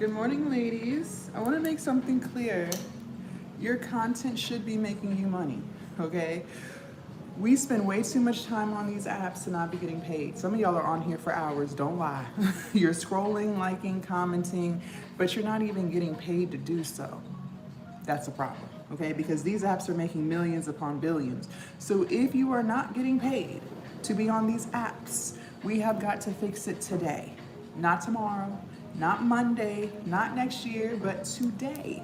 Good morning, ladies. I want to make something clear. Your content should be making you money, okay? We spend way too much time on these apps to not be getting paid. Some of y'all are on here for hours, don't lie. You're scrolling, liking, commenting, but you're not even getting paid to do so. That's a problem, okay? Because these apps are making millions upon billions. So if you are not getting paid to be on these apps, we have got to fix it today, not tomorrow, not Monday, not next year, but today.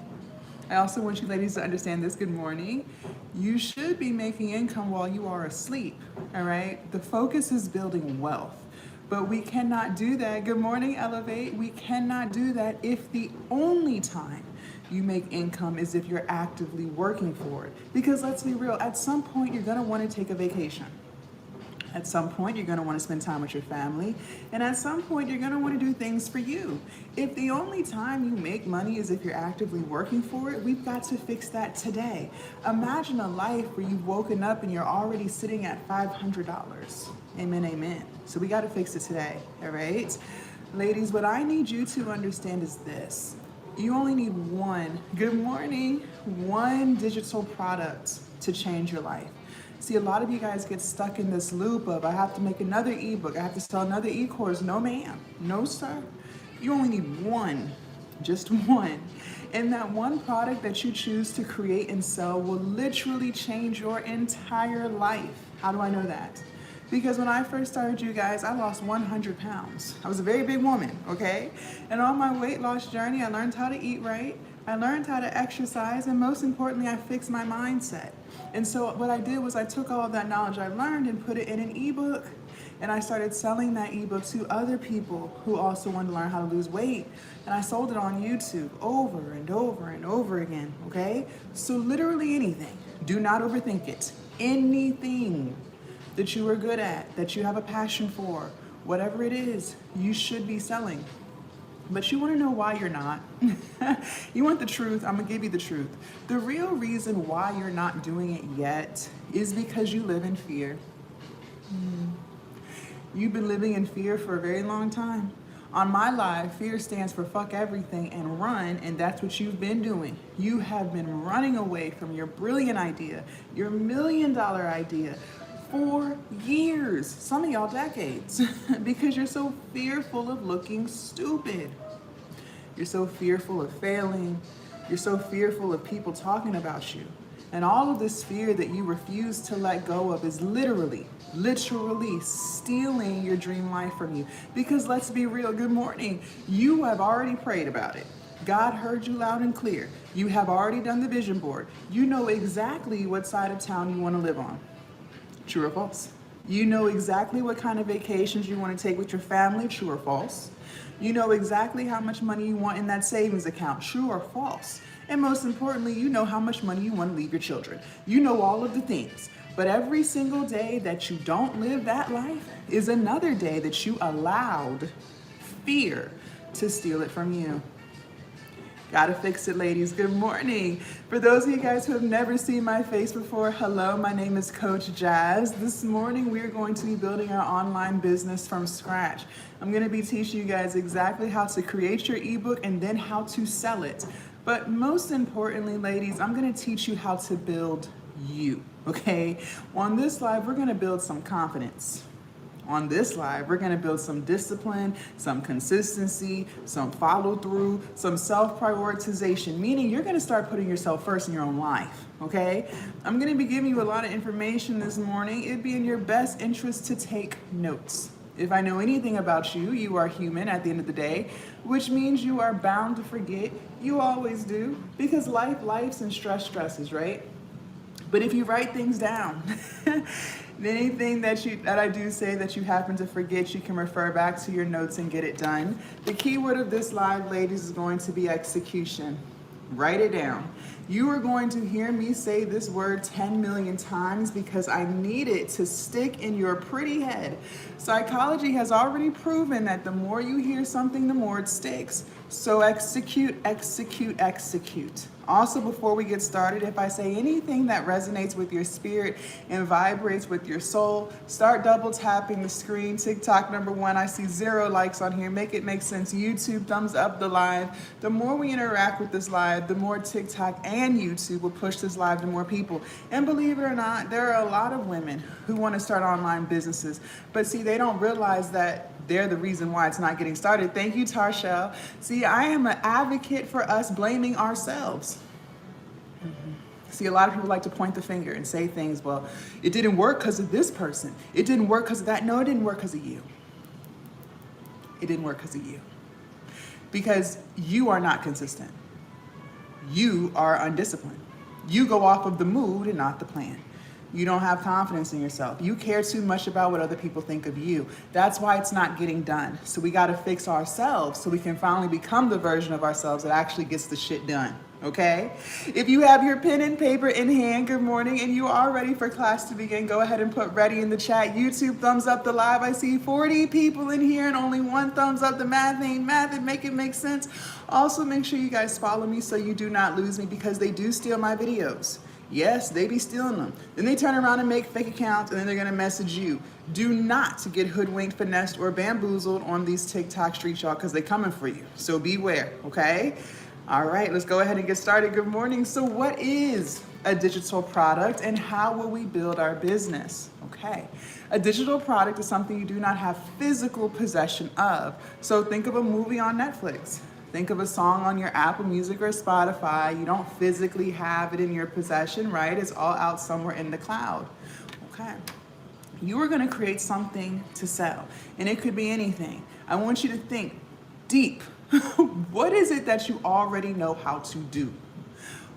I also want you ladies to understand this. Good morning. You should be making income while you are asleep, all right? The focus is building wealth, but we cannot do that. Good morning, Elevate. We cannot do that if the only time you make income is if you're actively working for it. Because let's be real, at some point you're gonna wanna take a vacation. At some point, you're going to want to spend time with your family. And at some point, you're going to want to do things for you. If the only time you make money is if you're actively working for it, we've got to fix that today. Imagine a life where you've woken up and you're already sitting at $500. Amen, amen. So we got to fix it today, all right? Ladies, what I need you to understand is this. You only need good morning, one digital product to change your life. See, a lot of you guys get stuck in this loop of, I have to make another ebook, I have to sell another e-course. No, ma'am. No, sir. You only need one, just one. And that one product that you choose to create and sell will literally change your entire life. How do I know that? Because when I first started, you guys, I lost 100 pounds. I was a very big woman, okay? And on my weight loss journey, I learned how to eat right. I learned how to exercise, and most importantly, I fixed my mindset. And so what I did was I took all of that knowledge I learned and put it in an ebook, and I started selling that ebook to other people who also wanted to learn how to lose weight. And I sold it on YouTube over and over and over again, okay? So literally anything, do not overthink it. Anything that you are good at, that you have a passion for, whatever it is, you should be selling. But you want to know why you're not? You want the truth? I'm going to give you the truth. The real reason why you're not doing it yet is because you live in fear. You've been living in fear for a very long time. On my live, fear stands for fuck everything and run, and that's what you've been doing. You have been running away from your brilliant idea, your $1 million idea, for years, some of y'all decades, because you're so fearful of looking stupid. You're so fearful of failing. You're so fearful of people talking about you. And all of this fear that you refuse to let go of is literally stealing your dream life from you. Because let's be real, good morning. You have already prayed about it. God heard you loud and clear. You have already done the vision board. You know exactly what side of town you want to live on. True or false? You know exactly what kind of vacations you want to take with your family. True or false? You know exactly how much money you want in that savings account. True or false? And most importantly, you know how much money you want to leave your children. You know all of the things. But every single day that you don't live that life is another day that you allowed fear to steal it from you. Gotta fix it, ladies. Good morning. For those of you guys who have never seen my face before, hello, my name is Coach Jazz. This morning, we're going to be building our online business from scratch. I'm gonna be teaching you guys exactly how to create your ebook and then how to sell it. But most importantly, ladies, I'm gonna teach you how to build you, okay? On this live, we're gonna build some confidence. On this live, we're gonna build some discipline, some consistency, some follow through, some self-prioritization, meaning you're gonna start putting yourself first in your own life, okay? I'm gonna be giving you a lot of information this morning. It'd be in your best interest to take notes. If I know anything about you, you are human at the end of the day, which means you are bound to forget. You always do, because life's and stresses, right? But if you write things down, anything that I do say that you happen to forget, you can refer back to your notes and get it done. The key word of this live, ladies, is going to be execution. Write it down. You are going to hear me say this word 10 million times because I need it to stick in your pretty head. Psychology has already proven that the more you hear something, the more it sticks. So execute, execute, execute. Also, before we get started, if I say anything that resonates with your spirit and vibrates with your soul, start double tapping the screen. TikTok #1, I see 0 likes on here. Make it make sense. YouTube, thumbs up the live. The more we interact with this live, the more TikTok and YouTube will push this live to more people. And believe it or not, there are a lot of women who want to start online businesses, but see, they don't realize that they're the reason why it's not getting started. Thank you, Tarshell. See, I am an advocate for us blaming ourselves. See, a lot of people like to point the finger and say things, well, it didn't work because of this person. It didn't work because of that. No, it didn't work because of you. It didn't work because of you. Because you are not consistent. You are undisciplined. You go off of the mood and not the plan. You don't have confidence in yourself. You care too much about what other people think of you. That's why it's not getting done. So we got to fix ourselves so we can finally become the version of ourselves that actually gets the shit done. Okay? If you have your pen and paper in hand, good morning, and you are ready for class to begin, go ahead and put ready in the chat. YouTube, thumbs up the live. I see 40 people in here and only 1 thumbs up. The math ain't math. It make it make sense. Also, make sure you guys follow me so you do not lose me, because they do steal my videos. Yes, they be stealing them. Then they turn around and make fake accounts, and then they're gonna message you. Do not get hoodwinked, finessed, or bamboozled on these TikTok streets, y'all, because they're coming for you. So beware, okay? All right, let's go ahead and get started. Good morning. So what is a digital product and how will we build our business? Okay, a digital product is something you do not have physical possession of. So think of a movie on Netflix. Think of a song on your Apple Music or Spotify. You don't physically have it in your possession, right? It's all out somewhere in the cloud. Okay. You are going to create something to sell, and it could be anything. I want you to think deep. What is it that you already know how to do?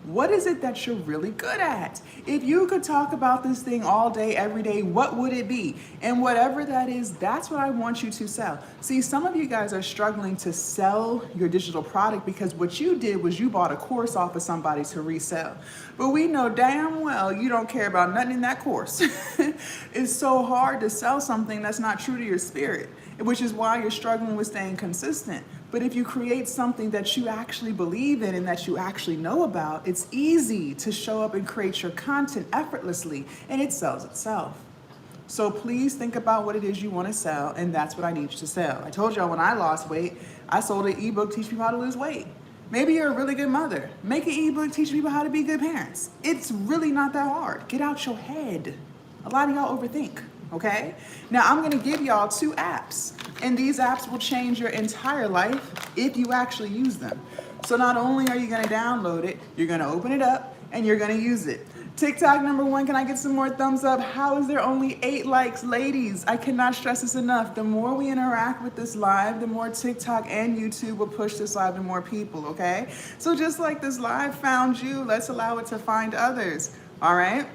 What is it that you're really good at? If you could talk about this thing all day, every day, what would it be? And whatever that is, that's what I want you to sell. See, some of you guys are struggling to sell your digital product because what you did was you bought a course off of somebody to resell. But we know damn well you don't care about nothing in that course. It's so hard to sell something that's not true to your spirit, which is why you're struggling with staying consistent. But if you create something that you actually believe in and that you actually know about, it's easy to show up and create your content effortlessly, and it sells itself. So please think about what it is you want to sell, and that's what I need you to sell. I told y'all when I lost weight, I sold an ebook teaching people how to lose weight. Maybe you're a really good mother. Make an ebook teaching people how to be good parents. It's really not that hard. Get out your head. A lot of y'all overthink. Okay? Now I'm gonna give y'all 2 apps, and these apps will change your entire life if you actually use them. So not only are you gonna download it, you're gonna open it up and you're gonna use it. TikTok #1, can I get some more thumbs up? How is there only 8 likes? Ladies, I cannot stress this enough. The more we interact with this live, the more TikTok and YouTube will push this live to more people, okay? So just like this live found you, let's allow it to find others, all right?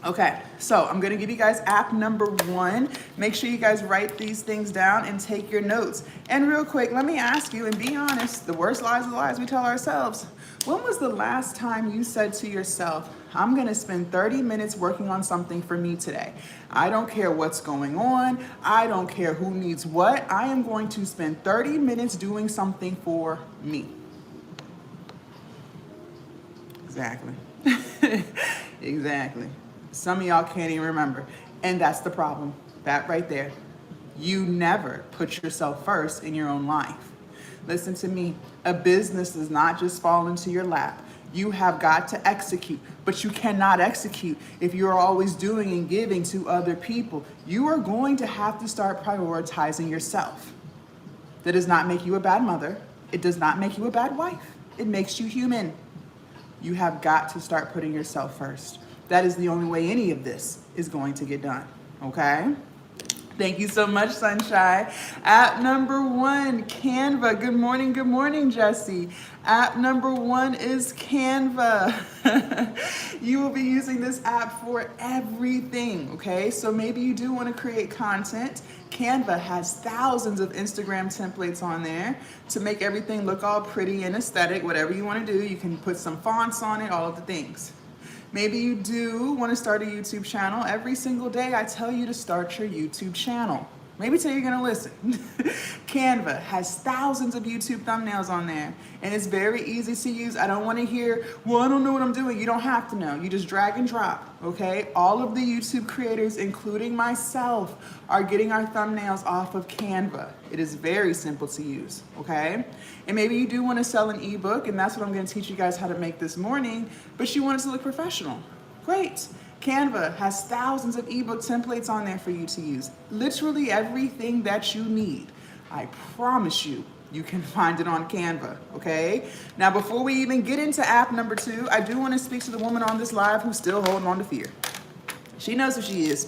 Okay, so I'm gonna give you guys app #1. Make sure you guys write these things down and take your notes. And real quick, let me ask you, and be honest, the worst lies are the lies we tell ourselves. When was the last time you said to yourself, I'm gonna spend 30 minutes working on something for me today? I don't care what's going on. I don't care who needs what. I am going to spend 30 minutes doing something for me. Exactly. Exactly. Some of y'all can't even remember. And that's the problem. That right there. You never put yourself first in your own life. Listen to me. A business does not just fall into your lap. You have got to execute, but you cannot execute if you're always doing and giving to other people. You are going to have to start prioritizing yourself. That does not make you a bad mother. It does not make you a bad wife. It makes you human. You have got to start putting yourself first. That is the only way any of this is going to get done, okay? Thank you so much, Sunshine. App #1, Canva. Good morning, Jesse. App #1 is Canva. You will be using this app for everything, okay? So maybe you do want to create content. Canva has thousands of Instagram templates on there to make everything look all pretty and aesthetic. Whatever you want to do, you can put some fonts on it, all of the things. Maybe you do want to start a YouTube channel. Every single day I tell you to start your YouTube channel. Maybe today you're gonna listen. Canva has thousands of YouTube thumbnails on there, and it's very easy to use. I don't wanna hear, well, I don't know what I'm doing. You don't have to know. You just drag and drop, okay? All of the YouTube creators, including myself, are getting our thumbnails off of Canva. It is very simple to use, okay? And maybe you do wanna sell an ebook, and that's what I'm gonna teach you guys how to make this morning, but you want it to look professional. Great. Canva has thousands of ebook templates on there for you to use. Literally everything that you need. I promise you, you can find it on Canva, okay? Now, before we even get into app number 2, I do want to speak to the woman on this live who's still holding on to fear. She knows who she is.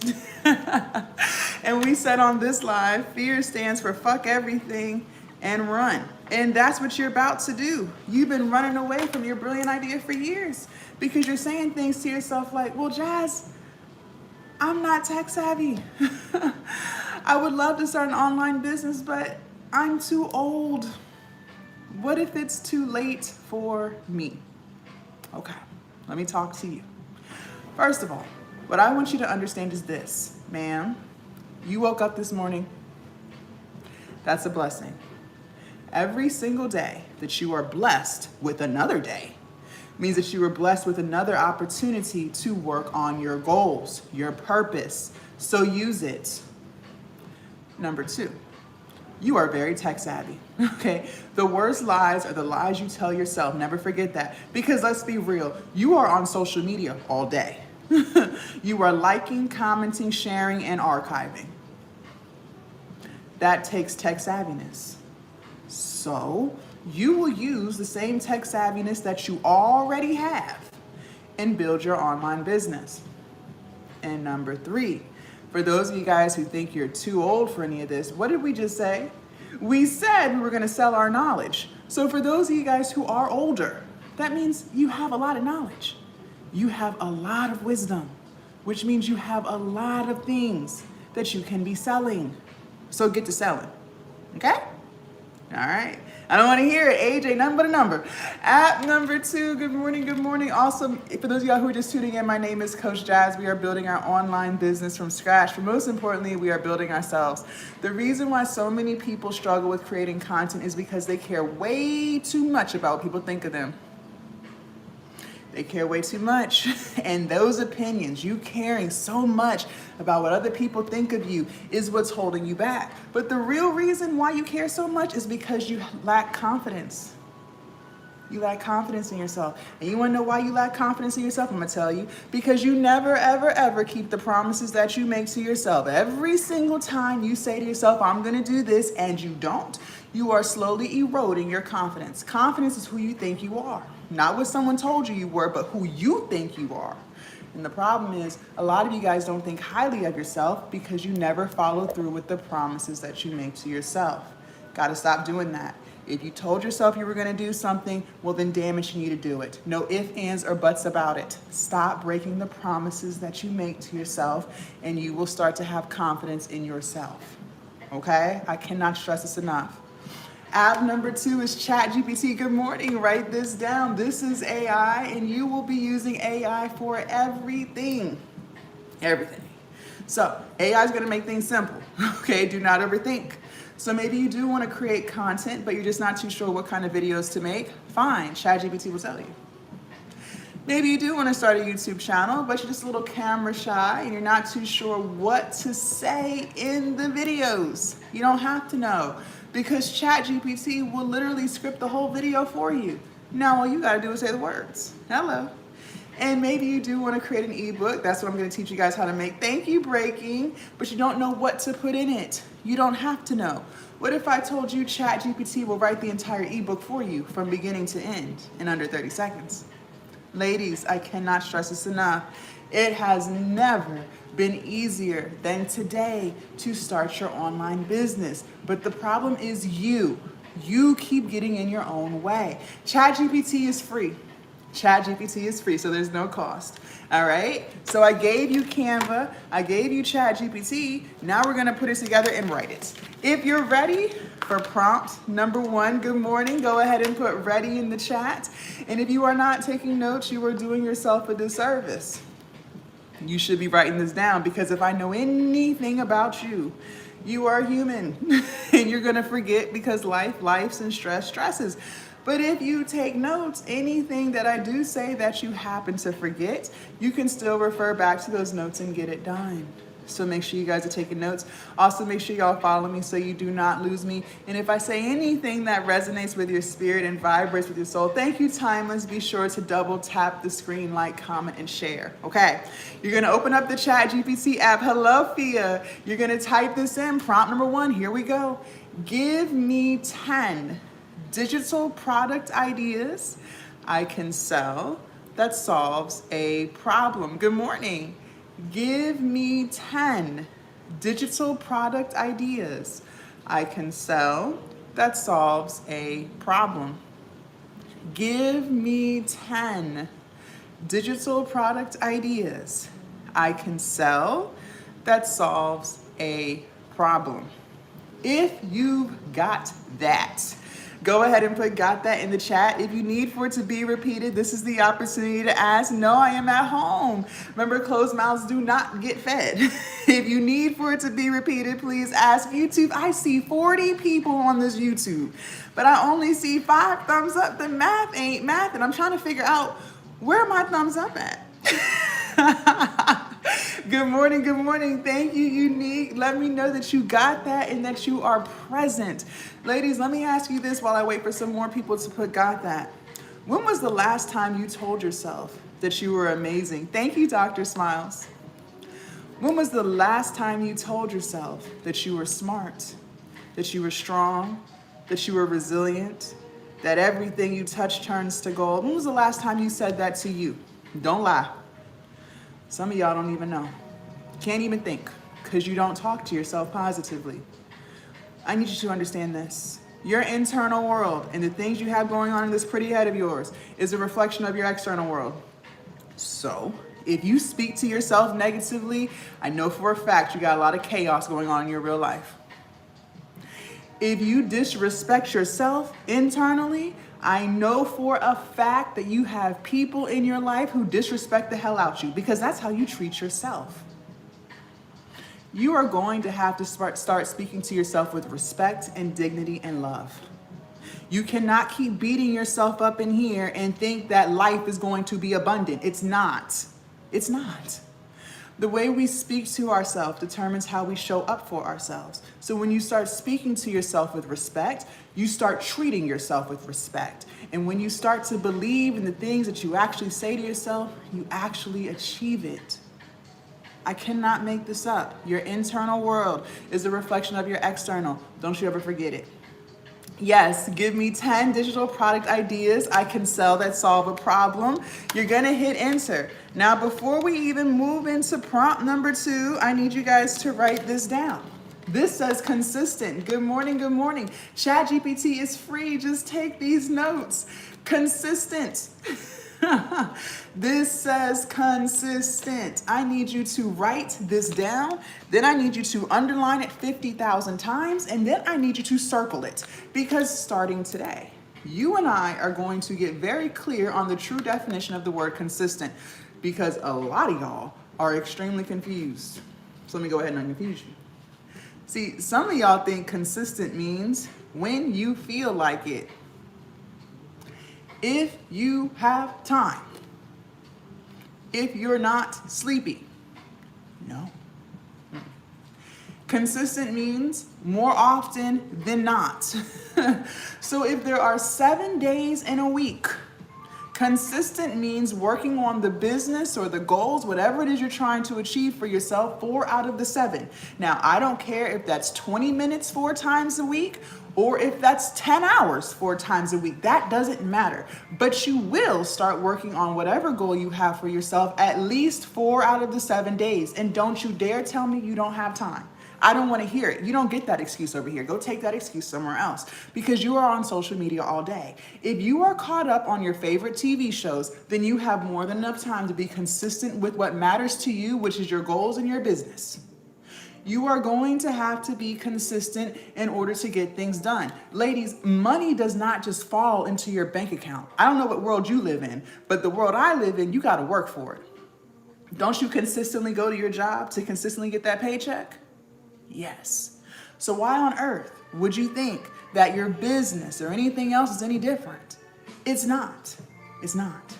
And we said on this live, fear stands for fuck everything and run. And that's what you're about to do. You've been running away from your brilliant idea for years because you're saying things to yourself like, well, Jazz, I'm not tech savvy. I would love to start an online business, but I'm too old. What if it's too late for me? Okay, let me talk to you. First of all, what I want you to understand is this, ma'am. You woke up this morning. That's a blessing. Every single day that you are blessed with another day means that you are blessed with another opportunity to work on your goals, your purpose. So use it. Number 2, you are very tech savvy, okay? The worst lies are the lies you tell yourself. Never forget that. Because let's be real, you are on social media all day. You are liking, commenting, sharing, and archiving. That takes tech savviness. So you will use the same tech savviness that you already have and build your online business. And number 3, for those of you guys who think you're too old for any of this, what did we just say? We said we were going to sell our knowledge. So for those of you guys who are older, that means you have a lot of knowledge. You have a lot of wisdom, which means you have a lot of things that you can be selling. So get to selling, okay? All right. I don't want to hear it. Age ain't nothing but a number. App number 2, good morning, good morning. Also, for those of y'all who are just tuning in, my name is Coach Jazz. We are building our online business from scratch. But most importantly, we are building ourselves. The reason why so many people struggle with creating content is because they care way too much about what people think of them. They care way too much. And those opinions, you caring so much about what other people think of you, is what's holding you back. But the real reason why you care so much is because you lack confidence. You lack confidence in yourself. And you want to know why you lack confidence in yourself? I'm going to tell you. Because you never, ever, ever keep the promises that you make to yourself. Every single time you say to yourself, I'm going to do this, and you don't, you are slowly eroding your confidence. Confidence is who you think you are. Not what someone told you were, but who you think you are. And the problem is, a lot of you guys don't think highly of yourself because you never follow through with the promises that you make to yourself. Got to stop doing that. If you told yourself you were going to do something, well then damn it, you need to do it. No ifs, ands, or buts about it. Stop breaking the promises that you make to yourself, and you will start to have confidence in yourself. Okay? I cannot stress this enough. App number 2 is ChatGPT. Good morning. Write this down. This is AI, and you will be using AI for everything. Everything. So AI is going to make things simple. Okay? Do not overthink. So maybe you do want to create content, but you're just not too sure what kind of videos to make. Fine. ChatGPT will tell you. Maybe you do want to start a YouTube channel, but you're just a little camera shy and you're not too sure what to say in the videos. You don't have to know, because ChatGPT will literally script the whole video for you. Now all you got to do is say the words. Hello. And maybe you do want to create an ebook. That's what I'm going to teach you guys how to make. Thank you, breaking. But you don't know what to put in it. You don't have to know. What if I told you ChatGPT will write the entire ebook for you from beginning to end in under 30 seconds? Ladies, I cannot stress this enough. It has never been easier than today to start your online business. But the problem is you. You keep getting in your own way. ChatGPT is free. ChatGPT is free, so there's no cost. All right? So I gave you Canva. I gave you ChatGPT. Now we're going to put it together and write it. If you're ready for prompt number 1, good morning, go ahead and put ready in the chat. And if you are not taking notes, you are doing yourself a disservice. You should be writing this down, because if I know anything about you, You are human and you're gonna forget because life's and stresses. But if you take notes, anything that I do say that you happen to forget, you can still refer back to those notes and get it done. So make sure you guys are taking notes. Also make sure y'all follow me so you do not lose me. And if I say anything that resonates with your spirit and vibrates with your soul, thank you, Timeless. Be sure to double tap the screen, like, comment, and share. Okay, you're gonna open up the Chat GPT app. Hello, Fia. You're gonna type this in, prompt number 1, here we go. Give me 10 digital product ideas I can sell that solves a problem. Good morning. Give me 10 digital product ideas I can sell that solves a problem. Give me 10 digital product ideas I can sell that solves a problem. If you've got that, go ahead and put "got that" in the chat. If you need for it to be repeated, this is the opportunity to ask. No, I am at home. Remember, closed mouths do not get fed. If you need for it to be repeated, please ask. YouTube, I see 40 people on this YouTube, but I only see 5 thumbs up. The math ain't math, and I'm trying to figure out where my thumbs up at. Good morning, good morning. Thank you, Unique. Let me know that you got that and that you are present. Ladies, let me ask you this while I wait for some more people to put "got that." When was the last time you told yourself that you were amazing? Thank you, Dr. Smiles. When was the last time you told yourself that you were smart, that you were strong, that you were resilient, that everything you touch turns to gold? When was the last time you said that to you? Don't lie. Some of y'all don't even know. Can't even think because you don't talk to yourself positively. I need you to understand this. Your internal world and the things you have going on in this pretty head of yours is a reflection of your external world. So if you speak to yourself negatively, I know for a fact you got a lot of chaos going on in your real life. If you disrespect yourself internally, I know for a fact that you have people in your life who disrespect the hell out you because that's how you treat yourself. You are going to have to start speaking to yourself with respect and dignity and love. You cannot keep beating yourself up in here and think that life is going to be abundant. It's not. It's not. The way we speak to ourselves determines how we show up for ourselves. So when you start speaking to yourself with respect, you start treating yourself with respect. And when you start to believe in the things that you actually say to yourself, you actually achieve it. I cannot make this up. Your internal world is a reflection of your external. Don't you ever forget it. Yes, give me 10 digital product ideas I can sell that solve a problem. You're gonna hit enter. Now, before we even move into prompt number 2, I need you guys to write this down. This says consistent. Good morning, good morning. ChatGPT is free, just take these notes. Consistent. This says consistent. I need you to write this down. Then I need you to underline it 50,000 times. And then I need you to circle it. Because starting today, you and I are going to get very clear on the true definition of the word consistent. Because a lot of y'all are extremely confused. So let me go ahead and unconfuse you. See, some of y'all think consistent means when you feel like it. If you have time. If you're not sleepy. No. Consistent means more often than not. So if there are 7 days in a week, consistent means working on the business or the goals, whatever it is you're trying to achieve for yourself, 4 out of the 7. Now, I don't care if that's 20 minutes 4 times a week or if that's 10 hours 4 times a week. That doesn't matter. But you will start working on whatever goal you have for yourself at least 4 out of the 7 days. And don't you dare tell me you don't have time. I don't want to hear it. You don't get that excuse over here. Go take that excuse somewhere else because you are on social media all day. If you are caught up on your favorite TV shows, then you have more than enough time to be consistent with what matters to you, which is your goals and your business. You are going to have to be consistent in order to get things done. Ladies, money does not just fall into your bank account. I don't know what world you live in, but the world I live in, you got to work for it. Don't you consistently go to your job to consistently get that paycheck? Yes. So why on earth would you think that your business or anything else is any different? It's not. It's not.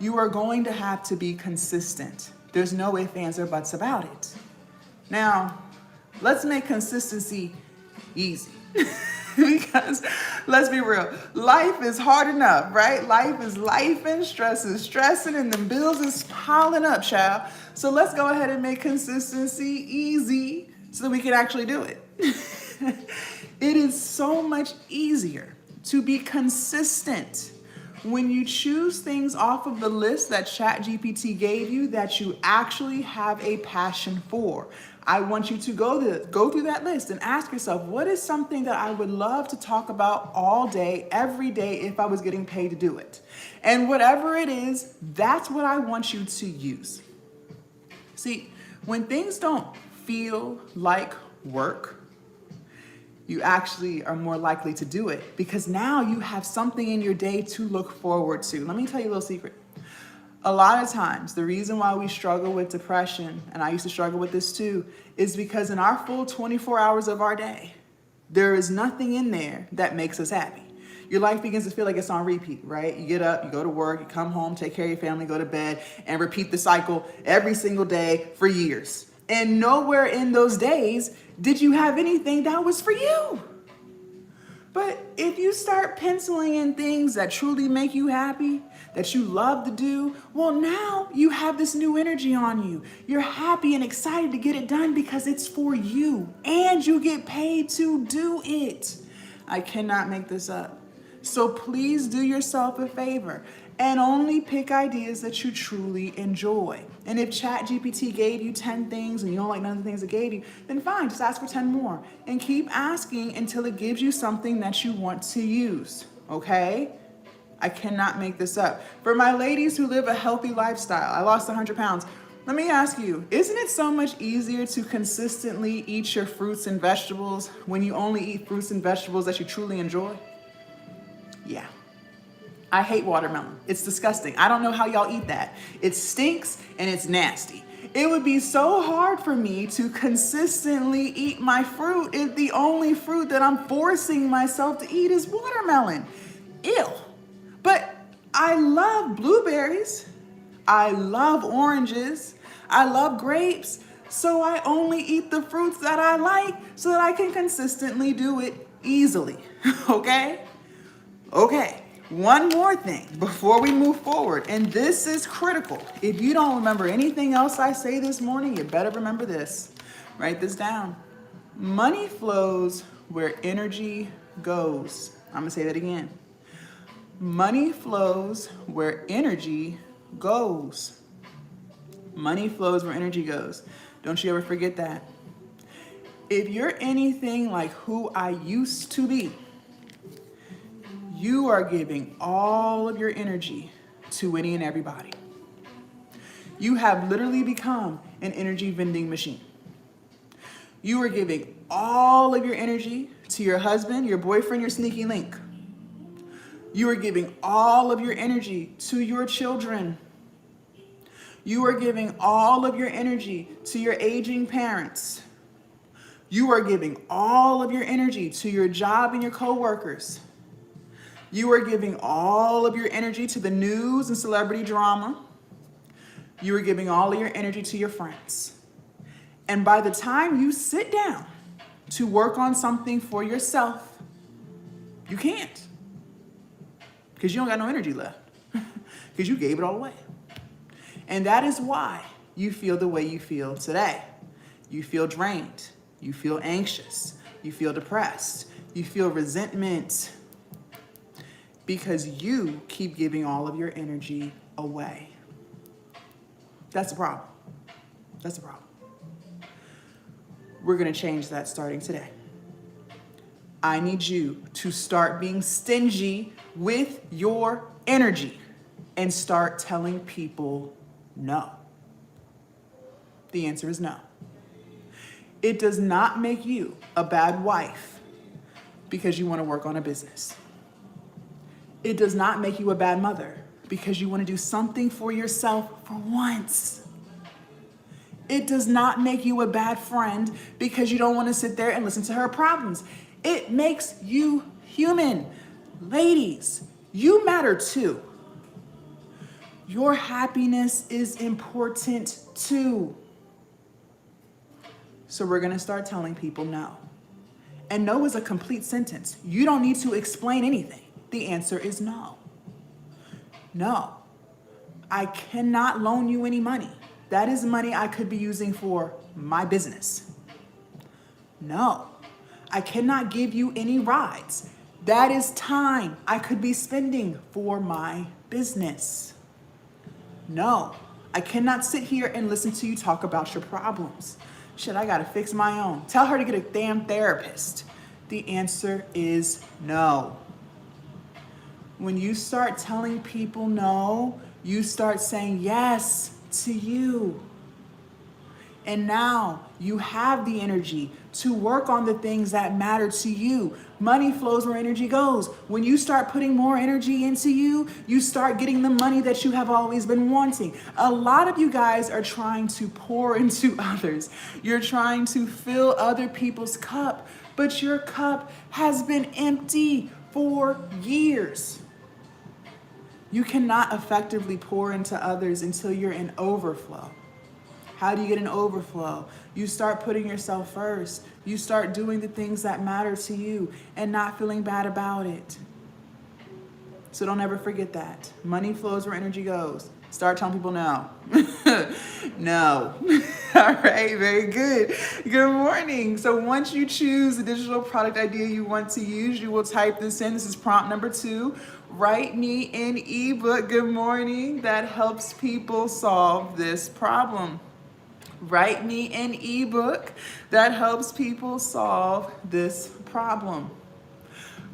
You are going to have to be consistent. There's no ifs, ands, or buts about it. Now, let's make consistency easy. Because let's be real, life is hard enough, right? Life is life and stress is stressing and the bills is piling up, child. So let's go ahead and make consistency easy so that we can actually do it. It is so much easier to be consistent when you choose things off of the list that ChatGPT gave you that you actually have a passion for. I want you to go through that list and ask yourself, what is something that I would love to talk about all day, every day, if I was getting paid to do it? And whatever it is, that's what I want you to use. See, when things don't feel like work, you actually are more likely to do it because now you have something in your day to look forward to. Let me tell you a little secret. A lot of times, the reason why we struggle with depression, and I used to struggle with this too, is because in our full 24 hours of our day, there is nothing in there that makes us happy. Your life begins to feel like it's on repeat, right? You get up, you go to work, you come home, take care of your family, go to bed, and repeat the cycle every single day for years. And nowhere in those days did you have anything that was for you. But if you start penciling in things that truly make you happy, that you love to do, well, now you have this new energy on you. You're happy and excited to get it done because it's for you and you get paid to do it. I cannot make this up. So please do yourself a favor and only pick ideas that you truly enjoy. And if ChatGPT gave you 10 things and you don't like none of the things it gave you, then fine, just ask for 10 more. And keep asking until it gives you something that you want to use, okay? I cannot make this up. For my ladies who live a healthy lifestyle, I lost 100 pounds. Let me ask you, isn't it so much easier to consistently eat your fruits and vegetables when you only eat fruits and vegetables that you truly enjoy? Yeah. I hate watermelon. It's disgusting. I don't know how y'all eat that. It stinks and it's nasty. It would be so hard for me to consistently eat my fruit if the only fruit that I'm forcing myself to eat is watermelon. Ew. But I love blueberries. I love oranges. I love grapes. So I only eat the fruits that I like so that I can consistently do it easily. Okay? Okay. One more thing before we move forward, and this is critical. If you don't remember anything else I say this morning, you better remember this. Write this down. Money flows where energy goes. I'm going to say that again. Money flows where energy goes. Money flows where energy goes. Don't you ever forget that. If you're anything like who I used to be, you are giving all of your energy to any and everybody. You have literally become an energy vending machine. You are giving all of your energy to your husband, your boyfriend, your sneaky link. You are giving all of your energy to your children. You are giving all of your energy to your aging parents. You are giving all of your energy to your job and your coworkers. You are giving all of your energy to the news and celebrity drama. You are giving all of your energy to your friends. And by the time you sit down to work on something for yourself, you can't. Because you don't got no energy left. Because you gave it all away. And that is why you feel the way you feel today. You feel drained. You feel anxious. You feel depressed. You feel resentment. Because you keep giving all of your energy away. That's the problem. That's the problem. We're going to change that starting today. I need you to start being stingy with your energy and start telling people no. The answer is no. It does not make you a bad wife because you want to work on a business. It does not make you a bad mother because you want to do something for yourself for once. It does not make you a bad friend because you don't want to sit there and listen to her problems. It makes you human. Ladies, you matter too. Your happiness is important too. So we're going to start telling people no. And no is a complete sentence. You don't need to explain anything. The answer is no. No, I cannot loan you any money. That is money I could be using for my business. No, I cannot give you any rides. That is time I could be spending for my business. No, I cannot sit here and listen to you talk about your problems. Shit, I gotta fix my own. Tell her to get a damn therapist. The answer is no. When you start telling people no, you start saying yes to you. And now you have the energy to work on the things that matter to you. Money flows where energy goes. When you start putting more energy into you, you start getting the money that you have always been wanting. A lot of you guys are trying to pour into others. You're trying to fill other people's cup, but your cup has been empty for years. You cannot effectively pour into others until you're in overflow. How do you get an overflow? You start putting yourself first. You start doing the things that matter to you and not feeling bad about it. So don't ever forget that. Money flows where energy goes. Start telling people no. No. All right, very good. Good morning. So once you choose the digital product idea you want to use, you will type this in. This is prompt number 2. Write me an ebook, good morning, that helps people solve this problem. Write me an ebook that helps people solve this problem.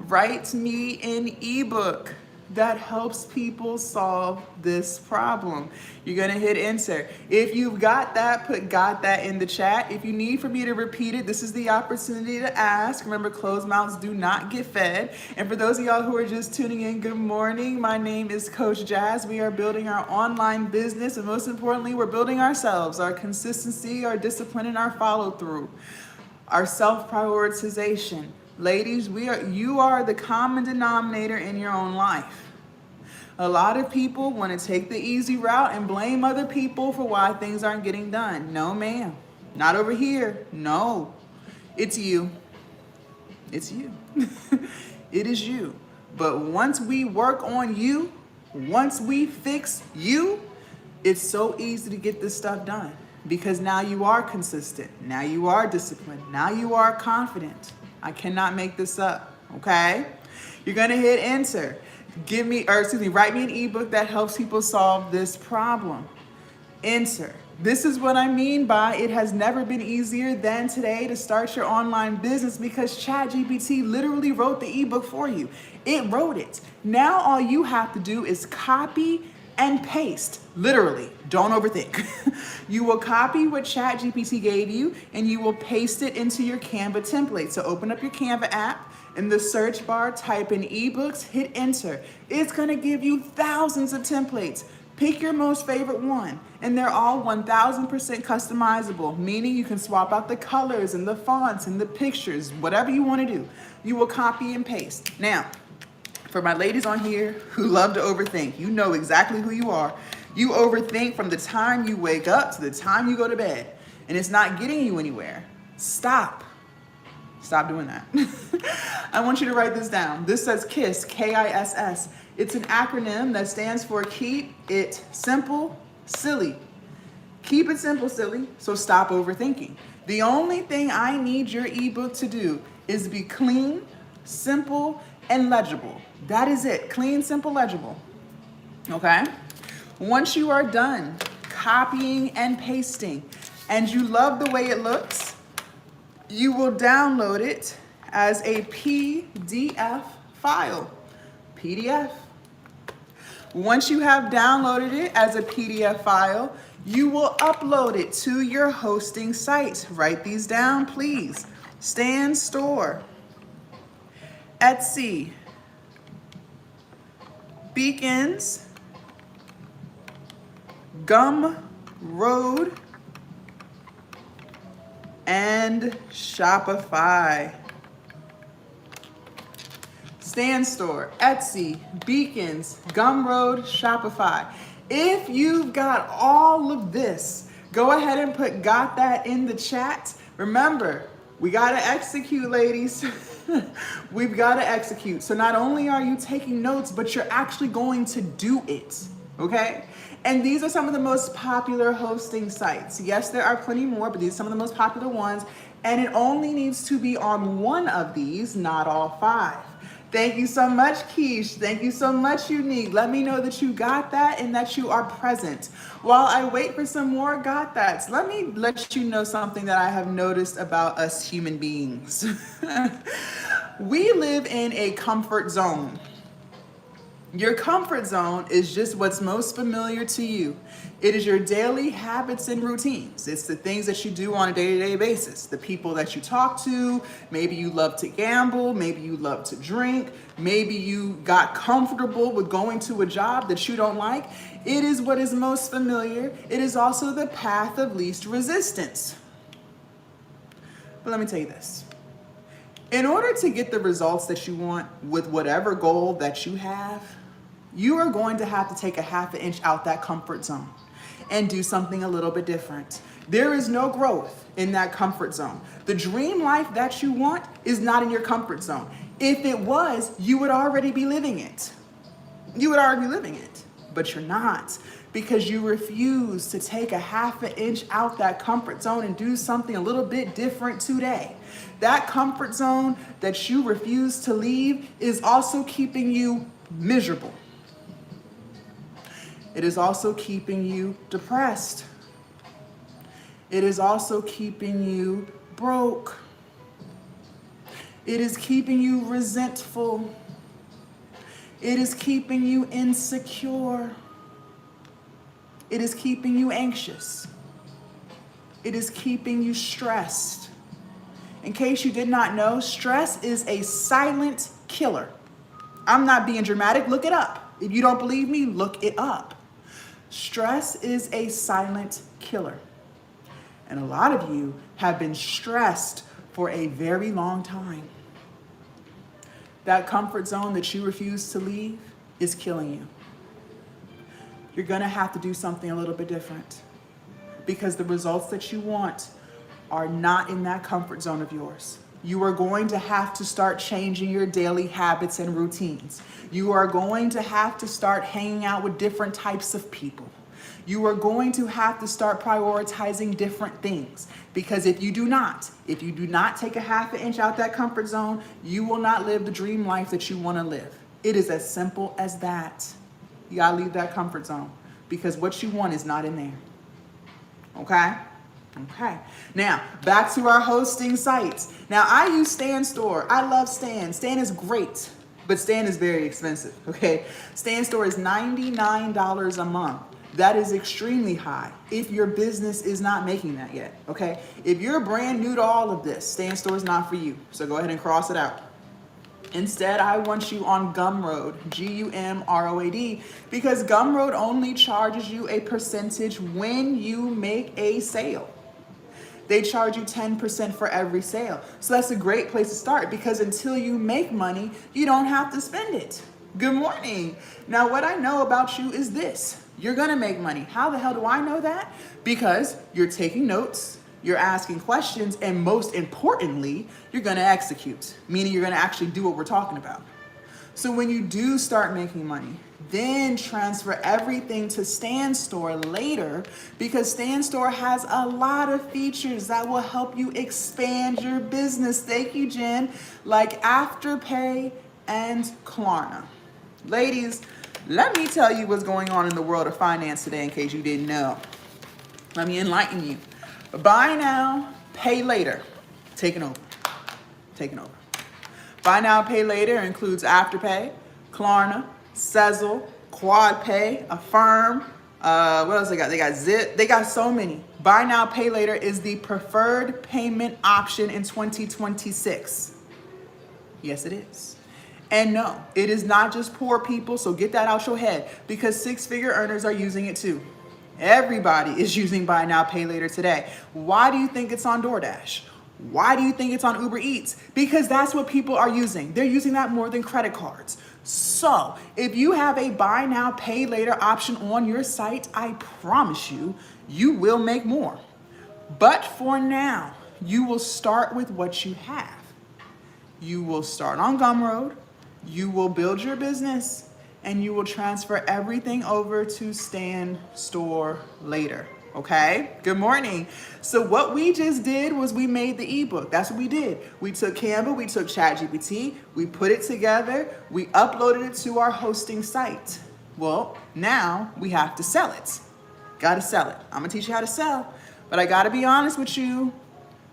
Write me an ebook that helps people solve this problem. You're gonna hit enter. If you've got that, put got that in the chat. If you need for me to repeat it, this is the opportunity to ask. Remember, closed mouths do not get fed. And for those of y'all who are just tuning in, good morning. My name is Coach Jazz. We are building our online business, and most importantly, we're building ourselves, our consistency, our discipline, and our follow through, our self-prioritization. Ladies, you are the common denominator in your own life. A lot of people want to take the easy route and blame other people for why things aren't getting done. No, ma'am. Not over here. No. It's you. It's you. It is you. But once we work on you, once we fix you, it's so easy to get this stuff done because now you are consistent. Now you are disciplined. Now you are confident. I cannot make this up, okay? You're gonna hit enter. Write me an ebook that helps people solve this problem. Enter. This is what I mean by it has never been easier than today to start your online business because ChatGPT literally wrote the ebook for you. It wrote it. Now all you have to do is copy and paste. Literally, don't overthink. You will copy what ChatGPT gave you and you will paste it into your Canva template. So open up your Canva app. In the search bar, type in ebooks, hit enter. It's gonna give you thousands of templates. Pick your most favorite one, and they're all 1000% customizable, meaning you can swap out the colors and the fonts and the pictures, whatever you wanna do. You will copy and paste. Now, for my ladies on here who love to overthink, you know exactly who you are. You overthink from the time you wake up to the time you go to bed, and it's not getting you anywhere. Stop. Stop doing that. I want you to write this down. This says KISS, K-I-S-S. It's an acronym that stands for Keep It Simple, Silly. Keep it simple, silly, so stop overthinking. The only thing I need your ebook to do is be clean, simple, and legible. That is it, clean, simple, legible, okay? Once you are done copying and pasting, and you love the way it looks, you will download it as a PDF file. PDF. Once you have downloaded it as a PDF file, you will upload it to your hosting site. Write these down, please. Stan Store, Etsy, Beacons, Gumroad, and Shopify. Stand Store, Etsy, Beacons, Gumroad, Shopify. If you've got all of this, go ahead and put "got that" in the chat. Remember, we gotta execute, ladies. We've gotta execute. So not only are you taking notes, but you're actually going to do it, okay? And these are some of the most popular hosting sites. Yes, there are plenty more, but these are some of the most popular ones. And it only needs to be on one of these, not all 5. Thank you so much, Keish. Thank you so much, Unique. Let me know that you got that and that you are present. While I wait for some more got that's, let me let you know something that I have noticed about us human beings. We live in a comfort zone. Your comfort zone is just what's most familiar to you. It is your daily habits and routines. It's the things that you do on a day-to-day basis. The people that you talk to, maybe you love to gamble, maybe you love to drink, maybe you got comfortable with going to a job that you don't like. It is what is most familiar. It is also the path of least resistance. But let me tell you this. In order to get the results that you want with whatever goal that you have, you are going to have to take a half an inch out that comfort zone and do something a little bit different. There is no growth in that comfort zone. The dream life that you want is not in your comfort zone. If it was, you would already be living it. You would already be living it, but you're not, because you refuse to take a half an inch out that comfort zone and do something a little bit different today. That comfort zone that you refuse to leave is also keeping you miserable. It is also keeping you depressed. It is also keeping you broke. It is keeping you resentful. It is keeping you insecure. It is keeping you anxious. It is keeping you stressed. In case you did not know, stress is a silent killer. I'm not being dramatic. Look it up. If you don't believe me, look it up. Stress is a silent killer. And a lot of you have been stressed for a very long time. That comfort zone that you refuse to leave is killing you. You're gonna have to do something a little bit different, because the results that you want are not in that comfort zone of yours. You are going to have to start changing your daily habits and routines. You are going to have to start hanging out with different types of people. You are going to have to start prioritizing different things, because if you do not take a half an inch out that comfort zone, you will not live the dream life that you want to live. It is as simple as that. You gotta leave that comfort zone, because what you want is not in there. Okay? Okay. Now, back to our hosting sites. Now, I use Stand Store. I love Stand. Stand is great, but Stand is very expensive, okay? Stand Store is $99 a month. That is extremely high if your business is not making that yet, okay? If you're brand new to all of this, Stand Store is not for you, so go ahead and cross it out. Instead, I want you on Gumroad, Gumroad, because Gumroad only charges you a percentage when you make a sale. They charge you 10% for every sale. So that's a great place to start, because until you make money, you don't have to spend it. Good morning. Now, what I know about you is this. You're gonna make money. How the hell do I know that? Because you're taking notes, you're asking questions, and most importantly, you're gonna execute, meaning you're gonna actually do what we're talking about. So when you do start making money, then transfer everything to Stand Store later, because Stand Store has a lot of features that will help you expand your business. Thank you, Jen. Like Afterpay and Klarna. Ladies, let me tell you what's going on in the world of finance today in case you didn't know. Let me enlighten you. Buy now, pay later. Taking over. Buy now, pay later includes Afterpay, Klarna, Sezzle, QuadPay, Affirm. What else they got? They got Zip. They got so many. Buy now, pay later is the preferred payment option in 2026. Yes, it is. And no, it is not just poor people, so get that out your head, because six-figure earners are using it too. Everybody is using buy now, pay later today. Why do you think it's on DoorDash? Why do you think it's on Uber Eats? Because that's what people are using. They're using that more than credit cards. So if you have a buy now, pay later option on your site, I promise you, you will make more. But for now, you will start with what you have. You will start on Gumroad, you will build your business, and you will transfer everything over to Stand Store later. Okay, good morning. So what we just did was we made the ebook. That's what we did. We took Canva, we took ChatGPT, we put it together, we uploaded it to our hosting site. Well, now we have to sell it. Gotta sell it. I'm gonna teach you how to sell, but I gotta be honest with you.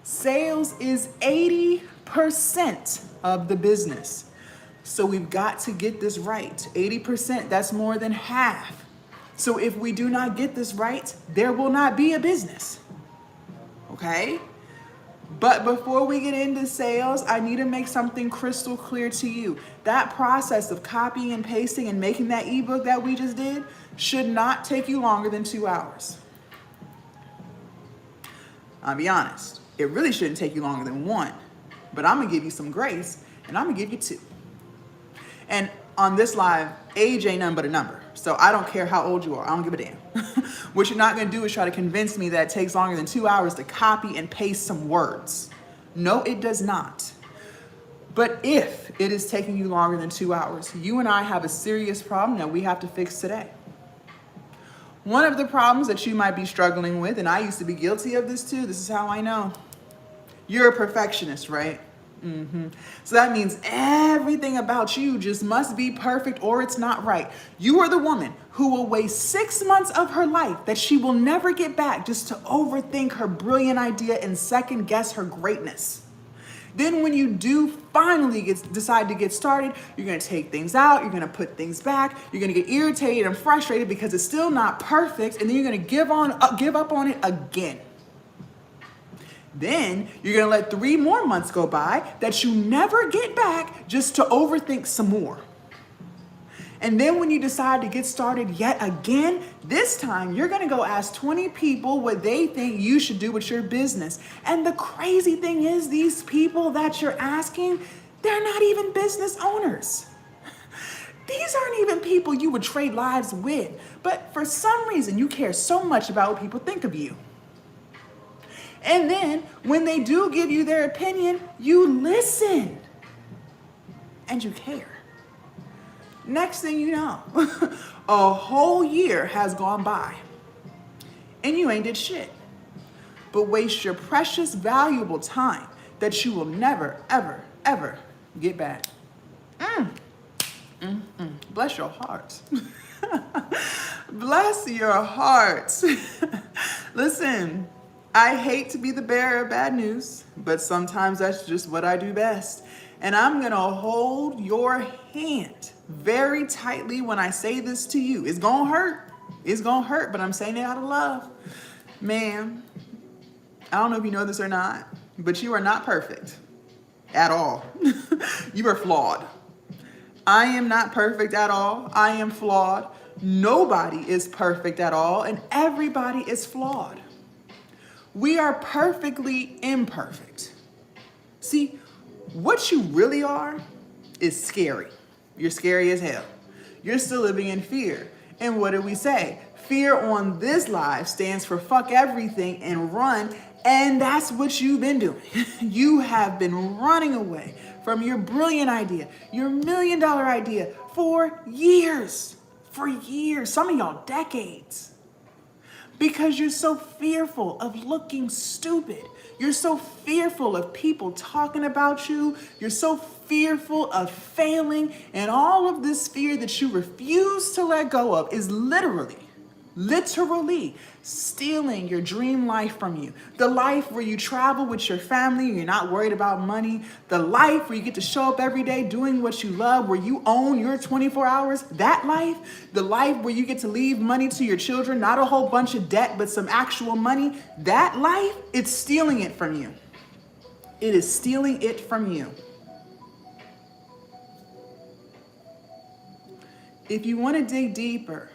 Sales is 80% of the business. So we've got to get this right. 80%, that's more than half. So if we do not get this right, there will not be a business. Okay? But before we get into sales, I need to make something crystal clear to you. That process of copying and pasting and making that ebook that we just did should not take you longer than 2 hours. I'll be honest, it really shouldn't take you longer than 1, but I'm gonna give you some grace and I'm gonna give you 2. And on this live, age ain't nothing but a number. So I don't care how old you are, I don't give a damn. What you're not gonna do is try to convince me that it takes longer than 2 hours to copy and paste some words. No, it does not. But if it is taking you longer than 2 hours, you and I have a serious problem that we have to fix today. One of the problems that you might be struggling with, and I used to be guilty of this too, this is how I know. You're a perfectionist, right? So that means everything about you just must be perfect or it's not right. You are the woman who will waste 6 months of her life that she will never get back just to overthink her brilliant idea and second guess her greatness. Then when you do finally decide to get started, you're gonna take things out, you're gonna put things back, you're gonna get irritated and frustrated because it's still not perfect, and then you're gonna give up on it again. Then you're gonna let 3 more months go by that you never get back just to overthink some more. And then when you decide to get started yet again, this time you're gonna go ask 20 people what they think you should do with your business. And the crazy thing is, these people that you're asking, they're not even business owners. These aren't even people you would trade lives with. But for some reason, you care so much about what people think of you. And then when they do give you their opinion, you listen and you care. Next thing you know, a whole year has gone by and you ain't did shit but waste your precious, valuable time that you will never, ever, ever get back. Bless your hearts. Bless your hearts. Listen, I hate to be the bearer of bad news, but sometimes that's just what I do best. And I'm gonna hold your hand very tightly when I say this to you. It's gonna hurt. It's gonna hurt, but I'm saying it out of love. Ma'am, I don't know if you know this or not, but you are not perfect at all. You are flawed. I am not perfect at all. I am flawed. Nobody is perfect at all, and everybody is flawed. We are perfectly imperfect. See, what you really are is scary. You're scary as hell. You're still living in fear. And what do we say? Fear on this live stands for fuck everything and run. And that's what you've been doing. You have been running away from your brilliant idea, your $1 million idea for years. For years, some of y'all decades. Because you're so fearful of looking stupid. You're so fearful of people talking about you. You're so fearful of failing. And all of this fear that you refuse to let go of is literally stealing your dream life from you. The life where you travel with your family and you're not worried about money. The life where you get to show up every day doing what you love, where you own your 24 hours. That life. The life where you get to leave money to your children, not a whole bunch of debt, but some actual money. That life, it's stealing it from you. It is stealing it from you. If you want to dig deeper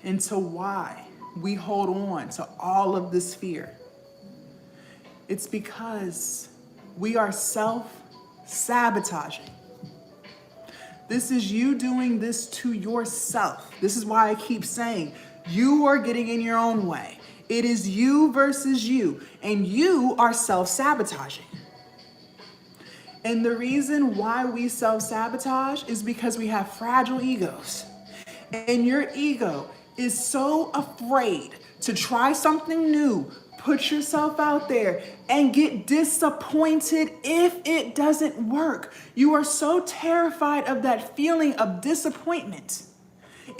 into why we hold on to all of this fear? It's because we are self-sabotaging. This is you doing this to yourself. This is why I keep saying you are getting in your own way. It is you versus you, and you are self-sabotaging. And the reason why we self-sabotage is because we have fragile egos. And your ego is so afraid to try something new, put yourself out there, and get disappointed if it doesn't work. You are so terrified of that feeling of disappointment.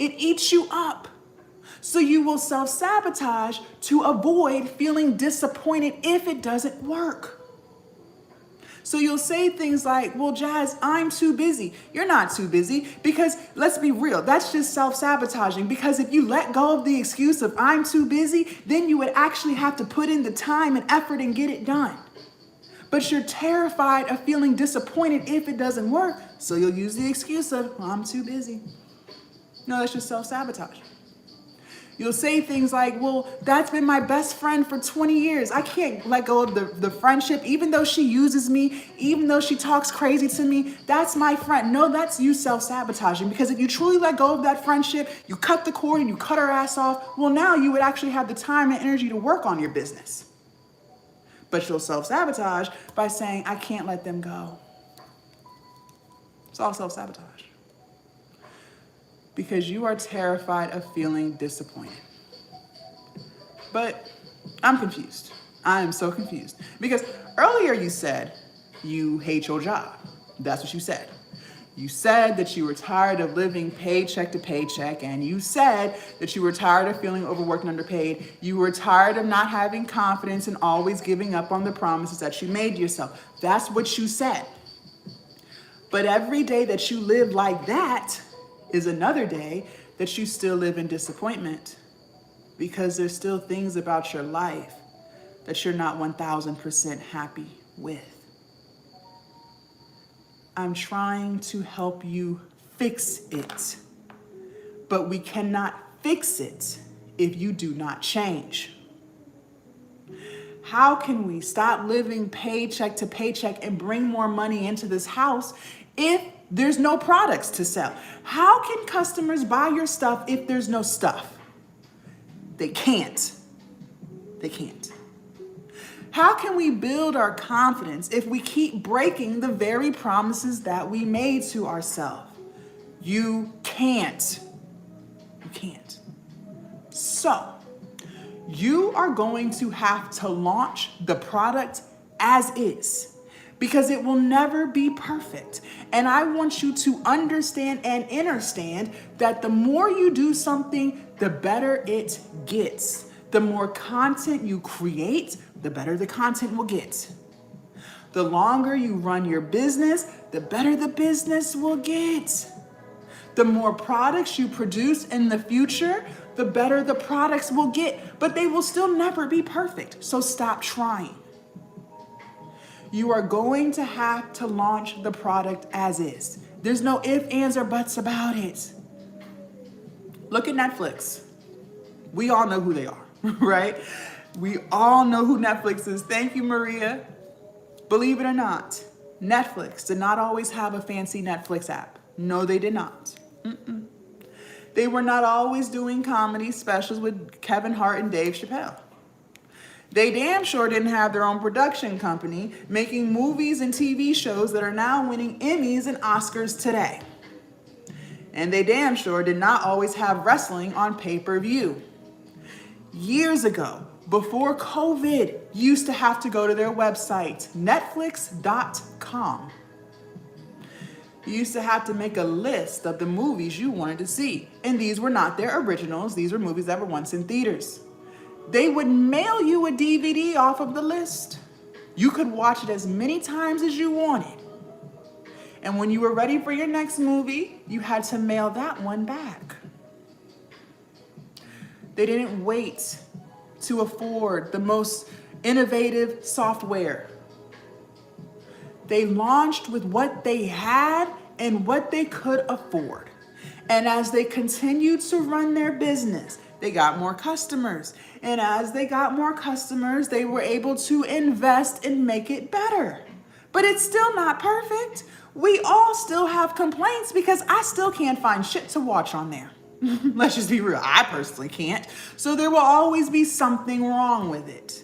It eats you up. So you will self-sabotage to avoid feeling disappointed if it doesn't work. So you'll say things like, well, Jazz, I'm too busy. You're not too busy, because let's be real, that's just self-sabotaging. Because if you let go of the excuse of I'm too busy, then you would actually have to put in the time and effort and get it done. But you're terrified of feeling disappointed if it doesn't work, so you'll use the excuse of I'm too busy. No, that's just self-sabotage. You'll say things like, well, that's been my best friend for 20 years. I can't let go of the friendship, even though she uses me, even though she talks crazy to me. That's my friend. No, that's you self-sabotaging, because if you truly let go of that friendship, you cut the cord and you cut her ass off, well, now you would actually have the time and energy to work on your business. But you'll self-sabotage by saying, I can't let them go. It's all self-sabotage. Because you are terrified of feeling disappointed. But I'm confused. I am so confused. Because earlier you said you hate your job. That's what you said. You said that you were tired of living paycheck to paycheck, and you said that you were tired of feeling overworked and underpaid. You were tired of not having confidence and always giving up on the promises that you made yourself. That's what you said. But every day that you live like that is another day that you still live in disappointment, because there's still things about your life that you're not 1000% happy with. I'm trying to help you fix it, but we cannot fix it if you do not change. How can we stop living paycheck to paycheck and bring more money into this house if there's no products to sell? How can customers buy your stuff if there's no stuff? They can't. They can't. How can we build our confidence if we keep breaking the very promises that we made to ourselves? You can't. You can't. So, you are going to have to launch the product as is, because it will never be perfect. And I want you to understand and understand that the more you do something, the better it gets. The more content you create, the better the content will get. The longer you run your business, the better the business will get. The more products you produce in the future, the better the products will get. But they will still never be perfect, so stop trying. You are going to have to launch the product as is. There's no ifs, ands, or buts about it. Look at Netflix. We all know who they are, right? We all know who Netflix is. Thank you, Maria. Believe it or not, Netflix did not always have a fancy Netflix app. No, they did not. They were not always doing comedy specials with Kevin Hart and Dave Chappelle. They damn sure didn't have their own production company making movies and TV shows that are now winning Emmys and Oscars today. And they damn sure did not always have wrestling on pay-per-view. Years ago, before COVID, you used to have to go to their website, Netflix.com. You used to have to make a list of the movies you wanted to see. And these were not their originals. These were movies that were once in theaters. They would mail you a DVD off of the list. You could watch it as many times as you wanted. And when you were ready for your next movie, you had to mail that one back. They didn't wait to afford the most innovative software. They launched with what they had and what they could afford. And as they continued to run their business, they got more customers. And as they got more customers, they were able to invest and make it better. But it's still not perfect. We all still have complaints because I still can't find shit to watch on there. Let's just be real. I personally can't. So there will always be something wrong with it.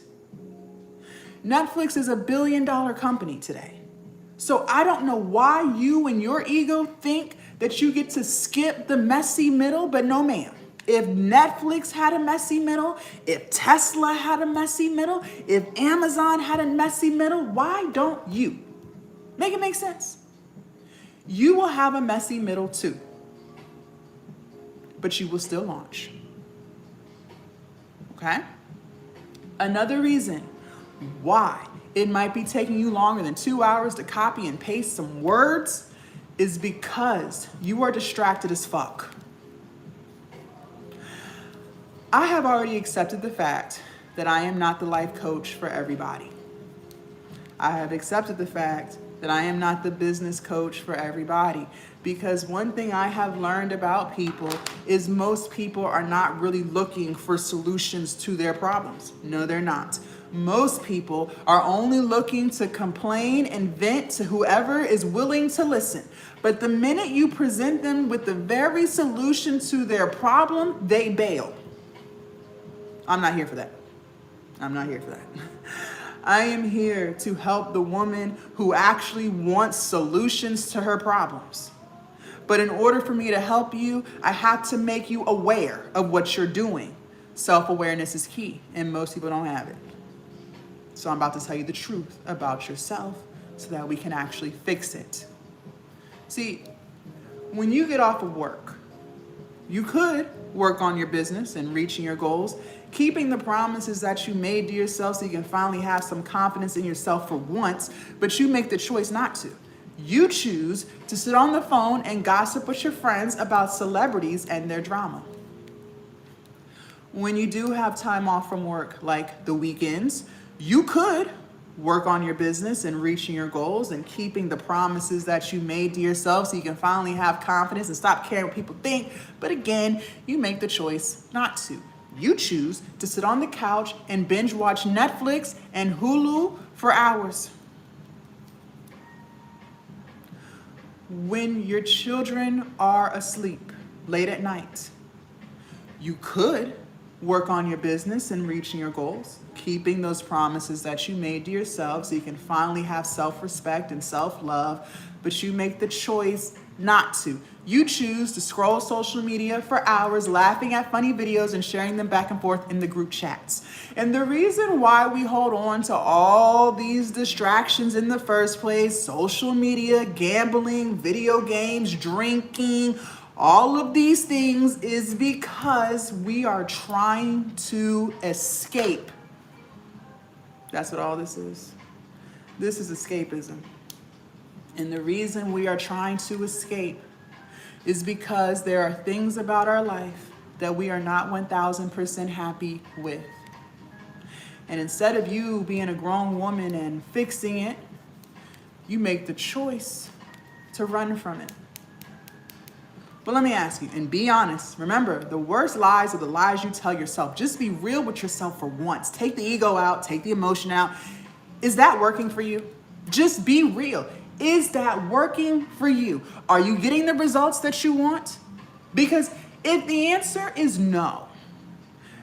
Netflix is $1 billion company today. So I don't know why you and your ego think that you get to skip the messy middle, but no ma'am. If Netflix had a messy middle, if Tesla had a messy middle, if Amazon had a messy middle, why don't you? Make it make sense. You will have a messy middle too, but you will still launch. Okay? Another reason why it might be taking you longer than 2 hours to copy and paste some words is because you are distracted as fuck. I have already accepted the fact that I am not the life coach for everybody. I have accepted the fact that I am not the business coach for everybody, because one thing I have learned about people is most people are not really looking for solutions to their problems. No, they're not. Most people are only looking to complain and vent to whoever is willing to listen. But the minute you present them with the very solution to their problem, they bail. I'm not here for that. I'm not here for that. I am here to help the woman who actually wants solutions to her problems. But in order for me to help you, I have to make you aware of what you're doing. Self-awareness is key, and most people don't have it. So I'm about to tell you the truth about yourself so that we can actually fix it. See, when you get off of work, you could work on your business and reaching your goals, keeping the promises that you made to yourself so you can finally have some confidence in yourself for once, but you make the choice not to. You choose to sit on the phone and gossip with your friends about celebrities and their drama. When you do have time off from work, like the weekends, you could work on your business and reaching your goals and keeping the promises that you made to yourself so you can finally have confidence and stop caring what people think. But again, you make the choice not to. You choose to sit on the couch and binge watch Netflix and Hulu for hours. When your children are asleep late at night, you could work on your business and reaching your goals, keeping those promises that you made to yourself so you can finally have self-respect and self-love, but you make the choice not to. You choose to scroll social media for hours, laughing at funny videos and sharing them back and forth in the group chats. And the reason why we hold on to all these distractions in the first place, social media, gambling, video games, drinking, all of these things, is because we are trying to escape. That's what all this is. This is escapism. And the reason we are trying to escape is because there are things about our life that we are not 1000% happy with. And instead of you being a grown woman and fixing it, you make the choice to run from it. But let me ask you, and be honest. Remember, the worst lies are the lies you tell yourself. Just be real with yourself for once. Take the ego out, take the emotion out. Is that working for you? Just be real. Is that working for you? Are you getting the results that you want? Because if the answer is no,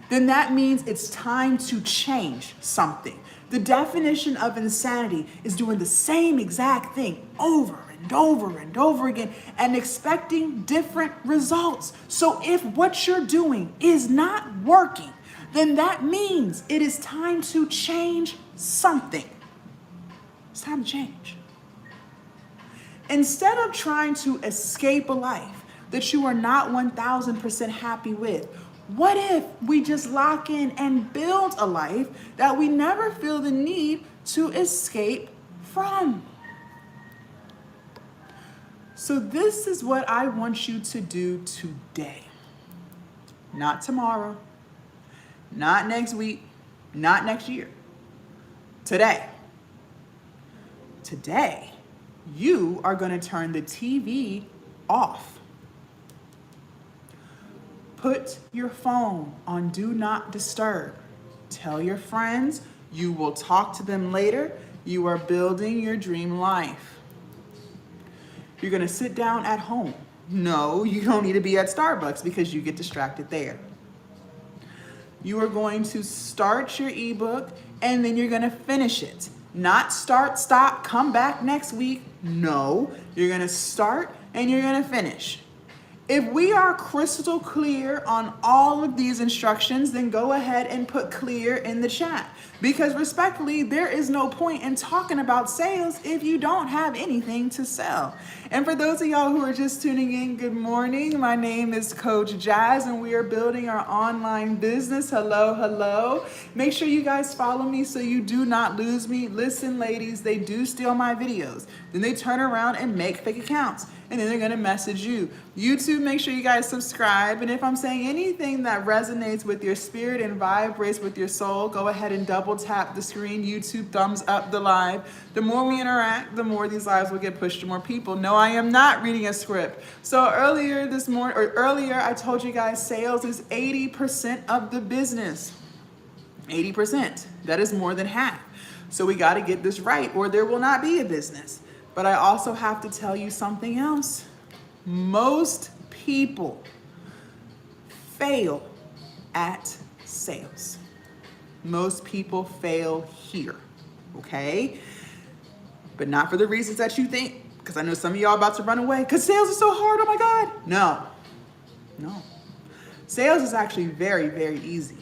then that means it's time to change something. The definition of insanity is doing the same exact thing over and over and over again and expecting different results. So if what you're doing is not working, then that means it is time to change something. It's time to change. Instead of trying to escape a life that you are not 1000% happy with, what if we just lock in and build a life that we never feel the need to escape from? So this is what I want you to do today. Not tomorrow, not next week, not next year. Today. Today, you are going to turn the TV off. Put your phone on do not disturb. Tell your friends you will talk to them later. You are building your dream life. You're gonna sit down at home. No, you don't need to be at Starbucks because you get distracted there. You are going to start your ebook and then you're gonna finish it. Not start, stop, come back next week. No, you're gonna start and you're gonna finish. If we are crystal clear on all of these instructions, then go ahead and put clear in the chat. Because respectfully, there is no point in talking about sales if you don't have anything to sell. And for those of y'all who are just tuning in, good morning. My name is Coach Jazz and we are building our online business. Hello, hello. Make sure you guys follow me so you do not lose me. Listen, ladies, they do steal my videos. Then they turn around and make fake accounts. And then they're gonna message you. YouTube, make sure you guys subscribe. And if I'm saying anything that resonates with your spirit and vibrates with your soul, go ahead and double tap the screen. YouTube, thumbs up the live. The more we interact, the more these lives will get pushed to more people. No, I am not reading a script. So earlier, I told you guys sales is 80% of the business. 80%. That is more than half. So we got to get this right or there will not be a business. But I also have to tell you something else. Most people fail at sales. Most people fail here, okay? But not for the reasons that you think, because I know some of y'all about to run away, because sales is so hard, oh my God. No. Sales is actually very, very easy.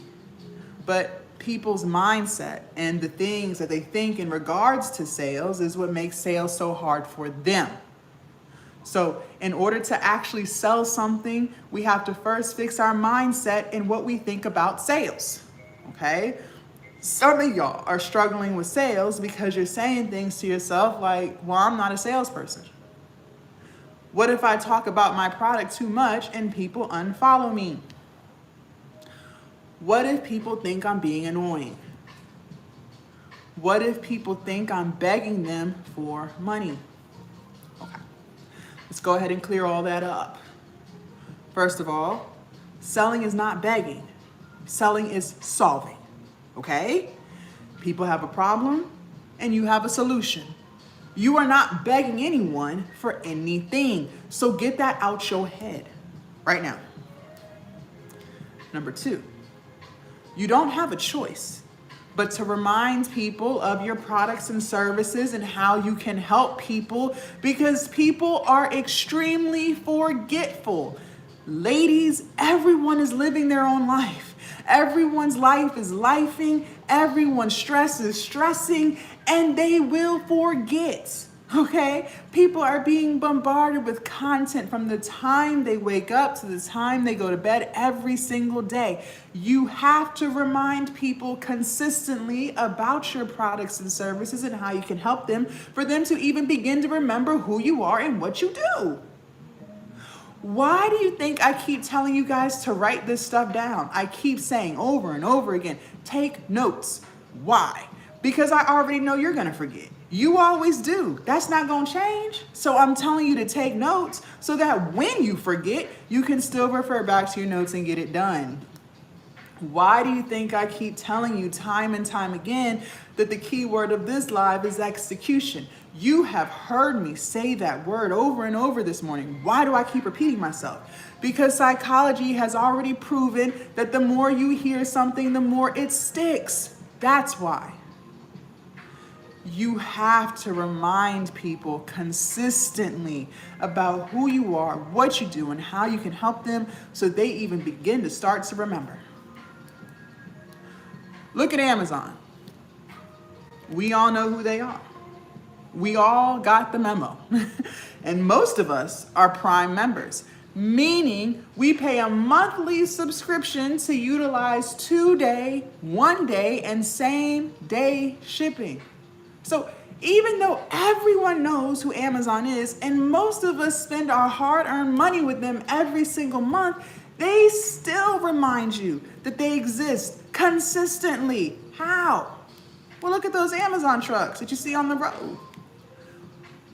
But people's mindset and the things that they think in regards to sales is what makes sales so hard for them. So in order to actually sell something, we have to first fix our mindset and what we think about sales, okay? Some of y'all are struggling with sales because you're saying things to yourself like, well, I'm not a salesperson. What if I talk about my product too much and people unfollow me? What if people think I'm being annoying? What if people think I'm begging them for money? Okay, let's go ahead and clear all that up. First of all, selling is not begging. Selling is solving, okay? People have a problem and you have a solution. You are not begging anyone for anything. So get that out your head right now. Number 2. You don't have a choice but to remind people of your products and services and how you can help people because people are extremely forgetful. Ladies, everyone is living their own life. Everyone's life is lifing. Everyone's stress is stressing and they will forget. Okay? People are being bombarded with content from the time they wake up to the time they go to bed every single day. You have to remind people consistently about your products and services and how you can help them for them to even begin to remember who you are and what you do. Why do you think I keep telling you guys to write this stuff down? I keep saying over and over again, take notes. Why? Because I already know you're gonna forget. You always do. That's not gonna change. So I'm telling you to take notes so that when you forget, you can still refer back to your notes and get it done. Why do you think I keep telling you time and time again that the key word of this live is execution? You have heard me say that word over and over this morning. Why do I keep repeating myself? Because psychology has already proven that the more you hear something, the more it sticks. That's why. You have to remind people consistently about who you are, what you do, and how you can help them so they even begin to start to remember. Look at Amazon. We all know who they are. We all got the memo. And most of us are Prime members, meaning we pay a monthly subscription to utilize 2-day, 1-day, and same-day shipping. So even though everyone knows who Amazon is, and most of us spend our hard-earned money with them every single month, they still remind you that they exist consistently. How? Well, look at those Amazon trucks that you see on the road.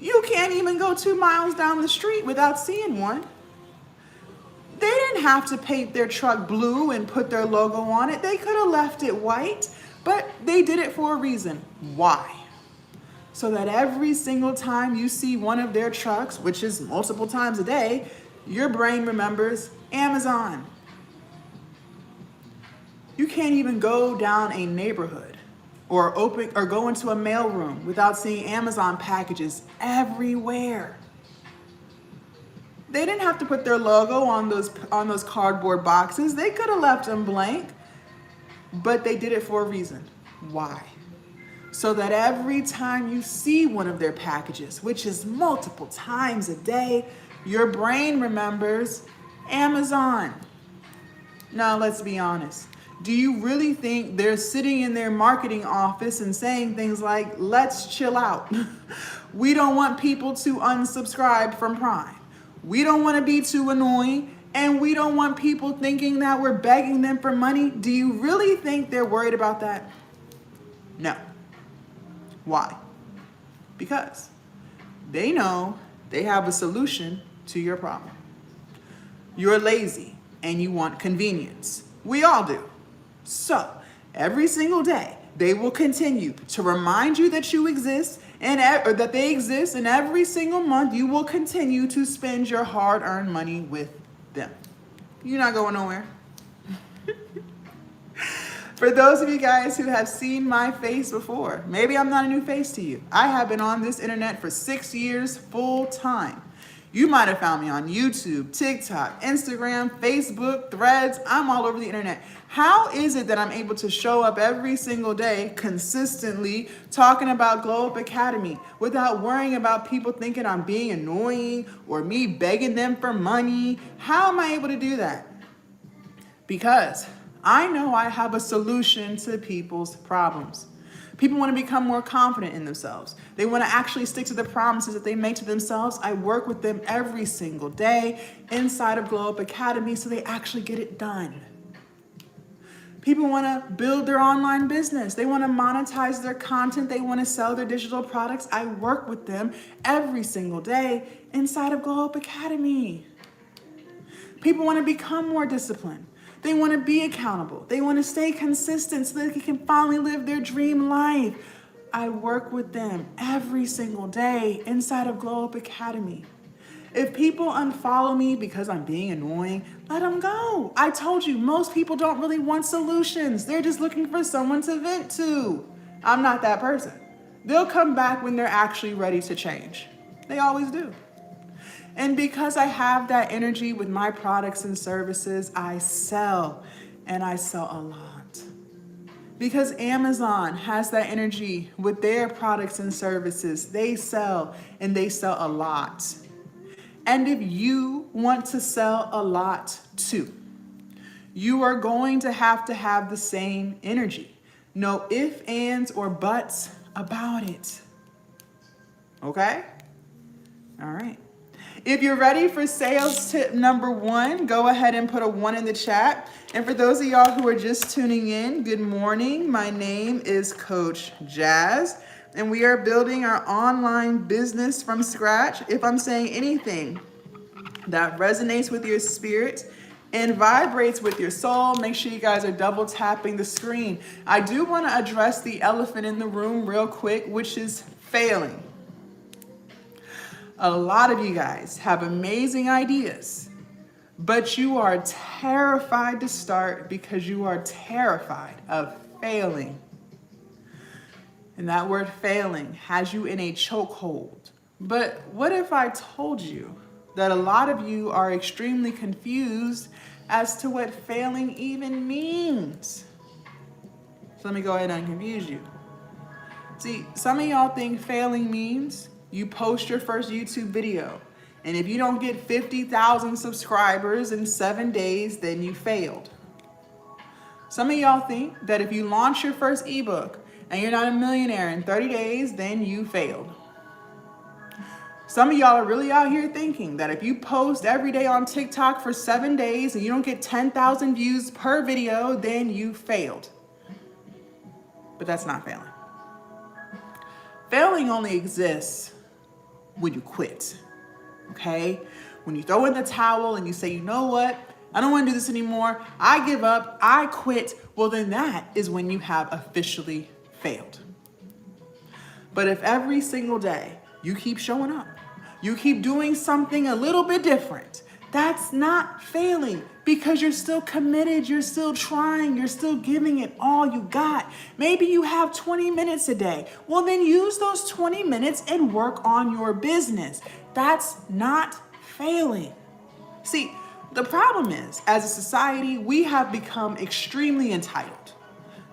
You can't even go 2 miles down the street without seeing one. They didn't have to paint their truck blue and put their logo on it. They could have left it white, but they did it for a reason. Why? So that every single time you see one of their trucks, which is multiple times a day, your brain remembers Amazon. You can't even go down a neighborhood or go into a mailroom without seeing Amazon packages everywhere. They didn't have to put their logo on those cardboard boxes. They could have left them blank, but they did it for a reason. Why? So that every time you see one of their packages, which is multiple times a day, your brain remembers Amazon. Now, let's be honest. Do you really think they're sitting in their marketing office and saying things like, let's chill out? We don't want people to unsubscribe from Prime. We don't want to be too annoying, and we don't want people thinking that we're begging them for money. Do you really think they're worried about that? No. Why? Because they know they have a solution to your problem. You're lazy and you want convenience. We all do. So every single day, they will continue to remind you that you exist or that they exist, and every single month you will continue to spend your hard-earned money with them. You're not going nowhere. For those of you guys who have seen my face before, maybe I'm not a new face to you. I have been on this internet for 6 years full time. You might have found me on YouTube, TikTok, Instagram, Facebook, Threads. I'm all over the internet. How is it that I'm able to show up every single day consistently talking about Glow Up Academy without worrying about people thinking I'm being annoying or me begging them for money? How am I able to do that? Because I know I have a solution to people's problems. People want to become more confident in themselves. They want to actually stick to the promises that they make to themselves. I work with them every single day inside of Glow Up Academy so they actually get it done. People want to build their online business. They want to monetize their content. They want to sell their digital products. I work with them every single day inside of Glow Up Academy. People want to become more disciplined. They want to be accountable. They want to stay consistent so that they can finally live their dream life. I work with them every single day inside of Glow Up Academy. If people unfollow me because I'm being annoying, let them go. I told you, most people don't really want solutions. They're just looking for someone to vent to. I'm not that person. They'll come back when they're actually ready to change. They always do. And because I have that energy with my products and services, I sell, and I sell a lot. Because Amazon has that energy with their products and services, they sell, and they sell a lot. And if you want to sell a lot too, you are going to have the same energy. No ifs, ands, or buts about it. Okay? All right. If you're ready for sales tip number 1, go ahead and put a 1 in the chat. And for those of y'all who are just tuning in, good morning. My name is Coach Jazz, and we are building our online business from scratch. If I'm saying anything that resonates with your spirit and vibrates with your soul, make sure you guys are double tapping the screen. I do want to address the elephant in the room real quick, which is failing. A lot of you guys have amazing ideas, but you are terrified to start because you are terrified of failing. And that word failing has you in a chokehold. But what if I told you that a lot of you are extremely confused as to what failing even means? So let me go ahead and confuse you. See, some of y'all think failing means you post your first YouTube video, and if you don't get 50,000 subscribers in 7 days, then you failed. Some of y'all think that if you launch your first ebook and you're not a millionaire in 30 days, then you failed. Some of y'all are really out here thinking that if you post every day on TikTok for 7 days and you don't get 10,000 views per video, then you failed. But that's not failing. Failing only exists when you quit, okay? When you throw in the towel and you say, you know what? I don't want to do this anymore. I give up. I quit. Well, then that is when you have officially failed. But if every single day you keep showing up, you keep doing something a little bit different, that's not failing because you're still committed, you're still trying, you're still giving it all you got. Maybe you have 20 minutes a day. Well, then use those 20 minutes and work on your business. That's not failing. See, the problem is, as a society, we have become extremely entitled.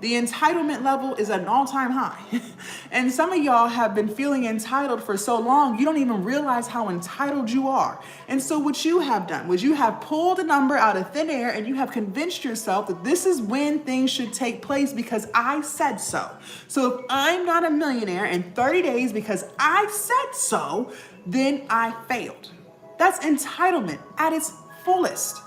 The entitlement level is at an all-time high. And some of y'all have been feeling entitled for so long, you don't even realize how entitled you are. And so what you have done was you have pulled a number out of thin air and you have convinced yourself that this is when things should take place because I said so. So if I'm not a millionaire in 30 days because I said so, then I failed. That's entitlement at its fullest.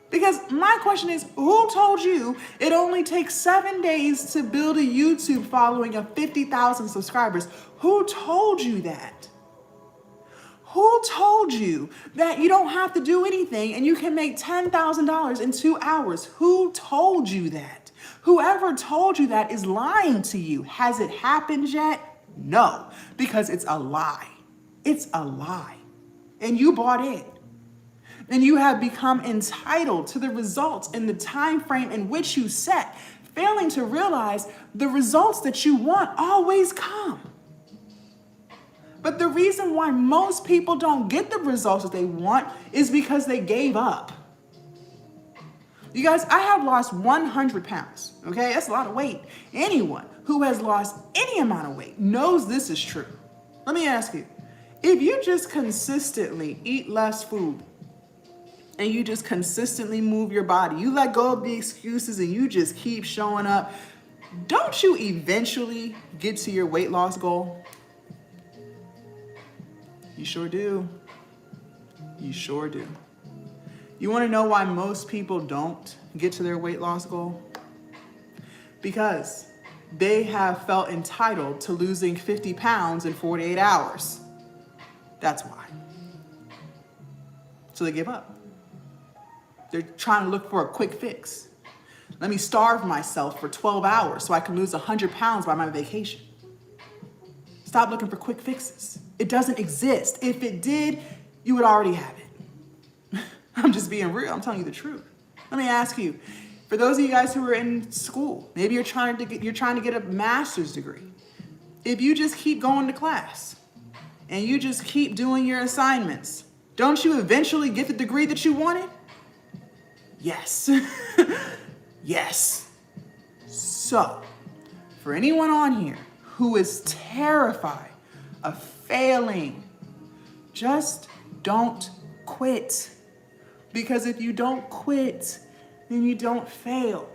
Because my question is, who told you it only takes 7 days to build a YouTube following of 50,000 subscribers? Who told you that? Who told you that you don't have to do anything and you can make $10,000 in 2 hours? Who told you that? Whoever told you that is lying to you. Has it happened yet? No, because it's a lie. It's a lie. And you bought in. And you have become entitled to the results in the time frame in which you set, failing to realize the results that you want always come. But the reason why most people don't get the results that they want is because they gave up. You guys, I have lost 100 pounds, okay? That's a lot of weight. Anyone who has lost any amount of weight knows this is true. Let me ask you, if you just consistently eat less food, and you just consistently move your body, you let go of the excuses and you just keep showing up, don't you eventually get to your weight loss goal? You sure do. You sure do. You want to know why most people don't get to their weight loss goal? Because they have felt entitled to losing 50 pounds in 48 hours. That's why. So they give up. They're trying to look for a quick fix. Let me starve myself for 12 hours so I can lose 100 pounds by my vacation. Stop looking for quick fixes. It doesn't exist. If it did, you would already have it. I'm just being real. I'm telling you the truth. Let me ask you, for those of you guys who are in school, maybe you're trying to get a master's degree. If you just keep going to class and you just keep doing your assignments, don't you eventually get the degree that you wanted? Yes. Yes. So, for anyone on here who is terrified of failing, just don't quit. Because if you don't quit, then you don't fail.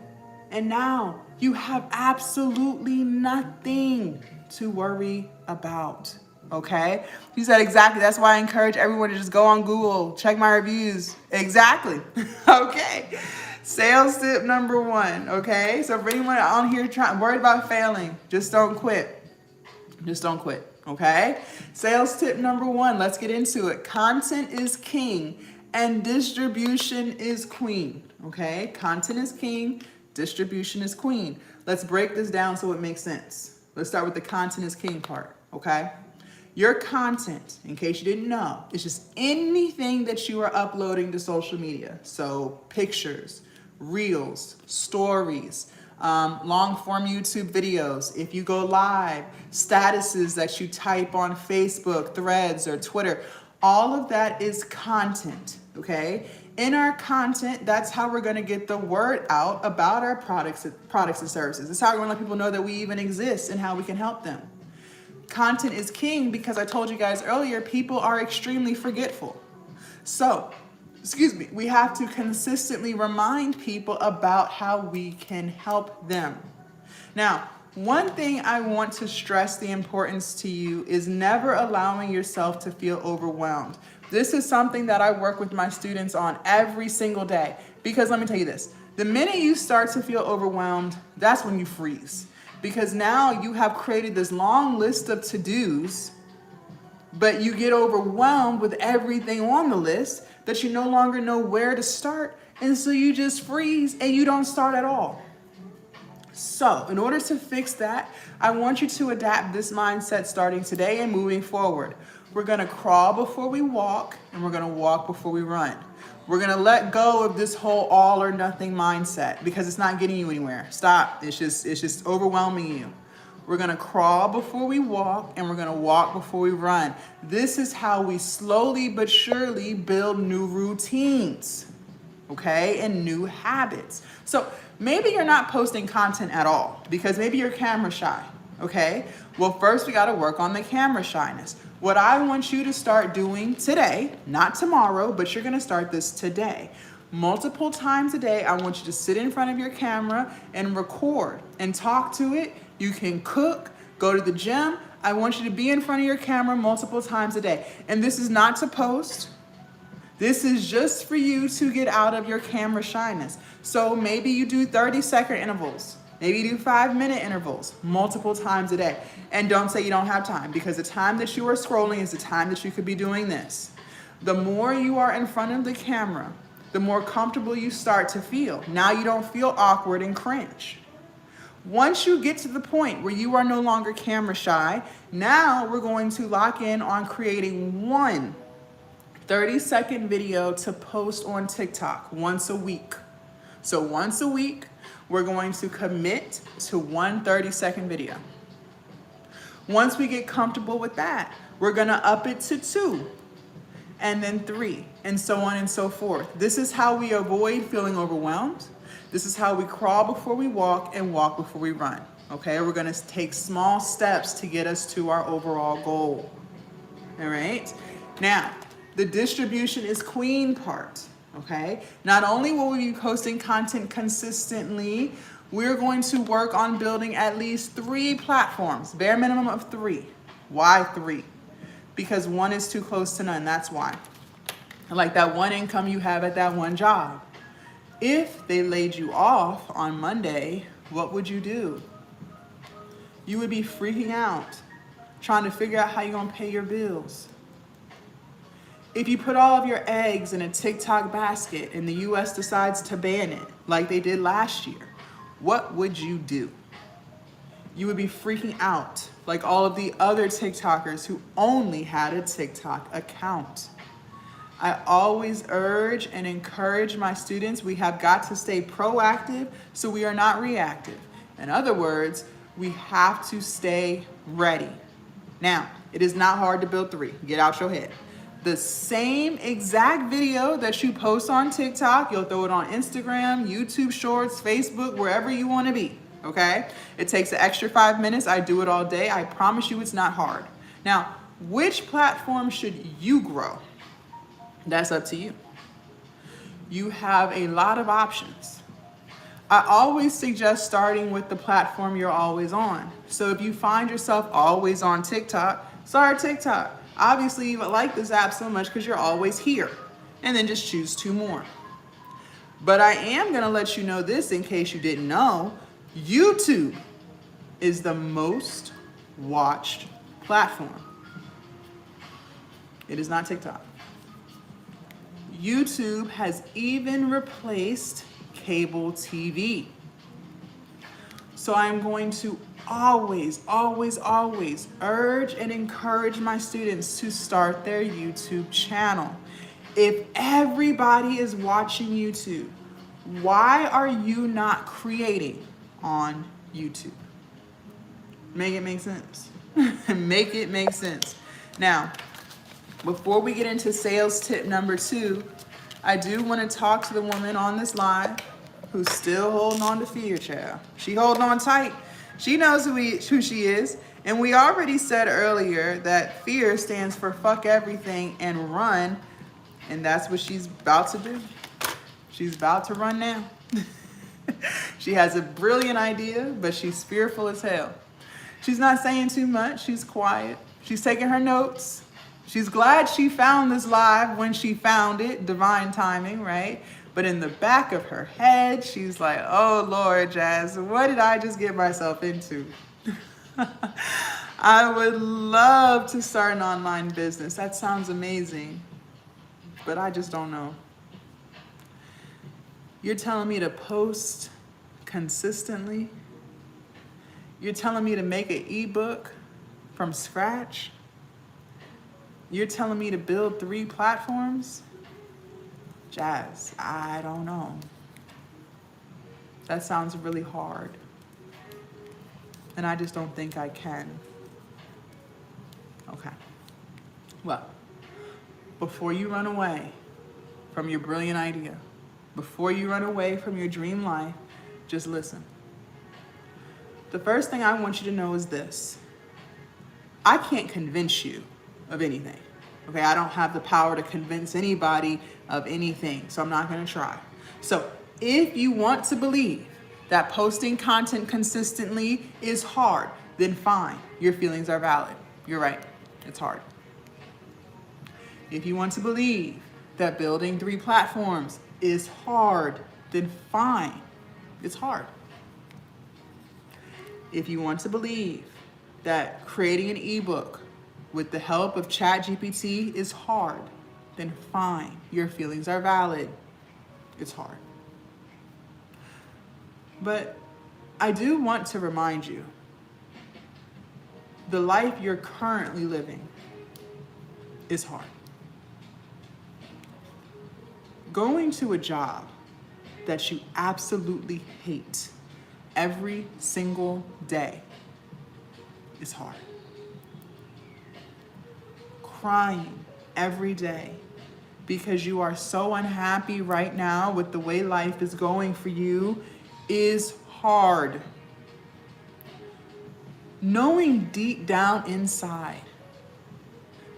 And now you have absolutely nothing to worry about. Okay? You said exactly. That's why I encourage everyone to just go on Google, check my reviews. Exactly. Okay. Sales tip number 1. Okay? So for anyone on here worried about failing, just don't quit. Just don't quit. Okay? Sales tip number 1. Let's get into it. Content is king and distribution is queen. Okay? Content is king, distribution is queen. Let's break this down so it makes sense. Let's start with the content is king part. Okay? Your content, in case you didn't know, is just anything that you are uploading to social media. So pictures, reels, stories, long form YouTube videos. If you go live, statuses that you type on Facebook, Threads, or Twitter, all of that is content, okay? In our content, that's how we're gonna get the word out about our products and services. It's how we're gonna let people know that we even exist and how we can help them. Content is king because I told you guys earlier, people are extremely forgetful. So, we have to consistently remind people about how we can help them. Now, one thing I want to stress the importance to you is never allowing yourself to feel overwhelmed. This is something that I work with my students on every single day. Because let me tell you this, the minute you start to feel overwhelmed, that's when you freeze. Because now you have created this long list of to-dos, but you get overwhelmed with everything on the list. that you no longer know where to start, and so you just freeze and you don't start at all. So in order to fix that, I want you to adapt this mindset starting today and moving forward. We're gonna crawl before we walk, and we're gonna walk before we run. We're gonna let go of this whole all or nothing mindset because it's not getting you anywhere. Stop, it's just overwhelming you. We're gonna crawl before we walk, and we're gonna walk before we run. This is how we slowly but surely build new routines, okay, and new habits. So maybe you're not posting content at all because maybe you're camera shy, okay? Well, first we gotta work on the camera shyness. What I want you to start doing today, not tomorrow, but you're gonna start this today. Multiple times a day, I want you to sit in front of your camera and record and talk to it. You can cook, go to the gym. I want you to be in front of your camera multiple times a day. And this is not to post. This is just for you to get out of your camera shyness. So maybe you do 30-second intervals. Maybe you do 5-minute intervals multiple times a day. And don't say you don't have time, because the time that you are scrolling is the time that you could be doing this. The more you are in front of the camera, the more comfortable you start to feel. Now you don't feel awkward and cringe. Once you get to the point where you are no longer camera shy, now we're going to lock in on creating one 30-second video to post on TikTok once a week. So once a week, we're going to commit to one 30-second video. Once we get comfortable with that, we're gonna up it to 2, and then 3, and so on and so forth. This is how we avoid feeling overwhelmed. This is how we crawl before we walk and walk before we run, okay? We're gonna take small steps to get us to our overall goal, all right? Now, the distribution is queen part, okay? Not only will we be posting content consistently, we're going to work on building at least 3 platforms, bare minimum of 3. Why 3? Because 1 is too close to none, that's why. Like that one income you have at that one job. If they laid you off on Monday, what would you do? You would be freaking out, trying to figure out how you're gonna pay your bills. If you put all of your eggs in a TikTok basket and the US decides to ban it, like they did last year, what would you do? You would be freaking out, like all of the other TikTokers who only had a TikTok account. I always urge and encourage my students, we have got to stay proactive so we are not reactive. In other words, we have to stay ready. Now, it is not hard to build 3. Get out your head. The same exact video that you post on TikTok, you'll throw it on Instagram, YouTube Shorts, Facebook, wherever you want to be, okay? It takes an extra 5 minutes. I do it all day. I promise you it's not hard. Now, which platform should you grow? That's up to you. You have a lot of options. I always suggest starting with the platform you're always on. So if you find yourself always on TikTok, start TikTok. Obviously, you like this app so much because you're always here. And then just choose 2 more. But I am going to let you know this in case you didn't know. YouTube is the most watched platform. It is not TikTok. YouTube has even replaced cable TV. So I'm going to always urge and encourage my students to start their YouTube channel. If everybody is watching YouTube, why are you not creating on YouTube? Make it make sense. Make it make sense. Now, before we get into sales tip number 2, I do want to talk to the woman on this live who's still holding on to fear, child. She holding on tight. She knows who she is. And we already said earlier that fear stands for fuck everything and run. And that's what she's about to do. She's about to run now. She has a brilliant idea, but she's fearful as hell. She's not saying too much. She's quiet. She's taking her notes. She's glad she found this live when she found it. Divine timing, right? But in the back of her head, she's like, oh, Lord, Jazz, what did I just get myself into? I would love to start an online business. That sounds amazing. but I just don't know. You're telling me to post consistently? You're telling me to make an ebook from scratch? You're telling me to build 3 platforms? Jazz, I don't know. That sounds really hard. And I just don't think I can. Okay. Well, before you run away from your brilliant idea, before you run away from your dream life, just listen. The first thing I want you to know is this. I can't convince you of anything. Okay, I don't have the power to convince anybody of anything, so I'm not going to try. So if you want to believe that posting content consistently is hard, then fine, your feelings are valid. You're right, it's hard. If you want to believe that building 3 platforms is hard, then fine, it's hard. If you want to believe that creating an ebook with the help of ChatGPT is hard, then fine, your feelings are valid. It's hard. But I do want to remind you, the life you're currently living is hard. Going to a job that you absolutely hate every single day is hard. Crying every day because you are so unhappy right now with the way life is going for you is hard. Knowing deep down inside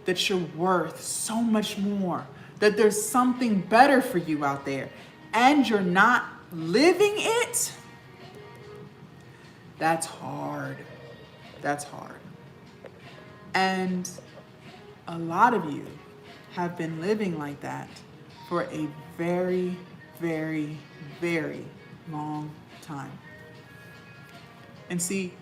that you're worth so much more, that there's something better for you out there, and you're not living it, that's hard. That's hard. And a lot of you have been living like that for a very, very, very long time. And see,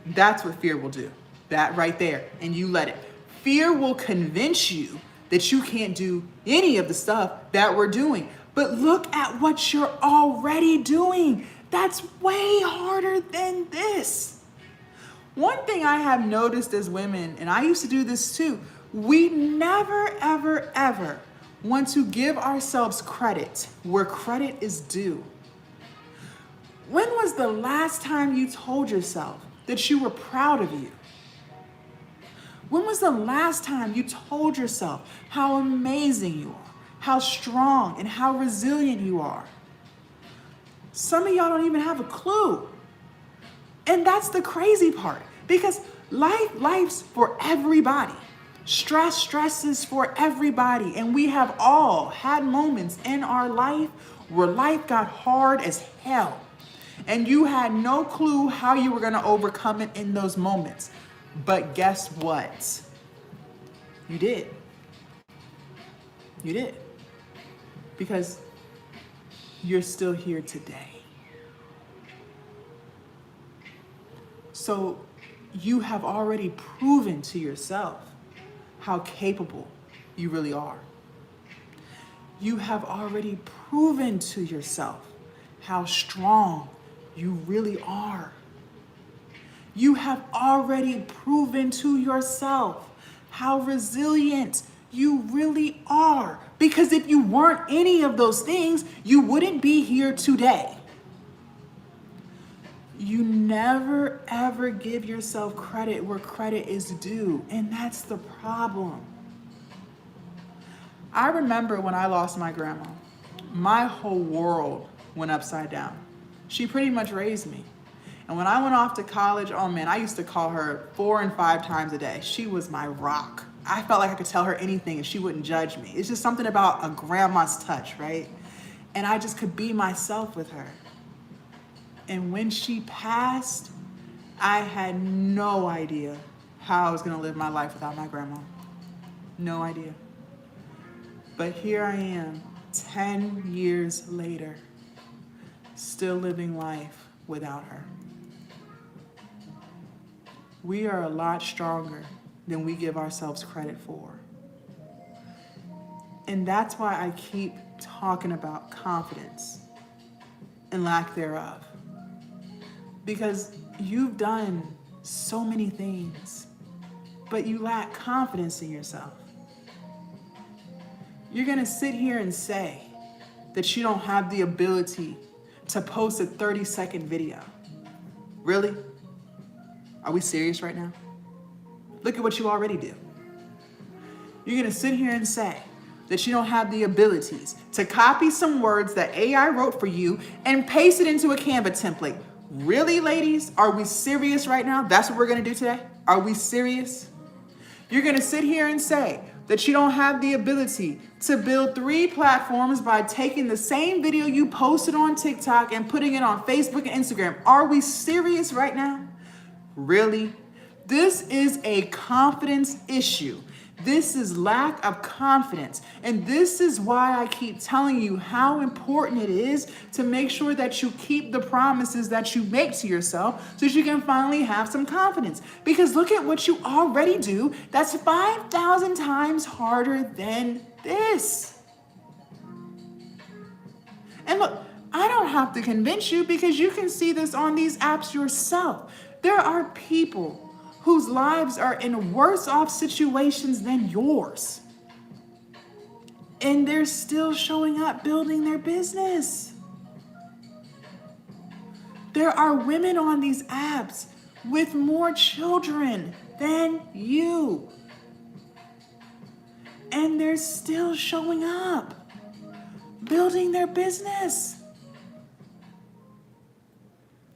that's what fear will do. That right there. And you let it. Fear will convince you that you can't do any of the stuff that we're doing. But look at what you're already doing. That's way harder than this. One thing I have noticed as women, and I used to do this too, we never, ever, ever want to give ourselves credit where credit is due. When was the last time you told yourself that you were proud of you? When was the last time you told yourself how amazing you are, how strong and how resilient you are? Some of y'all don't even have a clue. And that's the crazy part, because life's for everybody. Stress is for everybody. And we have all had moments in our life where life got hard as hell. And you had no clue how you were going to overcome it in those moments. But guess what? You did. You did. Because you're still here today. So you have already proven to yourself how capable you really are. You have already proven to yourself how strong you really are. You have already proven to yourself how resilient you really are. Because if you weren't any of those things, you wouldn't be here today. You never, ever give yourself credit where credit is due. And that's the problem. I remember when I lost my grandma, my whole world went upside down. She pretty much raised me. And when I went off to college, oh man, I used to call her 4 and 5 times a day. She was my rock. I felt like I could tell her anything and she wouldn't judge me. It's just something about a grandma's touch, right? And I just could be myself with her. And when she passed, I had no idea how I was going to live my life without my grandma. No idea. But here I am, 10 years later, still living life without her. We are a lot stronger than we give ourselves credit for. And that's why I keep talking about confidence and lack thereof. Because you've done so many things, but you lack confidence in yourself. You're gonna sit here and say that you don't have the ability to post a 30-second video. Really? Are we serious right now? Look at what you already do. You're gonna sit here and say that you don't have the abilities to copy some words that AI wrote for you and paste it into a Canva template. Really, ladies? Are we serious right now? That's what we're gonna do today? Are we serious? You're gonna sit here and say that you don't have the ability to build 3 platforms by taking the same video you posted on TikTok and putting it on Facebook and Instagram. Are we serious right now? Really? This is a confidence issue. This is lack of confidence. And this is why I keep telling you how important it is to make sure that you keep the promises that you make to yourself so that you can finally have some confidence. Because look at what you already do. That's 5,000 times harder than this. And look, I don't have to convince you because you can see this on these apps yourself. There are people whose lives are in worse off situations than yours. And they're still showing up building their business. There are women on these apps with more children than you. And they're still showing up, building their business.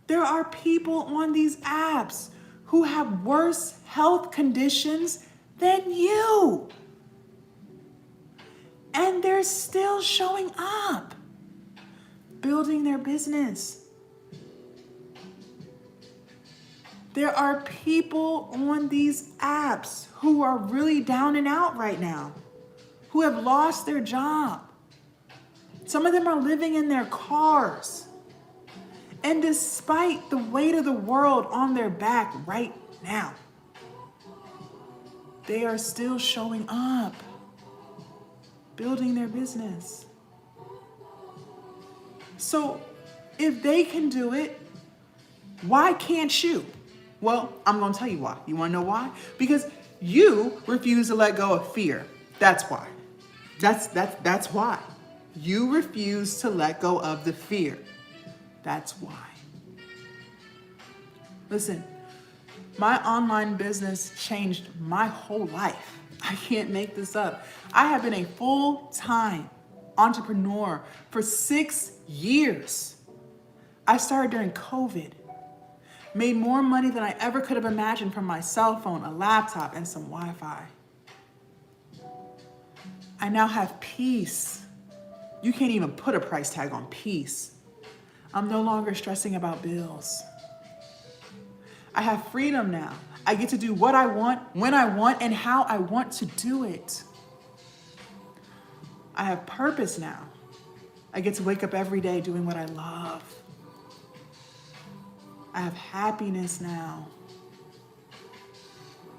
There are people on these apps who have worse health conditions than you. And they're still showing up, building their business. There are people on these apps who are really down and out right now, who have lost their job. Some of them are living in their cars. And despite the weight of the world on their back right now, they are still showing up, building their business. So if they can do it, why can't you? Well, I'm going to tell you why. You want to know why? Because you refuse to let go of fear. That's why. That's why. You refuse to let go of the fear. That's why. Listen, my online business changed my whole life. I can't make this up. I have been a full-time entrepreneur for 6 years. I started during COVID. Made more money than I ever could have imagined from my cell phone, a laptop, and some Wi-Fi. I now have peace. You can't even put a price tag on peace. I'm no longer stressing about bills. I have freedom now. I get to do what I want, when I want, and how I want to do it. I have purpose now. I get to wake up every day doing what I love. I have happiness now.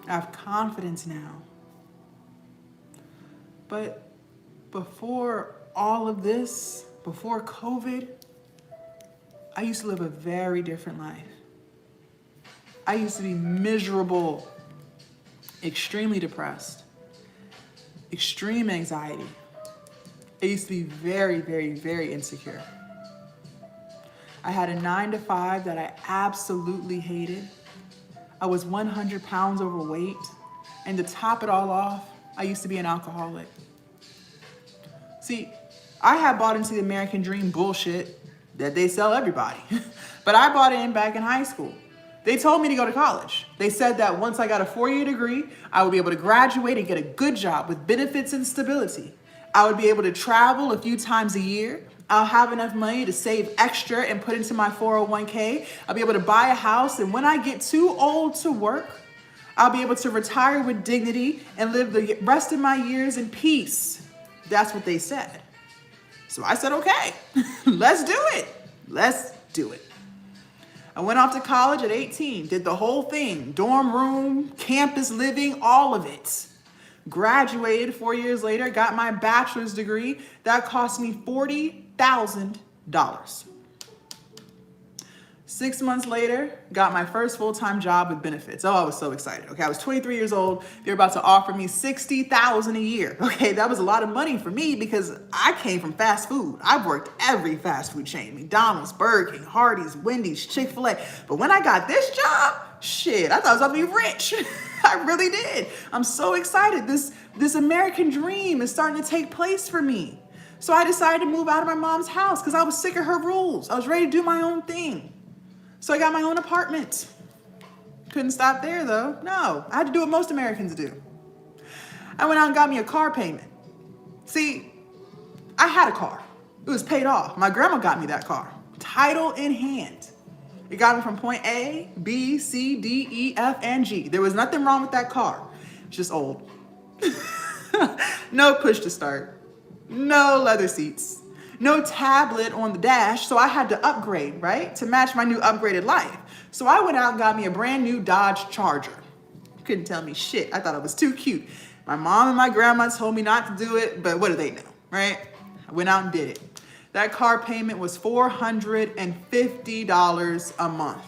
I have confidence now. But before all of this, before COVID, I used to live a very different life. I used to be miserable, extremely depressed, extreme anxiety. I used to be very, very, very insecure. I had a 9-to-5 that I absolutely hated. I was 100 pounds overweight. And to top it all off, I used to be an alcoholic. See, I had bought into the American dream bullshit that they sell everybody. But I bought in back in high school. They told me to go to college. They said that once I got a 4-year degree, I would be able to graduate and get a good job with benefits and stability. I would be able to travel a few times a year. I'll have enough money to save extra and put into my 401k. I'll be able to buy a house. And when I get too old to work, I'll be able to retire with dignity and live the rest of my years in peace. That's what they said. So I said, okay, let's do it. Let's do it. I went off to college at 18, did the whole thing, dorm room, campus living, all of it. graduated 4 years later, got my bachelor's degree. That cost me $40,000. 6 months later, got my first full-time job with benefits. Oh, I was so excited. Okay, I was 23 years old. They were about to offer me $60,000 a year. Okay, that was a lot of money for me because I came from fast food. I've worked every fast food chain: McDonald's, Burger King, Hardee's, Wendy's, Chick-fil-A. But when I got this job, shit, I thought I was about to be rich. I really did. I'm so excited. This American dream is starting to take place for me. So I decided to move out of my mom's house because I was sick of her rules. I was ready to do my own thing. So I got my own apartment. Couldn't stop there though. No, I had to do what most Americans do. I went out and got me a car payment. See, I had a car. It was paid off. My grandma got me that car, title in hand. It got me from point A, B, C, D, E, F, and G. There was nothing wrong with that car. It's just old. No push to start. No leather seats. No tablet on the dash, so I had to upgrade, right? To match my new upgraded life. So I went out and got me a brand new Dodge Charger. Couldn't tell me shit. I thought it was too cute. My mom and my grandma told me not to do it, but what do they know, right? I went out and did it. That car payment was $450 a month.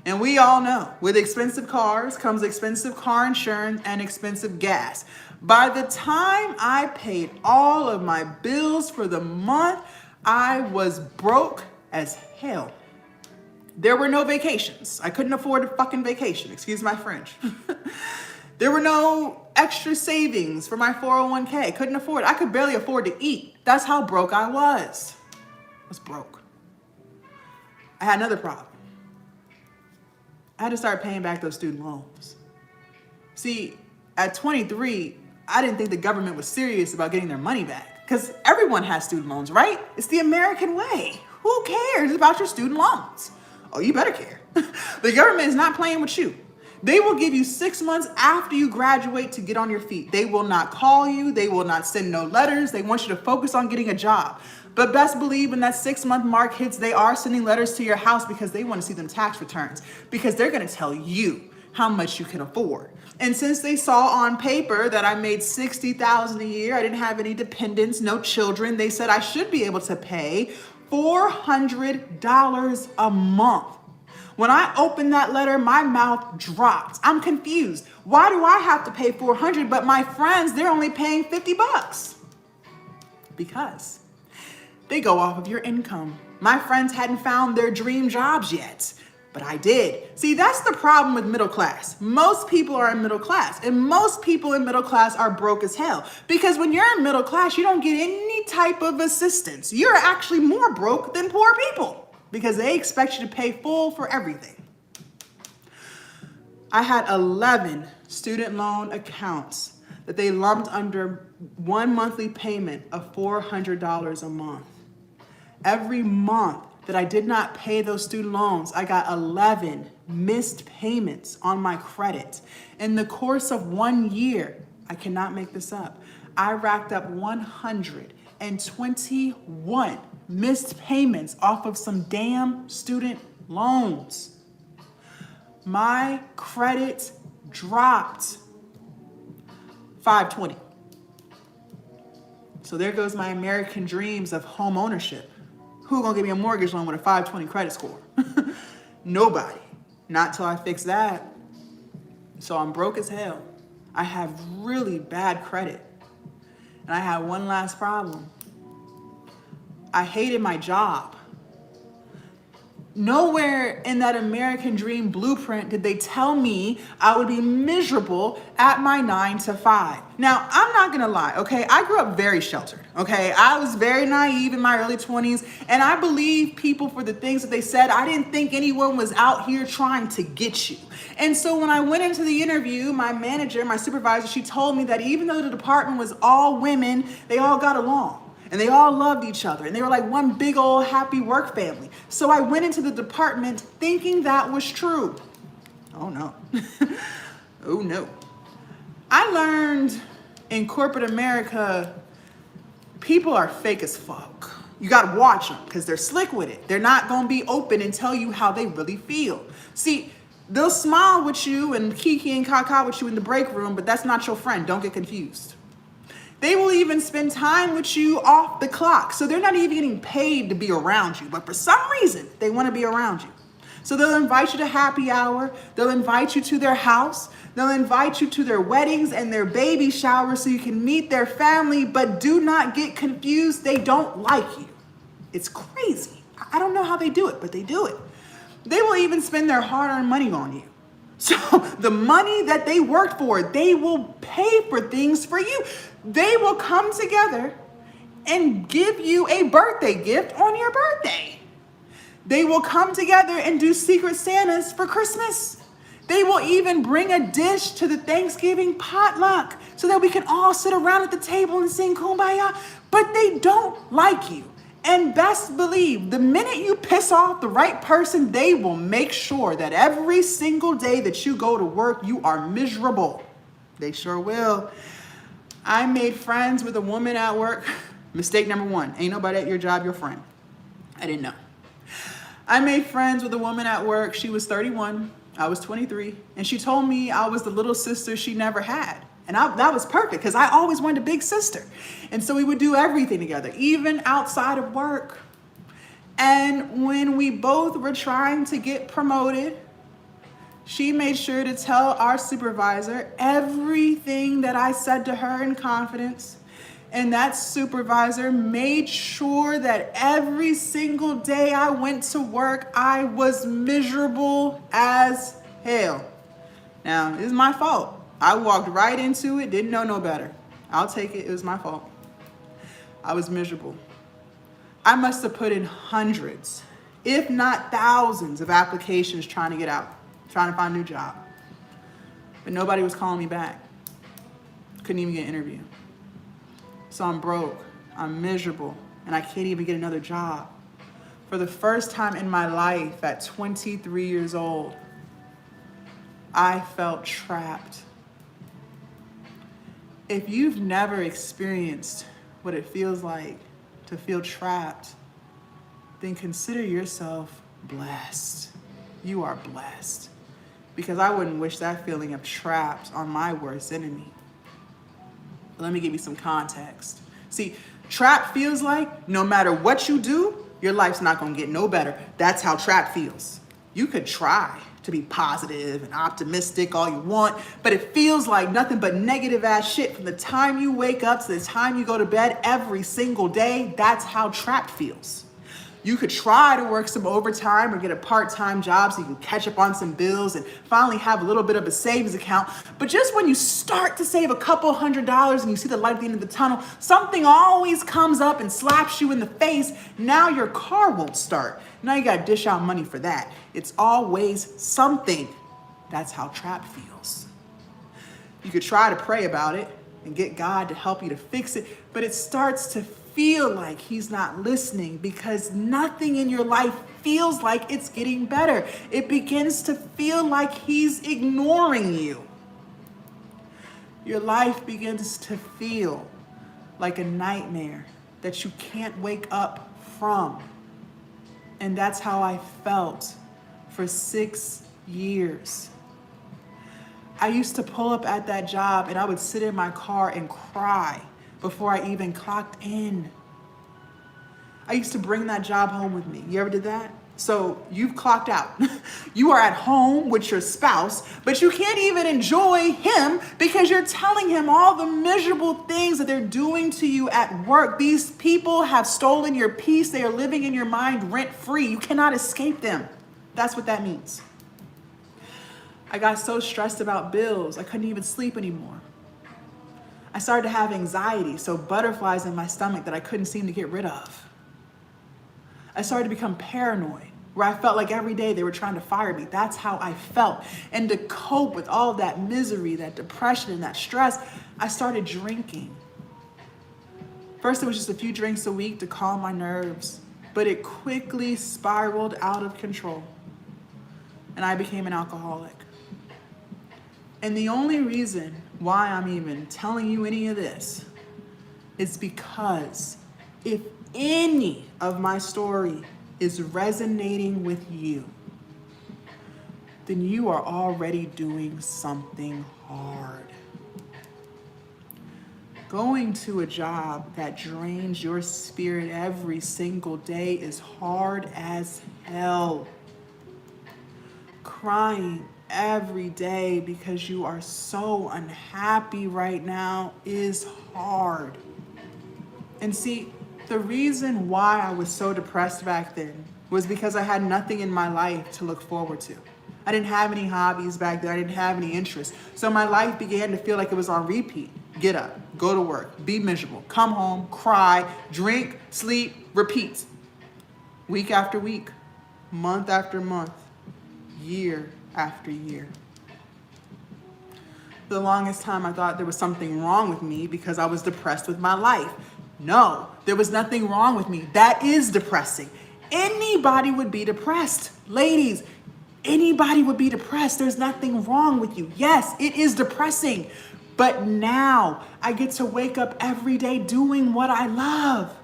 And we all know, with expensive cars comes expensive car insurance and expensive gas. By the time I paid all of my bills for the month, I was broke as hell. There were no vacations. I couldn't afford a fucking vacation, excuse my French. There were no extra savings for my 401k. Couldn't afford it. I could barely afford to eat. That's how broke I was. I was broke. I had another problem. I had to start paying back those student loans. See, at 23, I didn't think the government was serious about getting their money back because everyone has student loans, right? It's the American way. Who cares about your student loans? Oh, you better care. The government is not playing with you. They will give you 6 months after you graduate to get on your feet. They will not call you. They will not send no letters. They want you to focus on getting a job. But best believe when that 6 month mark hits, they are sending letters to your house because they want to see them tax returns, because they're going to tell you how much you can afford. And since they saw on paper that I made $60,000 a year, I didn't have any dependents, no children, they said I should be able to pay $400 a month. When I opened that letter, my mouth dropped. I'm confused. Why do I have to pay $400, but my friends, they're only paying $50? Because they go off of your income. My friends hadn't found their dream jobs yet, but I did. See, that's the problem with middle class. Most people are in middle class, and most people in middle class are broke as hell. Because when you're in middle class, you don't get any type of assistance. You're actually more broke than poor people because they expect you to pay full for everything. I had 11 student loan accounts that they lumped under one monthly payment of $400 a month. Every month that I did not pay those student loans, I got 11 missed payments on my credit. In the course of 1 year, I cannot make this up, I racked up 121 missed payments off of some damn student loans. My credit dropped 520. So there goes my American dreams of home ownership. Who gonna give me a mortgage loan with a 520 credit score? Nobody. Not till I fix that. So I'm broke as hell. I have really bad credit. And I had one last problem. I hated my job. Nowhere in that American dream blueprint did they tell me I would be miserable at my 9 to 5. Now, I'm not gonna lie, okay? I grew up very sheltered, okay? I was very naive in my early 20s, and I believed people for the things that they said. I didn't think anyone was out here trying to get you. And so when I went into the interview, my manager, my supervisor, she told me that even though the department was all women, they all got along. And they all loved each other. And they were like one big old happy work family. So I went into the department thinking that was true. Oh no. Oh no. I learned in corporate America, people are fake as fuck. You gotta watch them because they're slick with it. They're not gonna be open and tell you how they really feel. See, They'll smile with you and kiki and kaka with you in the break room, but that's not your friend. Don't get confused. They will even spend time with you off the clock. So they're not even getting paid to be around you, but for some reason, they want to be around you. So they'll invite you to happy hour. They'll invite you to their house. They'll invite you to their weddings and their baby showers so you can meet their family, but do not get confused. They don't like you. It's crazy. I don't know how they do it, but they do it. They will even spend their hard-earned money on you. So the money that they worked for, they will pay for things for you. They will come together and give you a birthday gift on your birthday. They will come together and do Secret Santas for Christmas. They will even bring a dish to the Thanksgiving potluck so that we can all sit around at the table and sing Kumbaya. But they don't like you. And best believe, the minute you piss off the right person, they will make sure that every single day that you go to work, you are miserable. They sure will. I made friends with a woman at work. Mistake number one, ain't nobody at your job your friend. I didn't know. I made friends with a woman at work. She was 31, I was 23, and she told me I was the little sister she never had. And that was perfect because I always wanted a big sister. And so we would do everything together, even outside of work. And when we both were trying to get promoted, she made sure to tell our supervisor everything that I said to her in confidence. And that supervisor made sure that every single day I went to work, I was miserable as hell. Now, it's my fault. I walked right into it, didn't know no better. I'll take it, it was my fault. I was miserable. I must have put in hundreds, if not thousands of applications trying to get out, trying to find a new job. But nobody was calling me back. Couldn't even get an interview. So I'm broke, I'm miserable, and I can't even get another job. For the first time in my life at 23 years old, I felt trapped. If you've never experienced what it feels like to feel trapped, then consider yourself blessed. You are blessed. Because I wouldn't wish that feeling of trapped on my worst enemy. But let me give you some context. See, trapped feels like no matter what you do, your life's not gonna get no better. That's how trapped feels. You could try to be positive and optimistic all you want, but it feels like nothing but negative ass shit from the time you wake up to the time you go to bed every single day. That's how trapped feels. You could try to work some overtime or get a part-time job so you can catch up on some bills and finally have a little bit of a savings account. But just when you start to save a couple $100s and you see the light at the end of the tunnel, something always comes up and slaps you in the face. Now your car won't start. Now you gotta dish out money for that. It's always something. That's how trapped feels. You could try to pray about it and get God to help you to fix it, but it starts to feel like he's not listening because nothing in your life feels like it's getting better. It begins to feel like he's ignoring you. Your life begins to feel like a nightmare that you can't wake up from. And that's how I felt for 6 years. I used to pull up at that job and I would sit in my car and cry before I even clocked in. I used to bring that job home with me. You ever did that? So you've clocked out. You are at home with your spouse, but you can't even enjoy him because you're telling him all the miserable things that they're doing to you at work. These people have stolen your peace. They are living in your mind rent-free. You cannot escape them. That's what that means. I got so stressed about bills, I couldn't even sleep anymore. I started to have anxiety, so butterflies in my stomach that I couldn't seem to get rid of. I started to become paranoid, where I felt like every day they were trying to fire me. That's how I felt. And to cope with all that misery, that depression, and that stress, I started drinking. First, it was just a few drinks a week to calm my nerves, but it quickly spiraled out of control, and I became an alcoholic. And the only reason why I'm even telling you any of this is because if any of my story is resonating with you, then you are already doing something hard. Going to a job that drains your spirit every single day is hard as hell. Crying every day because you are so unhappy right now is hard. And see, the reason why I was so depressed back then was because I had nothing in my life to look forward to. I didn't have any hobbies back then. I didn't have any interests. So my life began to feel like it was on repeat. Get up, go to work, be miserable, come home, cry, drink, sleep, repeat. Week after week, month after month, year after year. For the longest time, I thought there was something wrong with me because I was depressed with my life. No, there was nothing wrong with me. That is depressing. Anybody would be depressed. Ladies, anybody would be depressed. There's nothing wrong with you. Yes, it is depressing. But now I get to wake up every day doing what I love.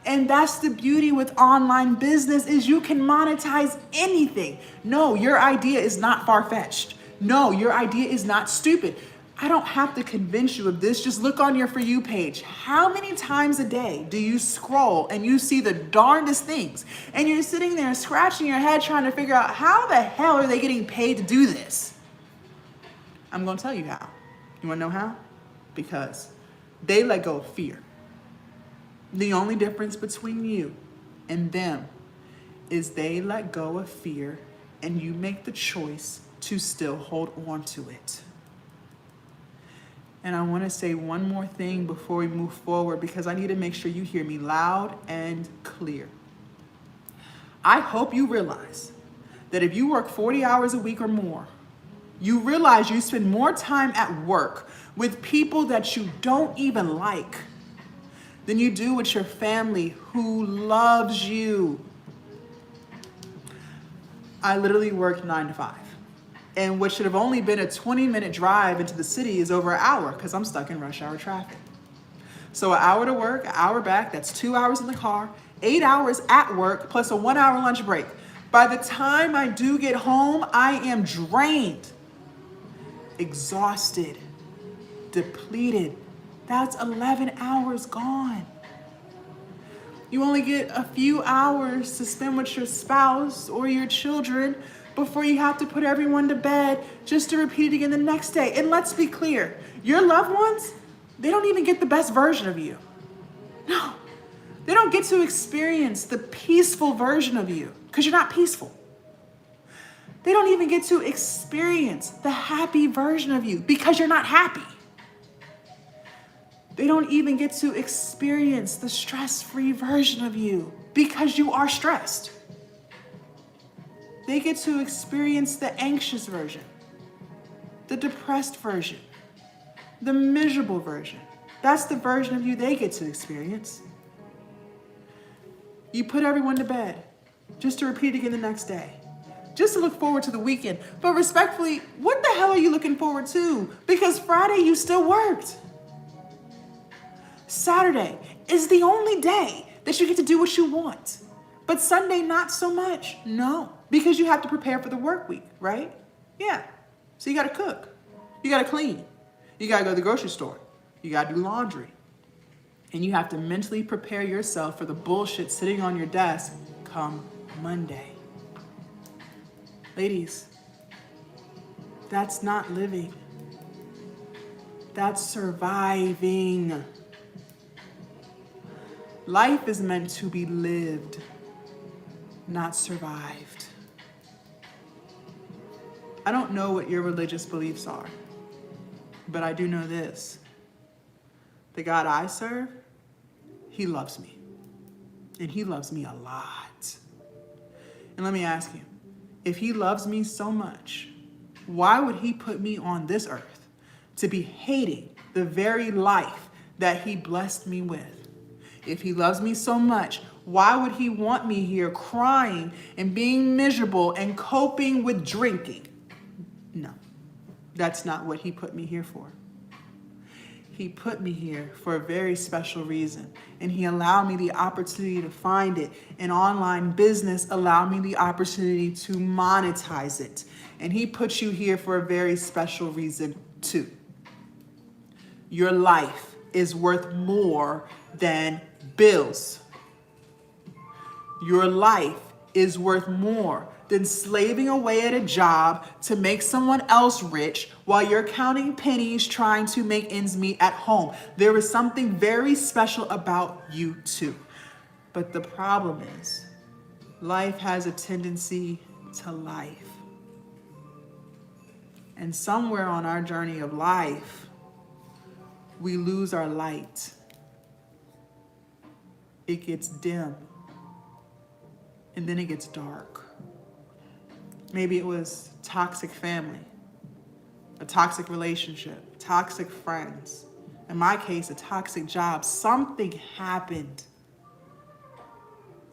And that's the beauty with online business is you can monetize anything. No, your idea is not far-fetched. No, your idea is not stupid. I don't have to convince you of this. Just look on your For You page. How many times a day do you scroll and you see the darndest things? And you're sitting there scratching your head trying to figure out how the hell are they getting paid to do this? I'm going to tell you how. You want to know how? Because they let go of fear. The only difference between you and them is they let go of fear and you make the choice to still hold on to it. And I want to say one more thing before we move forward because I need to make sure you hear me loud and clear. I hope you realize that if you work 40 hours a week or more, you realize you spend more time at work with people that you don't even like than you do with your family who loves you. I literally worked 9 to 5. And what should have only been a 20-minute drive into the city is over an hour because I'm stuck in rush hour traffic. So an hour to work, an hour back, that's 2 hours in the car, 8 hours at work, plus a 1 hour lunch break. By the time I do get home, I am drained, exhausted, depleted. That's 11 hours gone. You only get a few hours to spend with your spouse or your children before you have to put everyone to bed just to repeat it again the next day. And let's be clear, your loved ones, they don't even get the best version of you. No, they don't get to experience the peaceful version of you because you're not peaceful. They don't even get to experience the happy version of you because you're not happy. They don't even get to experience the stress-free version of you because you are stressed. They get to experience the anxious version, the depressed version, the miserable version. That's the version of you they get to experience. You put everyone to bed just to repeat again the next day, just to look forward to the weekend. But respectfully, what the hell are you looking forward to? Because Friday you still worked. Saturday is the only day that you get to do what you want. But Sunday, not so much. No, because you have to prepare for the work week, right? Yeah. So you got to cook. You got to clean. You got to go to the grocery store. You got to do laundry. And you have to mentally prepare yourself for the bullshit sitting on your desk come Monday. Ladies, that's not living. That's surviving. Life is meant to be lived, not survived. I don't know what your religious beliefs are, but I do know this. The God I serve, he loves me. And he loves me a lot. And let me ask you, if he loves me so much, why would he put me on this earth to be hating the very life that he blessed me with? If he loves me so much, why would he want me here crying and being miserable and coping with drinking? No, that's not what he put me here for. He put me here for a very special reason, and he allowed me the opportunity to find it. And online business allowed me the opportunity to monetize it. And he put you here for a very special reason too. Your life is worth more than bills. Your life is worth more than slaving away at a job to make someone else rich while you're counting pennies trying to make ends meet at home. There is something very special about you too. But the problem is, life has a tendency to life. And somewhere on our journey of life, we lose our light. It gets dim. And then it gets dark. Maybe it was toxic family, a toxic relationship, toxic friends. In my case, a toxic job. Something happened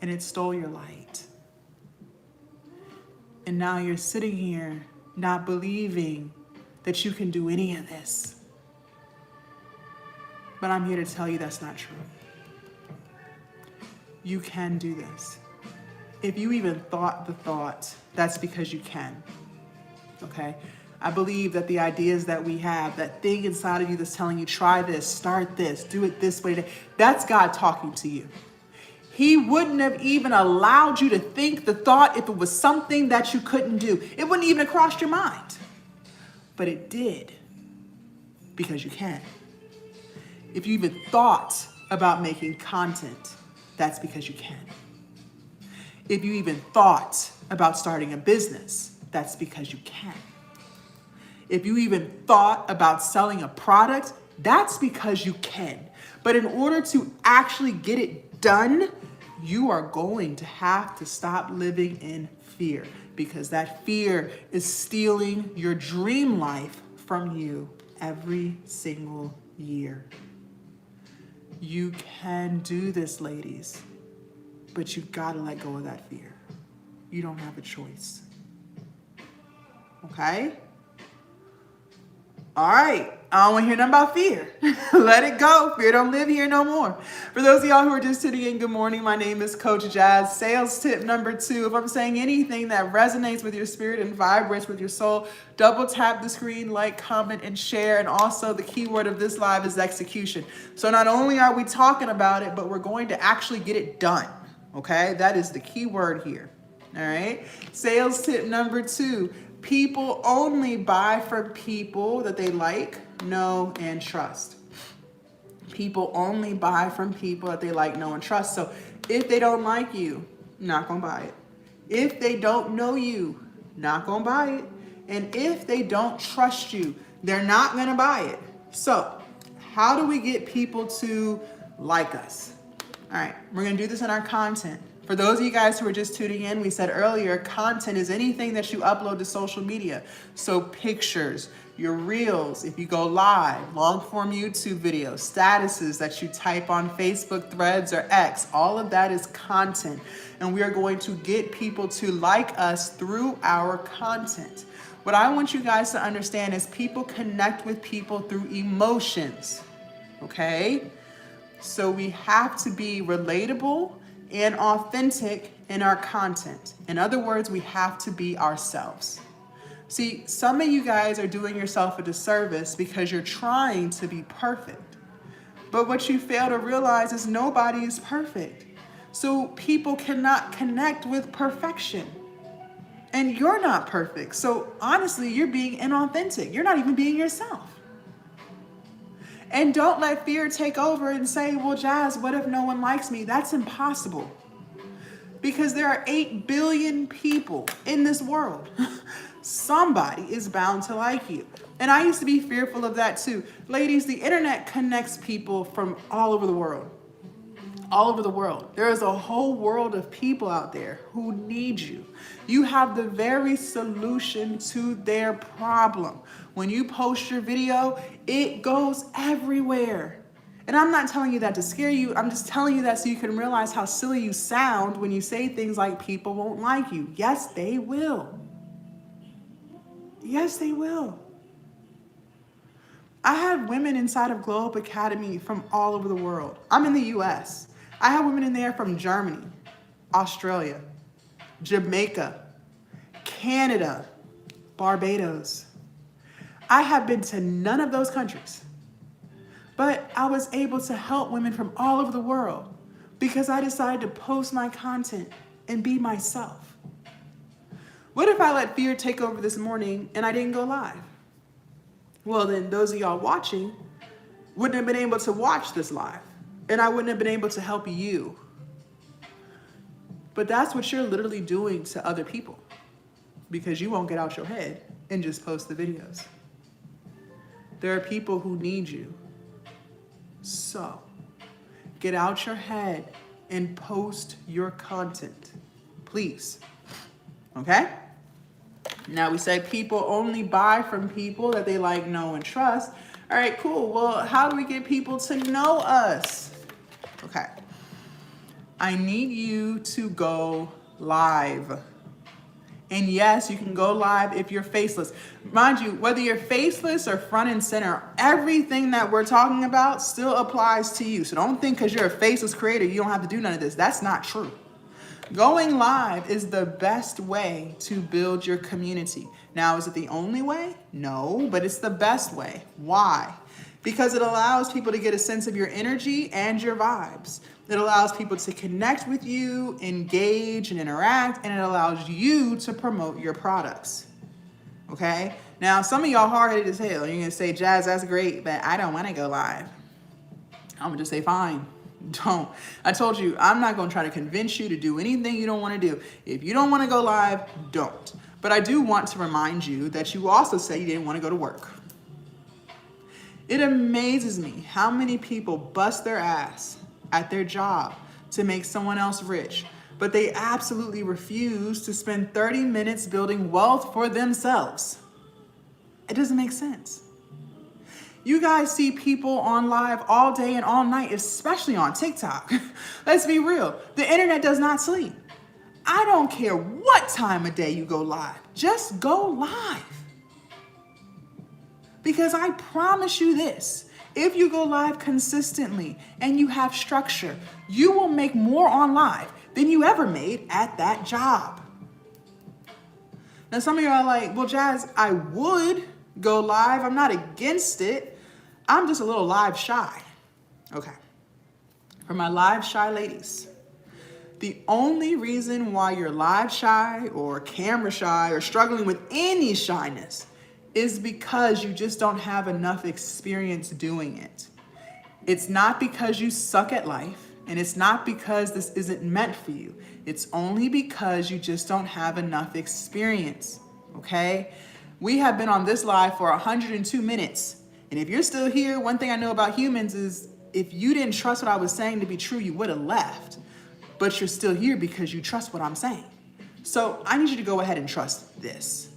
and it stole your light. And now you're sitting here not believing that you can do any of this. But I'm here to tell you that's not true. You can do this. If you even thought the thought, that's because you can, okay? I believe that the ideas that we have, that thing inside of you that's telling you, try this, start this, do it this way, that's God talking to you. He wouldn't have even allowed you to think the thought if it was something that you couldn't do. It wouldn't even have crossed your mind. But it did, because you can. If you even thought about making content, that's because you can. If you even thought about starting a business, that's because you can. If you even thought about selling a product, that's because you can. But in order to actually get it done, you are going to have to stop living in fear, because that fear is stealing your dream life from you every single year. You can do this, ladies. But you've got to let go of that fear. You don't have a choice. Okay? All right. I don't want to hear nothing about fear. Let it go. Fear don't live here no more. For those of y'all who are just tuning in, good morning. My name is Coach Jazz. Sales tip number 2. If I'm saying anything that resonates with your spirit and vibrates with your soul, double tap the screen, like, comment, and share. And also the keyword of this live is execution. So not only are we talking about it, but we're going to actually get it done. Okay, that is the key word here. All right. Sales tip number 2. People only buy from people that they like, know, and trust. People only buy from people that they like, know, and trust. So if they don't like you, not gonna buy it. If they don't know you, not gonna buy it. And if they don't trust you, they're not gonna buy it. So how do we get people to like us? All right, we're gonna do this in our content. For those of you guys who are just tuning in, we said earlier, content is anything that you upload to social media. So pictures, your reels, if you go live, long form YouTube videos, statuses that you type on Facebook, Threads, or X, all of that is content. And we are going to get people to like us through our content. What I want you guys to understand is people connect with people through emotions, okay? So we have to be relatable and authentic in our content. In other words, we have to be ourselves. See, some of you guys are doing yourself a disservice because you're trying to be perfect. But what you fail to realize is nobody is perfect. So people cannot connect with perfection. And you're not perfect. So honestly, you're being inauthentic. You're not even being yourself. And don't let fear take over and say, well, Jazz, what if no one likes me? That's impossible. Because there are 8 billion people in this world. Somebody is bound to like you. And I used to be fearful of that too. Ladies, the internet connects people from all over the world. All over the world. There is a whole world of people out there who need you. You have the very solution to their problem. When you post your video, it goes everywhere. And I'm not telling you that to scare you. I'm just telling you that so you can realize how silly you sound when you say things like people won't like you. Yes, they will. Yes, they will. I had women inside of Globe Academy from all over the world. I'm in the US. I have women in there from Germany, Australia, Jamaica, Canada, Barbados. I have been to none of those countries, but I was able to help women from all over the world because I decided to post my content and be myself. What if I let fear take over this morning and I didn't go live? Well, then those of y'all watching wouldn't have been able to watch this live, and I wouldn't have been able to help you. But that's what you're literally doing to other people because you won't get out your head and just post the videos. There are people who need you. So get out your head and post your content, please. Okay? Now we say people only buy from people that they like, know, and trust. All right, cool. Well, how do we get people to know us? Okay. I need you to go live. And yes, you can go live if you're faceless. Mind you, whether you're faceless or front and center, everything that we're talking about still applies to you. So don't think because you're a faceless creator, you don't have to do none of this. That's not true. Going live is the best way to build your community. Now, is it the only way? No, but it's the best way. Why? Because it allows people to get a sense of your energy and your vibes. It allows people to connect with you, engage and interact, and it allows you to promote your products. Okay? Now, some of y'all hard-headed as hell. You're gonna say, Jazz, that's great, but I don't wanna go live. I'm gonna just say, fine. Don't. I told you, I'm not going to try to convince you to do anything you don't want to do. If you don't want to go live, don't. But I do want to remind you that you also said you didn't want to go to work. It amazes me how many people bust their ass at their job to make someone else rich, but they absolutely refuse to spend 30 minutes building wealth for themselves. It doesn't make sense. You guys see people on live all day and all night, especially on TikTok. Let's be real. The internet does not sleep. I don't care what time of day you go live. Just go live. Because I promise you this, if you go live consistently and you have structure, you will make more on live than you ever made at that job. Now, some of you are like, well, Jazz, I would go live. I'm not against it. I'm just a little live shy. Okay. For my live shy ladies, the only reason why you're live shy or camera shy or struggling with any shyness is because you just don't have enough experience doing it. It's not because you suck at life, and it's not because this isn't meant for you. It's only because you just don't have enough experience, okay? We have been on this live for 102 minutes. And if you're still here, one thing I know about humans is if you didn't trust what I was saying to be true, you would have left. But you're still here because you trust what I'm saying. So I need you to go ahead and trust this.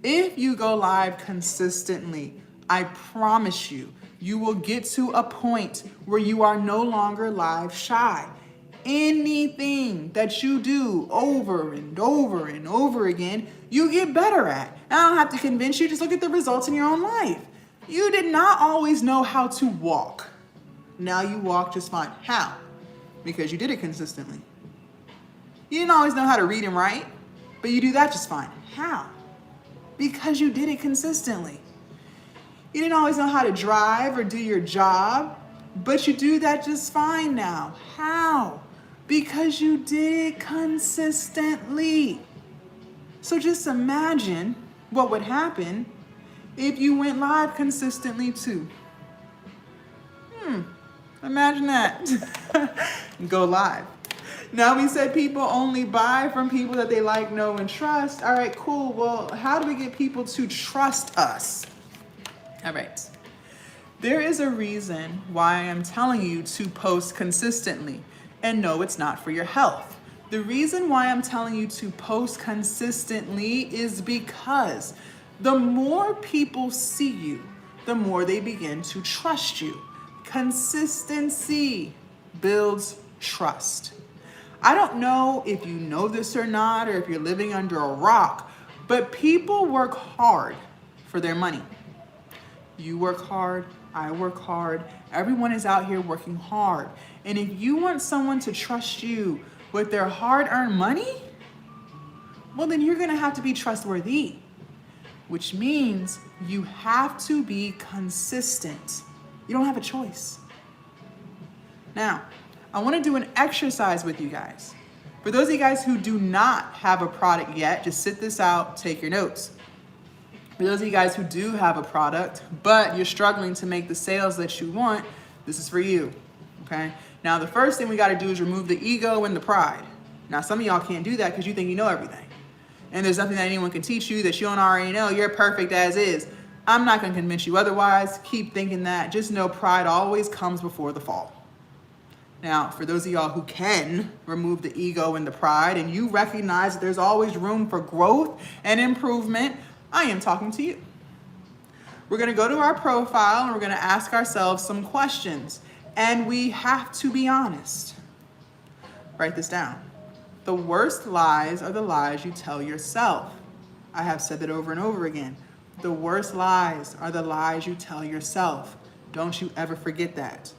If you go live consistently, I promise you, you will get to a point where you are no longer live shy. Anything that you do over and over and over again, you get better at. I don't have to convince you, just look at the results in your own life. You did not always know how to walk. Now you walk just fine. How? Because you did it consistently. You didn't always know how to read and write, but you do that just fine. How? Because you did it consistently. You didn't always know how to drive or do your job, but you do that just fine now. How? Because you did it consistently. So just imagine what would happen if you went live consistently too. Imagine that. Go live. Now we said people only buy from people that they like, know, and trust. All right, cool. Well, how do we get people to trust us? All right. There is a reason why I'm telling you to post consistently. And no, it's not for your health. The reason why I'm telling you to post consistently is because the more people see you, the more they begin to trust you. Consistency builds trust. I don't know if you know this or not, or if you're living under a rock, but people work hard for their money. You work hard, I work hard. Everyone is out here working hard. And if you want someone to trust you with their hard-earned money, well, then you're gonna have to be trustworthy, which means you have to be consistent. You don't have a choice. Now, I wanna do an exercise with you guys. For those of you guys who do not have a product yet, just sit this out, take your notes. For those of you guys who do have a product, but you're struggling to make the sales that you want, this is for you, okay? Now, the first thing we gotta do is remove the ego and the pride. Now, some of y'all can't do that because you think you know everything. And there's nothing that anyone can teach you that you don't already know. You're perfect as is. I'm not gonna convince you otherwise. Keep thinking that. Just know pride always comes before the fall. Now, for those of y'all who can remove the ego and the pride and you recognize that there's always room for growth and improvement, I am talking to you. We're gonna go to our profile and we're gonna ask ourselves some questions. And we have to be honest. Write this down. The worst lies are the lies you tell yourself. I have said that over and over again. The worst lies are the lies you tell yourself. Don't you ever forget that.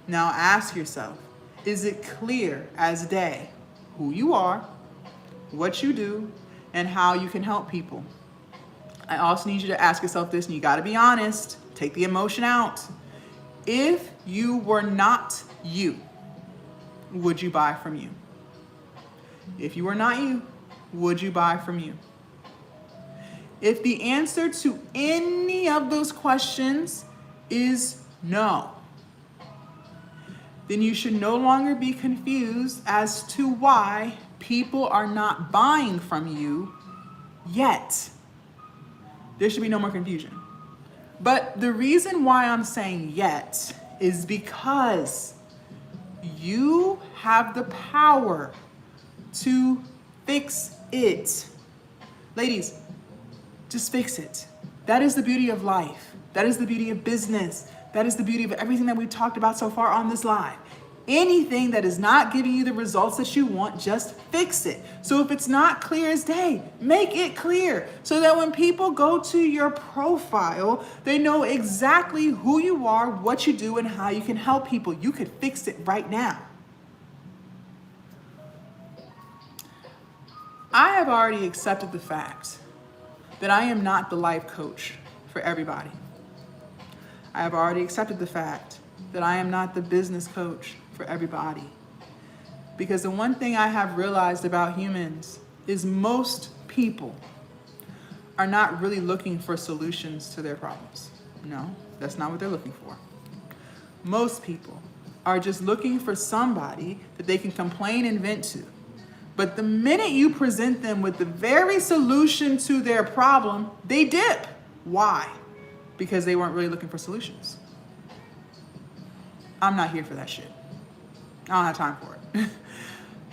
Now ask yourself, is it clear as day who you are, what you do, and how you can help people? I also need you to ask yourself this, and you gotta be honest. Take the emotion out. If you were not you, would you buy from you? If you were not you, would you buy from you? If the answer to any of those questions is no, then you should no longer be confused as to why people are not buying from you yet. There should be no more confusion. But the reason why I'm saying yet is because you have the power to fix it. Ladies, just fix it. That is the beauty of life. That is the beauty of business. That is the beauty of everything that we've talked about so far on this live. Anything that is not giving you the results that you want, just fix it. So if it's not clear as day, make it clear so that when people go to your profile, they know exactly who you are, what you do, and how you can help people. You could fix it right now. I have already accepted the fact that I am not the life coach for everybody. I have already accepted the fact that I am not the business coach for everybody. Because the one thing I have realized about humans is most people are not really looking for solutions to their problems. No, that's not what they're looking for. Most people are just looking for somebody that they can complain and vent to. But the minute you present them with the very solution to their problem, they dip. Why? Because they weren't really looking for solutions. I'm not here for that shit. I don't have time for it.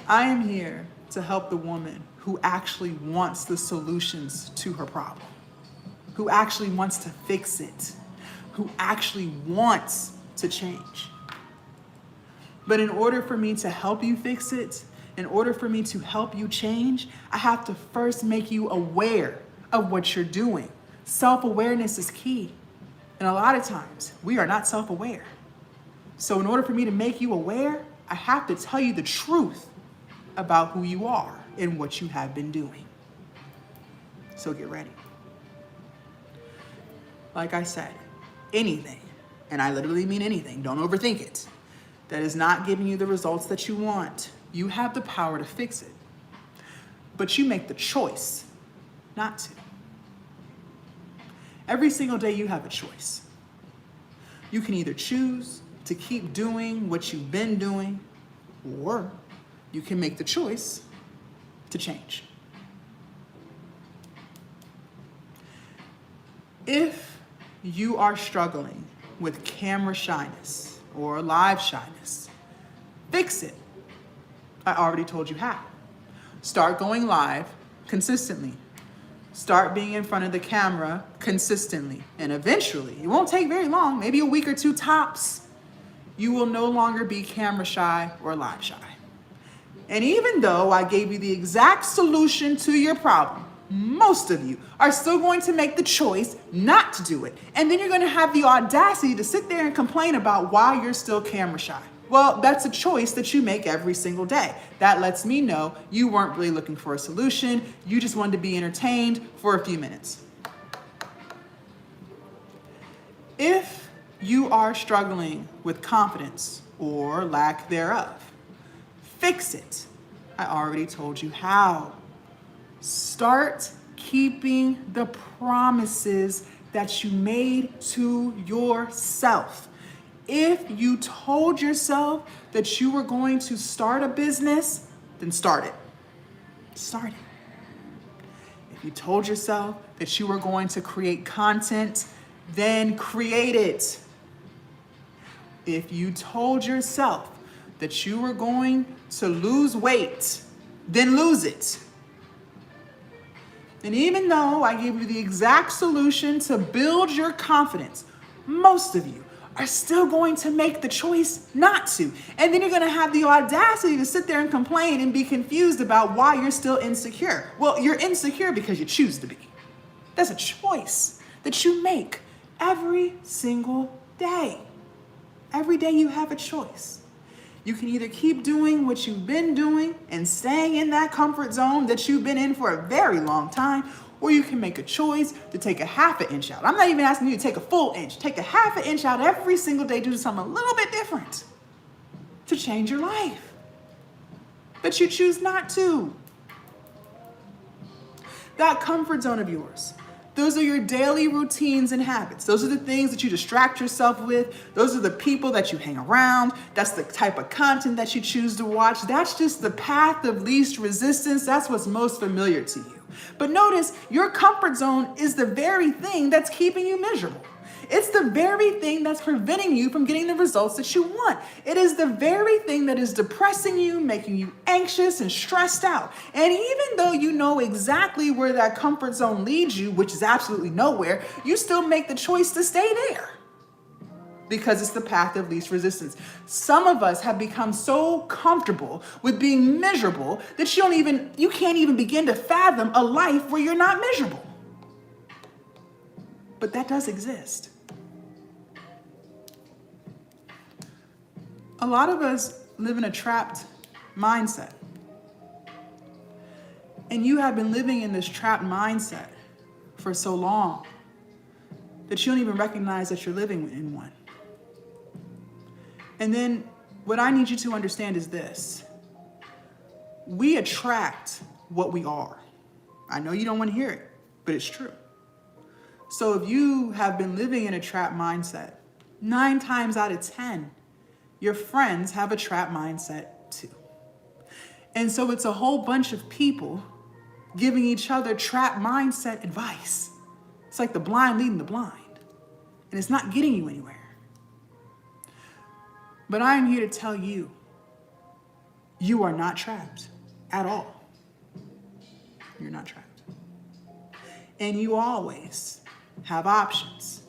I am here to help the woman who actually wants the solutions to her problem, who actually wants to fix it, who actually wants to change. But in order for me to help you fix it, in order for me to help you change, I have to first make you aware of what you're doing. Self-awareness is key. And a lot of times, we are not self-aware. So in order for me to make you aware, I have to tell you the truth about who you are and what you have been doing. So get ready. Like I said, anything, and I literally mean anything, don't overthink it, that is not giving you the results that you want, you have the power to fix it. But you make the choice not to. Every single day you have a choice. You can either choose to keep doing what you've been doing, or you can make the choice to change. If you are struggling with camera shyness or live shyness, fix it. I already told you how. Start going live consistently. Start being in front of the camera consistently. And eventually, it won't take very long, maybe a week or two tops, you will no longer be camera shy or live shy. And even though I gave you the exact solution to your problem, most of you are still going to make the choice not to do it. And then you're going to have the audacity to sit there and complain about why you're still camera shy. Well, that's a choice that you make every single day. That lets me know you weren't really looking for a solution. You just wanted to be entertained for a few minutes. If you are struggling with confidence or lack thereof, fix it. I already told you how. Start keeping the promises that you made to yourself. If you told yourself that you were going to start a business, then start it. Start it. If you told yourself that you were going to create content, then create it. If you told yourself that you were going to lose weight, then lose it. And even though I gave you the exact solution to build your confidence, most of you are still going to make the choice not to. And then you're going to have the audacity to sit there and complain and be confused about why you're still insecure. Well, you're insecure because you choose to be. That's a choice that you make every single day. Every day you have a choice. You can either keep doing what you've been doing and staying in that comfort zone that you've been in for a very long time, or you can make a choice to take a half an inch out. I'm not even asking you to take a full inch. Take a half an inch out every single day, do something a little bit different to change your life. But you choose not to. That comfort zone of yours, those are your daily routines and habits. Those are the things that you distract yourself with. Those are the people that you hang around. That's the type of content that you choose to watch. That's just the path of least resistance. That's what's most familiar to you. But notice your comfort zone is the very thing that's keeping you miserable. It's the very thing that's preventing you from getting the results that you want. It is the very thing that is depressing you, making you anxious and stressed out. And even though you know exactly where that comfort zone leads you, which is absolutely nowhere, you still make the choice to stay there because it's the path of least resistance. Some of us have become so comfortable with being miserable that you can't even begin to fathom a life where you're not miserable. But that does exist. A lot of us live in a trapped mindset. And you have been living in this trapped mindset for so long that you don't even recognize that you're living in one. And then what I need you to understand is this. We attract what we are. I know you don't want to hear it, but it's true. So if you have been living in a trapped mindset, 9 times out of 10, your friends have a trapped mindset too. And so it's a whole bunch of people giving each other trapped mindset advice. It's like the blind leading the blind. And it's not getting you anywhere. But I am here to tell you, you are not trapped at all. You're not trapped. And you always have options.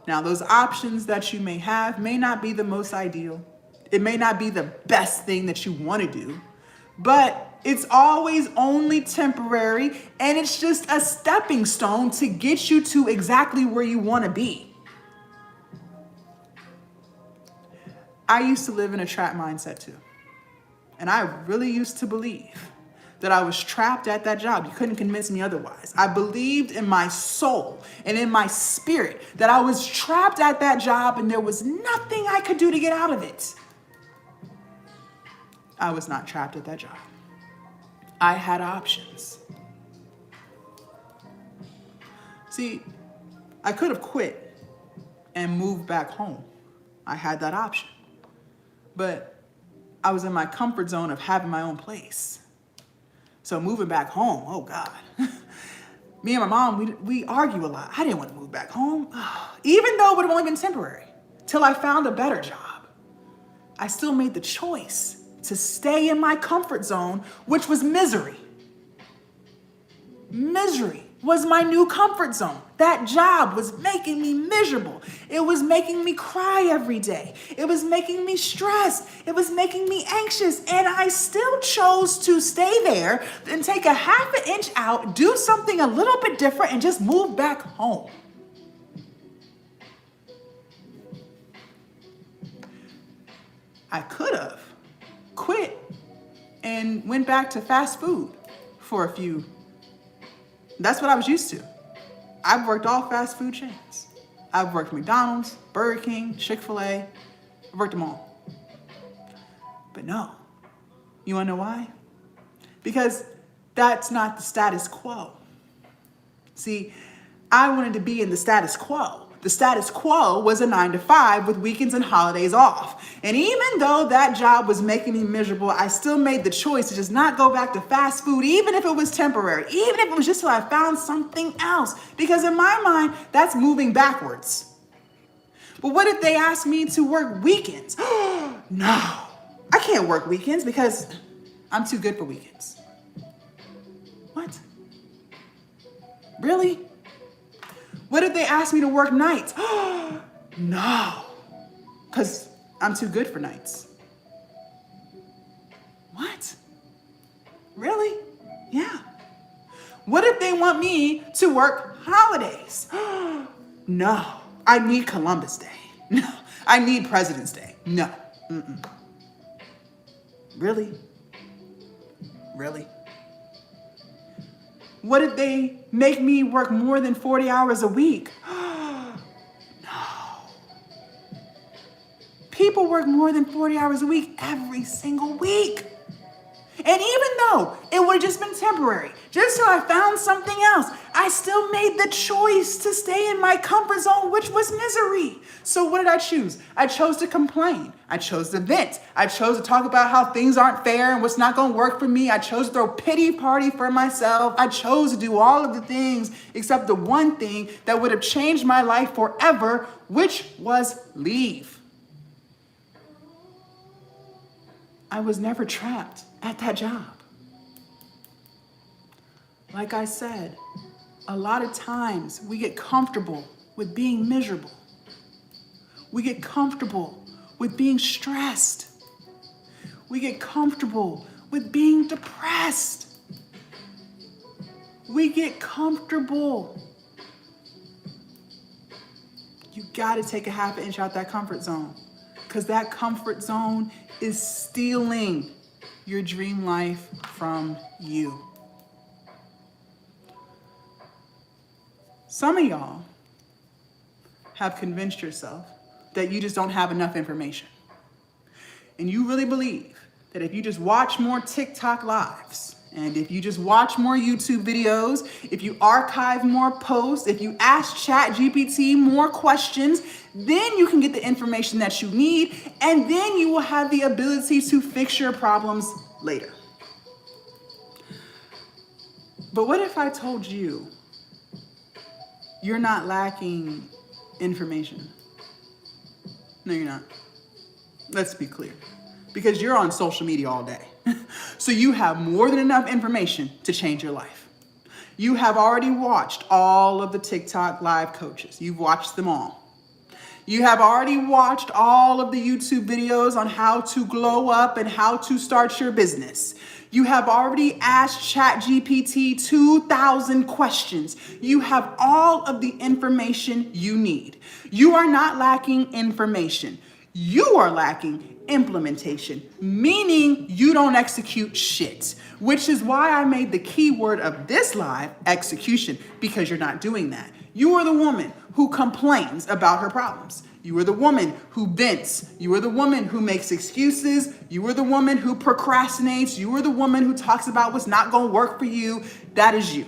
Now, those options that you may have may not be the most ideal. It may not be the best thing that you want to do, but it's always only temporary, and it's just a stepping stone to get you to exactly where you want to be. I used to live in a trapped mindset too. And I really used to believe that I was trapped at that job. You couldn't convince me otherwise. I believed in my soul and in my spirit that I was trapped at that job and there was nothing I could do to get out of it. I was not trapped at that job. I had options. See, I could have quit and moved back home. I had that option. But I was in my comfort zone of having my own place. So moving back home, oh God. Me and my mom, we argue a lot. I didn't want to move back home, even though it would have only been temporary, till I found a better job. I still made the choice to stay in my comfort zone, which was misery. Misery. was my new comfort zone. That job was making me miserable. It was making me cry every day. It was making me stressed. It was making me anxious. And I still chose to stay there and take a half an inch out, do something a little bit different, and just move back home. I could have quit and went back to fast food for a few. That's what I was used to. I've worked all fast food chains. I've worked McDonald's, Burger King, Chick-fil-A. I've worked them all. But no. You wanna know why? Because that's not the status quo. See, I wanted to be in the status quo. The status quo was a 9-to-5 with weekends and holidays off. And even though that job was making me miserable, I still made the choice to just not go back to fast food, even if it was temporary, even if it was just till I found something else. Because in my mind, that's moving backwards. But what if they asked me to work weekends? No, I can't work weekends because I'm too good for weekends. What? Really? What if they asked me to work nights? No, because I'm too good for nights. What? Really? Yeah. What if they want me to work holidays? No, I need Columbus Day. No, I need President's Day. No. Mm-mm. Really? Really? What if they make me work more than 40 hours a week? No. People work more than 40 hours a week every single week. And even though it would have just been temporary, just till I found something else, I still made the choice to stay in my comfort zone, which was misery. So what did I choose? I chose to complain. I chose to vent. I chose to talk about how things aren't fair and what's not going to work for me. I chose to throw a pity party for myself. I chose to do all of the things except the one thing that would have changed my life forever, which was leave. I was never trapped at that job. Like I said, a lot of times we get comfortable with being miserable. We get comfortable with being stressed. We get comfortable with being depressed. We get comfortable. You gotta take a half inch out that comfort zone, because that comfort zone is stealing your dream life from you. Some of y'all have convinced yourself that you just don't have enough information. And you really believe that if you just watch more TikTok lives, and if you just watch more YouTube videos, if you archive more posts, if you ask ChatGPT more questions, then you can get the information that you need, and then you will have the ability to fix your problems later. But what if I told you you're not lacking information? No, you're not. Let's be clear. Because you're on social media all day. So you have more than enough information to change your life. You have already watched all of the TikTok live coaches. You've watched them all. You have already watched all of the YouTube videos on how to glow up and how to start your business. You have already asked ChatGPT 2,000 questions. You have all of the information you need. You are not lacking information. You are lacking implementation, meaning you don't execute shit, which is why I made the keyword of this live execution, because you're not doing that. You are the woman who complains about her problems. You are the woman who vents. You are the woman who makes excuses. You are the woman who procrastinates. You are the woman who talks about what's not going to work for you. That is you.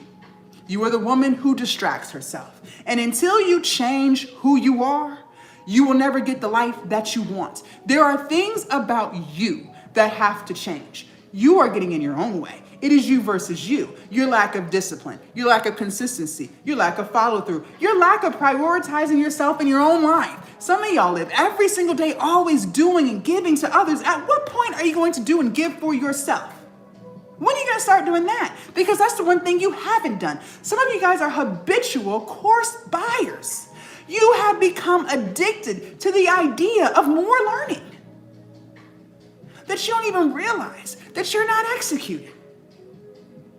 You are the woman who distracts herself. And until you change who you are, you will never get the life that you want. There are things about you that have to change. You are getting in your own way. It is you versus you. Your lack of discipline, your lack of consistency, your lack of follow through, your lack of prioritizing yourself in your own life. Some of y'all live every single day always doing and giving to others. At what point are you going to do and give for yourself? When are you going to start doing that? Because that's the one thing you haven't done. Some of you guys are habitual course buyers. You have become addicted to the idea of more learning that you don't even realize that you're not executing.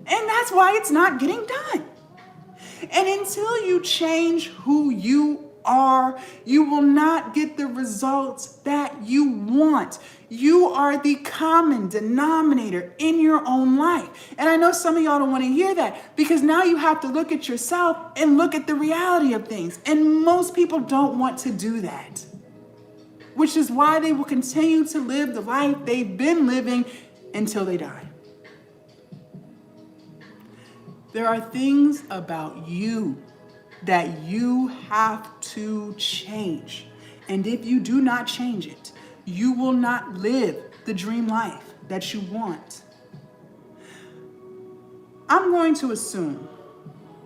And that's why it's not getting done. And until you change who you are, you will not get the results that you want. You are the common denominator in your own life. And I know some of y'all don't want to hear that because now you have to look at yourself and look at the reality of things. And most people don't want to do that, which is why they will continue to live the life they've been living until they die. There are things about you that you have to change. And if you do not change it, you will not live the dream life that you want. I'm going to assume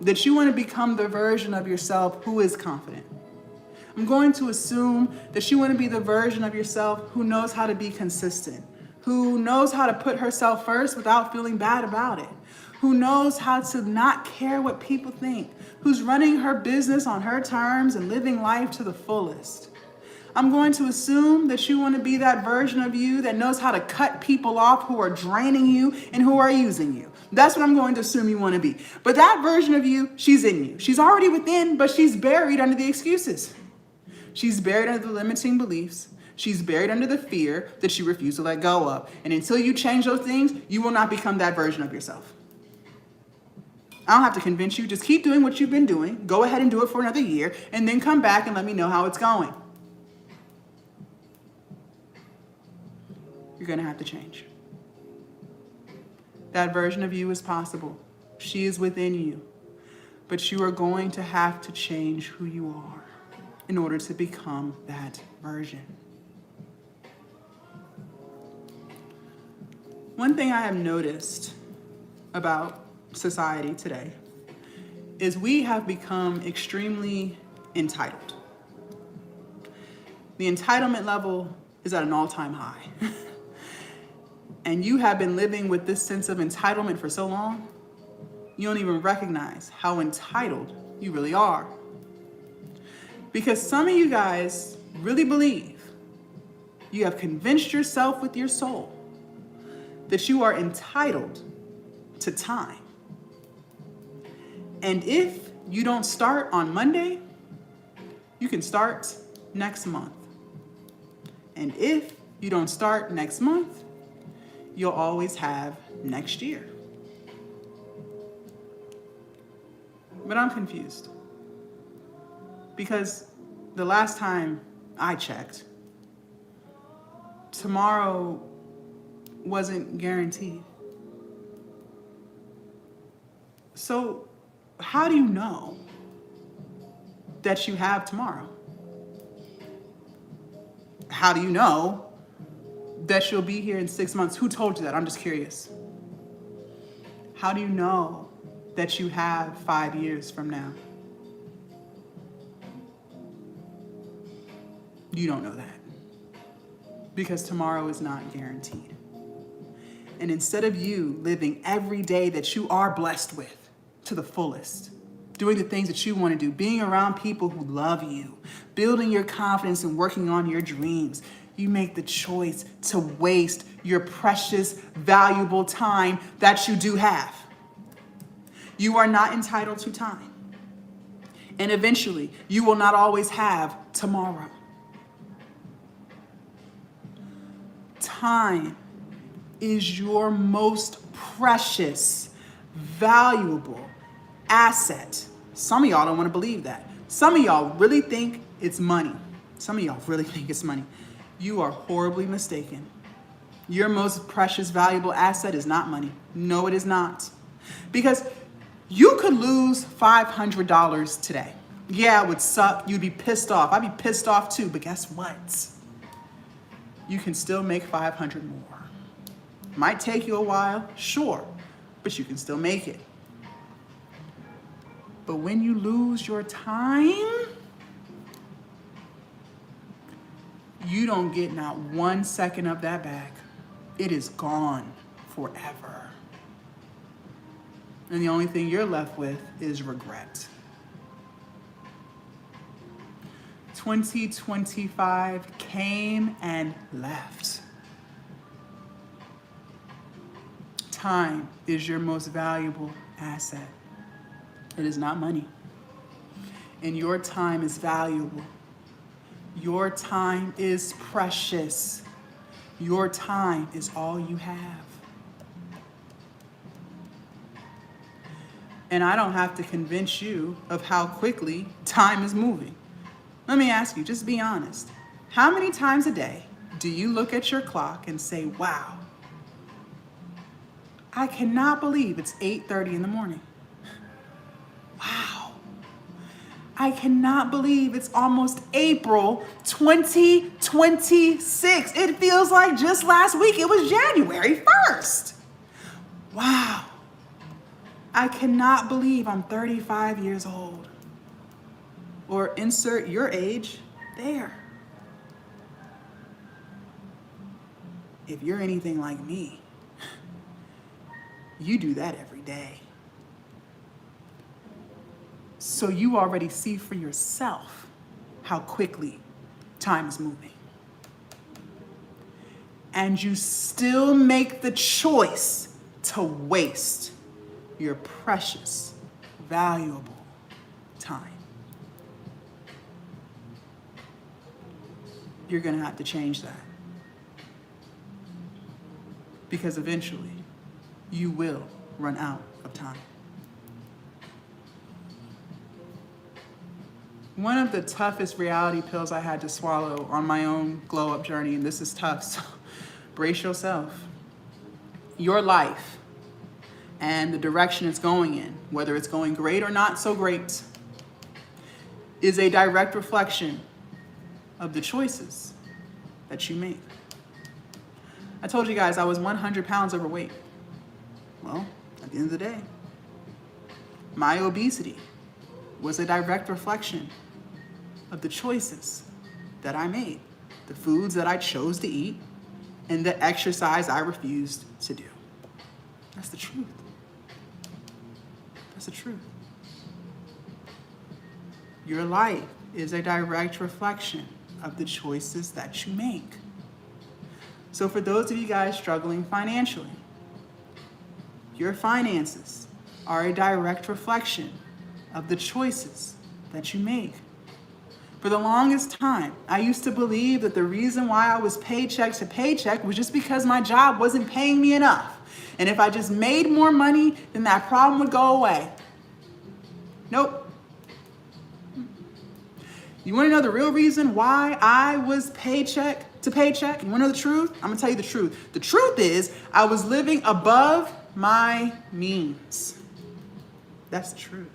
that you want to become the version of yourself who is confident. I'm going to assume that you want to be the version of yourself who knows how to be consistent, who knows how to put herself first without feeling bad about it, who knows how to not care what people think, who's running her business on her terms and living life to the fullest. I'm going to assume that you want to be that version of you that knows how to cut people off who are draining you and who are using you. That's what I'm going to assume you want to be. But that version of you, she's in you. She's already within, but she's buried under the excuses. She's buried under the limiting beliefs. She's buried under the fear that you refuse to let go of. And until you change those things, you will not become that version of yourself. I don't have to convince you. Just keep doing what you've been doing. Go ahead and do it for another year, and then come back and let me know how it's going. You're going to have to change. That version of you is possible. She is within you. But you are going to have to change who you are in order to become that version. One thing I have noticed about society today is we have become extremely entitled. The entitlement level is at an all-time high. And you have been living with this sense of entitlement for so long, you don't even recognize how entitled you really are. Because some of you guys really believe, you have convinced yourself with your soul that you are entitled to time. And if you don't start on Monday, you can start next month. And if you don't start next month, you'll always have next year. But I'm confused. Because the last time I checked, tomorrow wasn't guaranteed. So how do you know that you have tomorrow? How do you know that you'll be here in 6 months? Who told you that? I'm just curious. How do you know that you have 5 years from now? You don't know that. Because tomorrow is not guaranteed. And instead of you living every day that you are blessed with to the fullest, doing the things that you want to do, being around people who love you, building your confidence and working on your dreams, you make the choice to waste your precious, valuable time that you do have. You are not entitled to time. And eventually, you will not always have tomorrow. Time is your most precious, valuable asset. Some of y'all don't want to believe that. Some of y'all really think it's money. Some of y'all really think it's money. You are horribly mistaken. Your most precious, valuable asset is not money. No, it is not. Because you could lose $500 today. Yeah, it would suck. You'd be pissed off. I'd be pissed off too, but guess what? You can still make $500 more. Might take you a while, sure, but you can still make it. But when you lose your time, you don't get not 1 second of that back. It is gone forever. And the only thing you're left with is regret. 2025 came and left. Time is your most valuable asset. It is not money. And your time is valuable. Your time is precious. Your time is all you have. And I don't have to convince you of how quickly time is moving. Let me ask you, just be honest. How many times a day do you look at your clock and say, wow, I cannot believe it's 8:30 in the morning. Wow. I cannot believe it's almost April 2026. It feels like just last week it was January 1st. Wow. I cannot believe I'm 35 years old. Or insert your age there. If you're anything like me, you do that every day. So you already see for yourself how quickly time is moving. And you still make the choice to waste your precious, valuable time. You're gonna have to change that. Because eventually, you will run out of time. One of the toughest reality pills I had to swallow on my own glow up journey, and this is tough, so brace yourself. Your life and the direction it's going in, whether it's going great or not so great, is a direct reflection of the choices that you make. I told you guys I was 100 pounds overweight. Well, at the end of the day, my obesity was a direct reflection of the choices that I made, the foods that I chose to eat, and the exercise I refused to do. That's the truth. That's the truth. Your life is a direct reflection of the choices that you make. So for those of you guys struggling financially, your finances are a direct reflection of the choices that you make. For the longest time, I used to believe that the reason why I was paycheck to paycheck was just because my job wasn't paying me enough. And if I just made more money, then that problem would go away. Nope. You want to know the real reason why I was paycheck to paycheck? You want to know the truth? I'm going to tell you the truth. The truth is I was living above my means. That's the truth.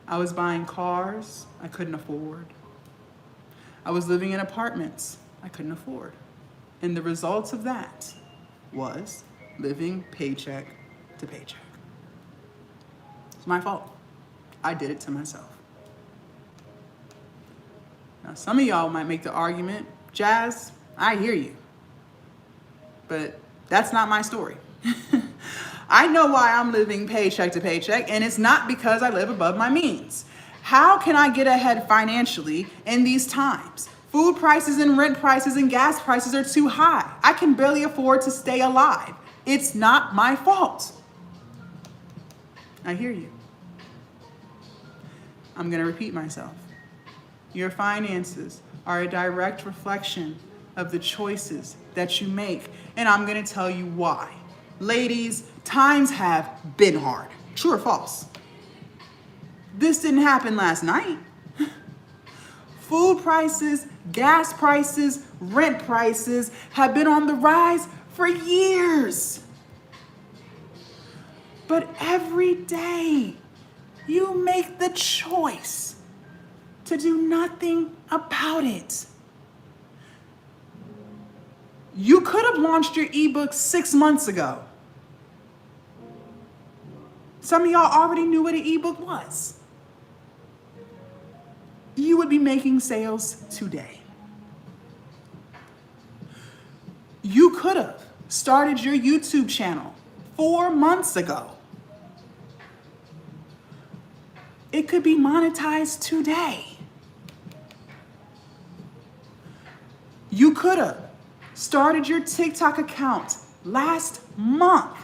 I was buying cars I couldn't afford. I was living in apartments I couldn't afford. And the results of that was living paycheck to paycheck. It's my fault. I did it to myself. Now, some of y'all might make the argument, Jazz, I hear you. But that's not my story. I know why I'm living paycheck to paycheck, and it's not because I live above my means. How can I get ahead financially in these times? Food prices and rent prices and gas prices are too high. I can barely afford to stay alive. It's not my fault. I hear you. I'm going to repeat myself. Your finances are a direct reflection of the choices that you make, and I'm going to tell you why. Ladies, times have been hard. True or false? This didn't happen last night. Food prices, gas prices, rent prices have been on the rise for years. But every day, you make the choice to do nothing about it. You could have launched your ebook 6 months ago. Some of y'all already knew what an ebook was. You would be making sales today. You could have started your YouTube channel 4 months ago. It could be monetized today. You could have started your TikTok account last month.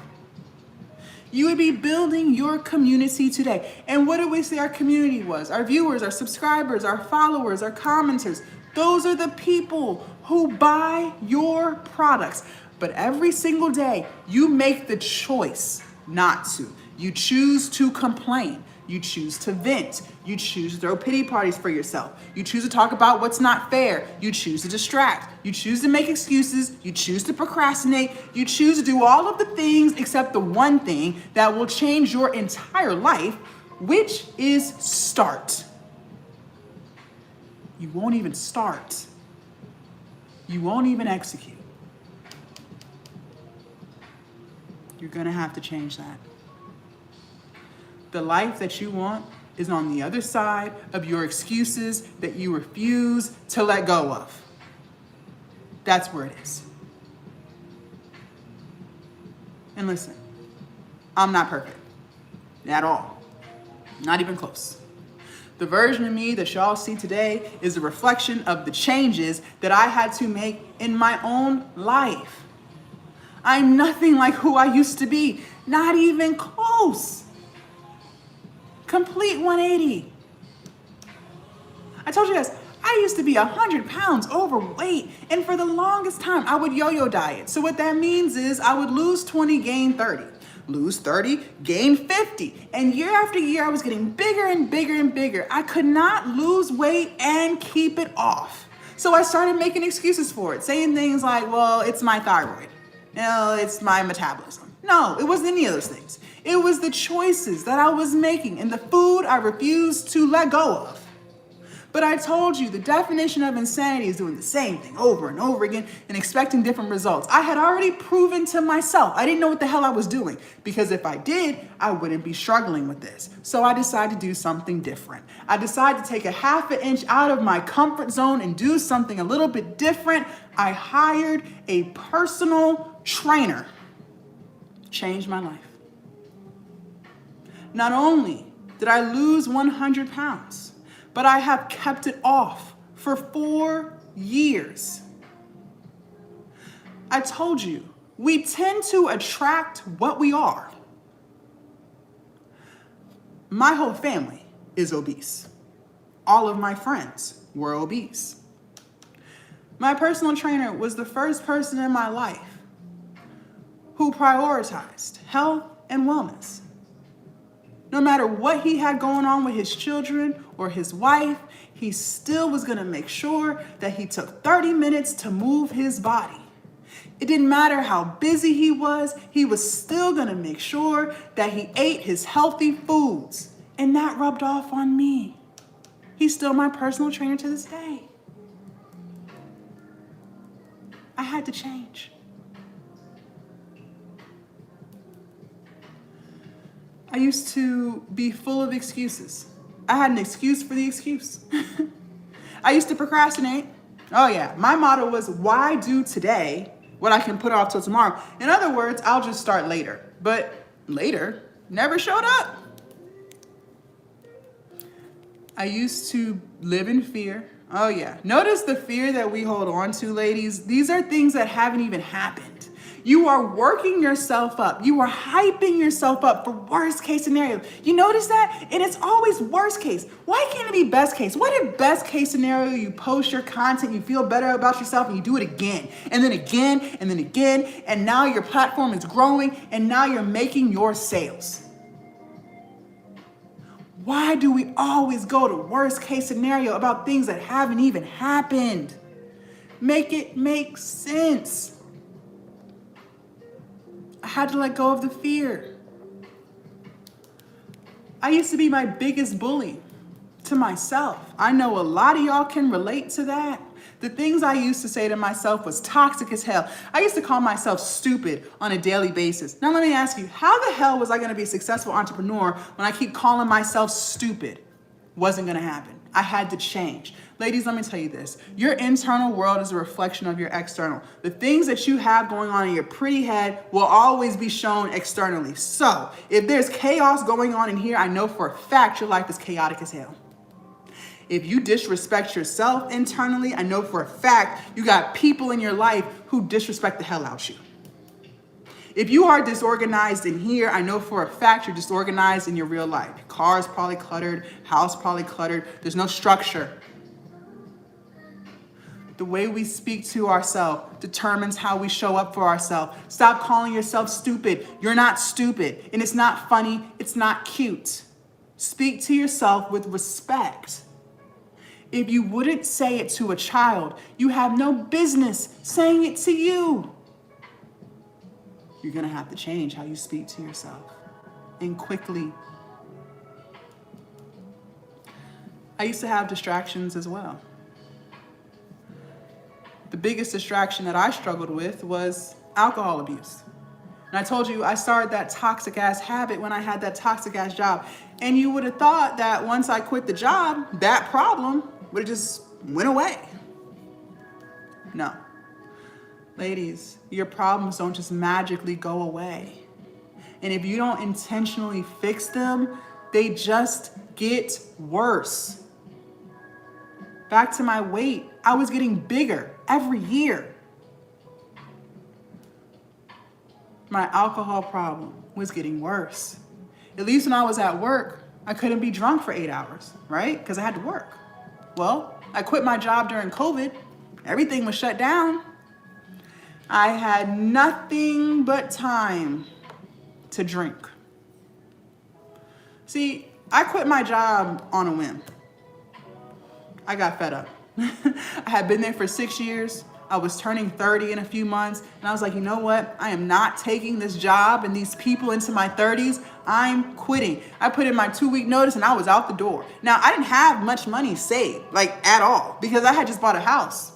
You would be building your community today. And what did we say our community was? Our viewers, our subscribers, our followers, our commenters. Those are the people who buy your products. But every single day, you make the choice not to. You choose to complain. You choose to vent. You choose to throw pity parties for yourself. You choose to talk about what's not fair. You choose to distract. You choose to make excuses. You choose to procrastinate. You choose to do all of the things except the one thing that will change your entire life, which is start. You won't even start. You won't even execute. You're gonna have to change that. The life that you want is on the other side of your excuses that you refuse to let go of. That's where it is. And listen, I'm not perfect at all. Not even close. The version of me that y'all see today is a reflection of the changes that I had to make in my own life. I'm nothing like who I used to be, not even close. Complete 180. I told you guys, I used to be 100 pounds overweight, and for the longest time, I would yo-yo diet. So what that means is I would lose 20, gain 30. Lose 30, gain 50. And year after year, I was getting bigger and bigger and bigger. I could not lose weight and keep it off. So I started making excuses for it, saying things like, well, it's my thyroid. No, it's my metabolism. No, it wasn't any of those things. It was the choices that I was making and the food I refused to let go of. But I told you the definition of insanity is doing the same thing over and over again and expecting different results. I had already proven to myself I didn't know what the hell I was doing, because if I did, I wouldn't be struggling with this. So I decided to do something different. I decided to take a half an inch out of my comfort zone and do something a little bit different. I hired a personal trainer. Changed my life. Not only did I lose 100 pounds, but I have kept it off for 4 years. I told you, we tend to attract what we are. My whole family is obese. All of my friends were obese. My personal trainer was the first person in my life who prioritized health and wellness. No matter what he had going on with his children or his wife, he still was gonna make sure that he took 30 minutes to move his body. It didn't matter how busy he was still gonna make sure that he ate his healthy foods. And that rubbed off on me. He's still my personal trainer to this day. I had to change. I used to be full of excuses. I had an excuse for the excuse. I used to procrastinate. Oh yeah, my motto was, why do today what I can put off till tomorrow? In other words, I'll just start later. But later never showed up. I used to live in fear. Oh yeah, notice the fear that we hold on to, ladies. These are things that haven't even happened. You are working yourself up. You are hyping yourself up for worst case scenario. You notice that? And it's always worst case. Why can't it be best case? What if best case scenario, you post your content, you feel better about yourself, and you do it again, and then again, and then again, and now your platform is growing, and now you're making your sales. Why do we always go to worst case scenario about things that haven't even happened? Make it make sense. I had to let go of the fear. I used to be my biggest bully to myself. I know a lot of y'all can relate to that. The things I used to say to myself was toxic as hell. I used to call myself stupid on a daily basis. Now let me ask you, how the hell was I gonna be a successful entrepreneur when I keep calling myself stupid? Wasn't gonna happen. I had to change. Ladies, let me tell you this. Your internal world is a reflection of your external. The things that you have going on in your pretty head will always be shown externally. So if there's chaos going on in here, I know for a fact your life is chaotic as hell. If you disrespect yourself internally, I know for a fact you got people in your life who disrespect the hell out you. If you are disorganized in here, I know for a fact you're disorganized in your real life. Your car is probably cluttered, house probably cluttered. There's no structure. The way we speak to ourselves determines how we show up for ourselves. Stop calling yourself stupid. You're not stupid. And it's not funny. It's not cute. Speak to yourself with respect. If you wouldn't say it to a child, you have no business saying it to you. You're going to have to change how you speak to yourself, and quickly. I used to have distractions as well. The biggest distraction that I struggled with was alcohol abuse. And I told you I started that toxic ass habit when I had that toxic ass job. And you would have thought that once I quit the job, that problem would have just went away. No. Ladies, your problems don't just magically go away. And if you don't intentionally fix them, they just get worse. Back to my weight, I was getting bigger every year. My alcohol problem was getting worse. At least when I was at work, I couldn't be drunk for 8 hours, right? Because I had to work. Well, I quit my job during COVID. Everything was shut down. I had nothing but time to drink. See, I quit my job on a whim. I got fed up. I had been there for 6 years. I was turning 30 in a few months. And I was like, you know what? I am not taking this job and these people into my 30s. I'm quitting. I put in my 2-week notice and I was out the door. Now, I didn't have much money saved, like at all, because I had just bought a house.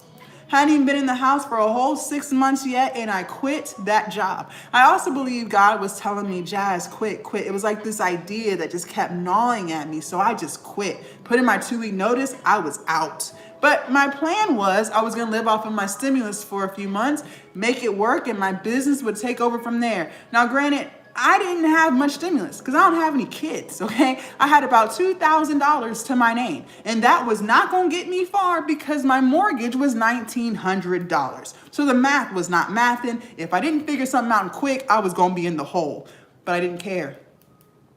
Hadn't even been in the house for a whole 6 months yet, and I quit that job. I also believe God was telling me, Jazz, quit. It was like this idea that just kept gnawing at me, so I just quit. Put in my 2-week notice, I was out. But my plan was I was going to live off of my stimulus for a few months, make it work, and my business would take over from there. Now, granted, I didn't have much stimulus because I don't have any kids, okay? I had about $2,000 to my name, and that was not going to get me far because my mortgage was $1,900. So the math was not mathing. If I didn't figure something out quick, I was going to be in the hole, but I didn't care.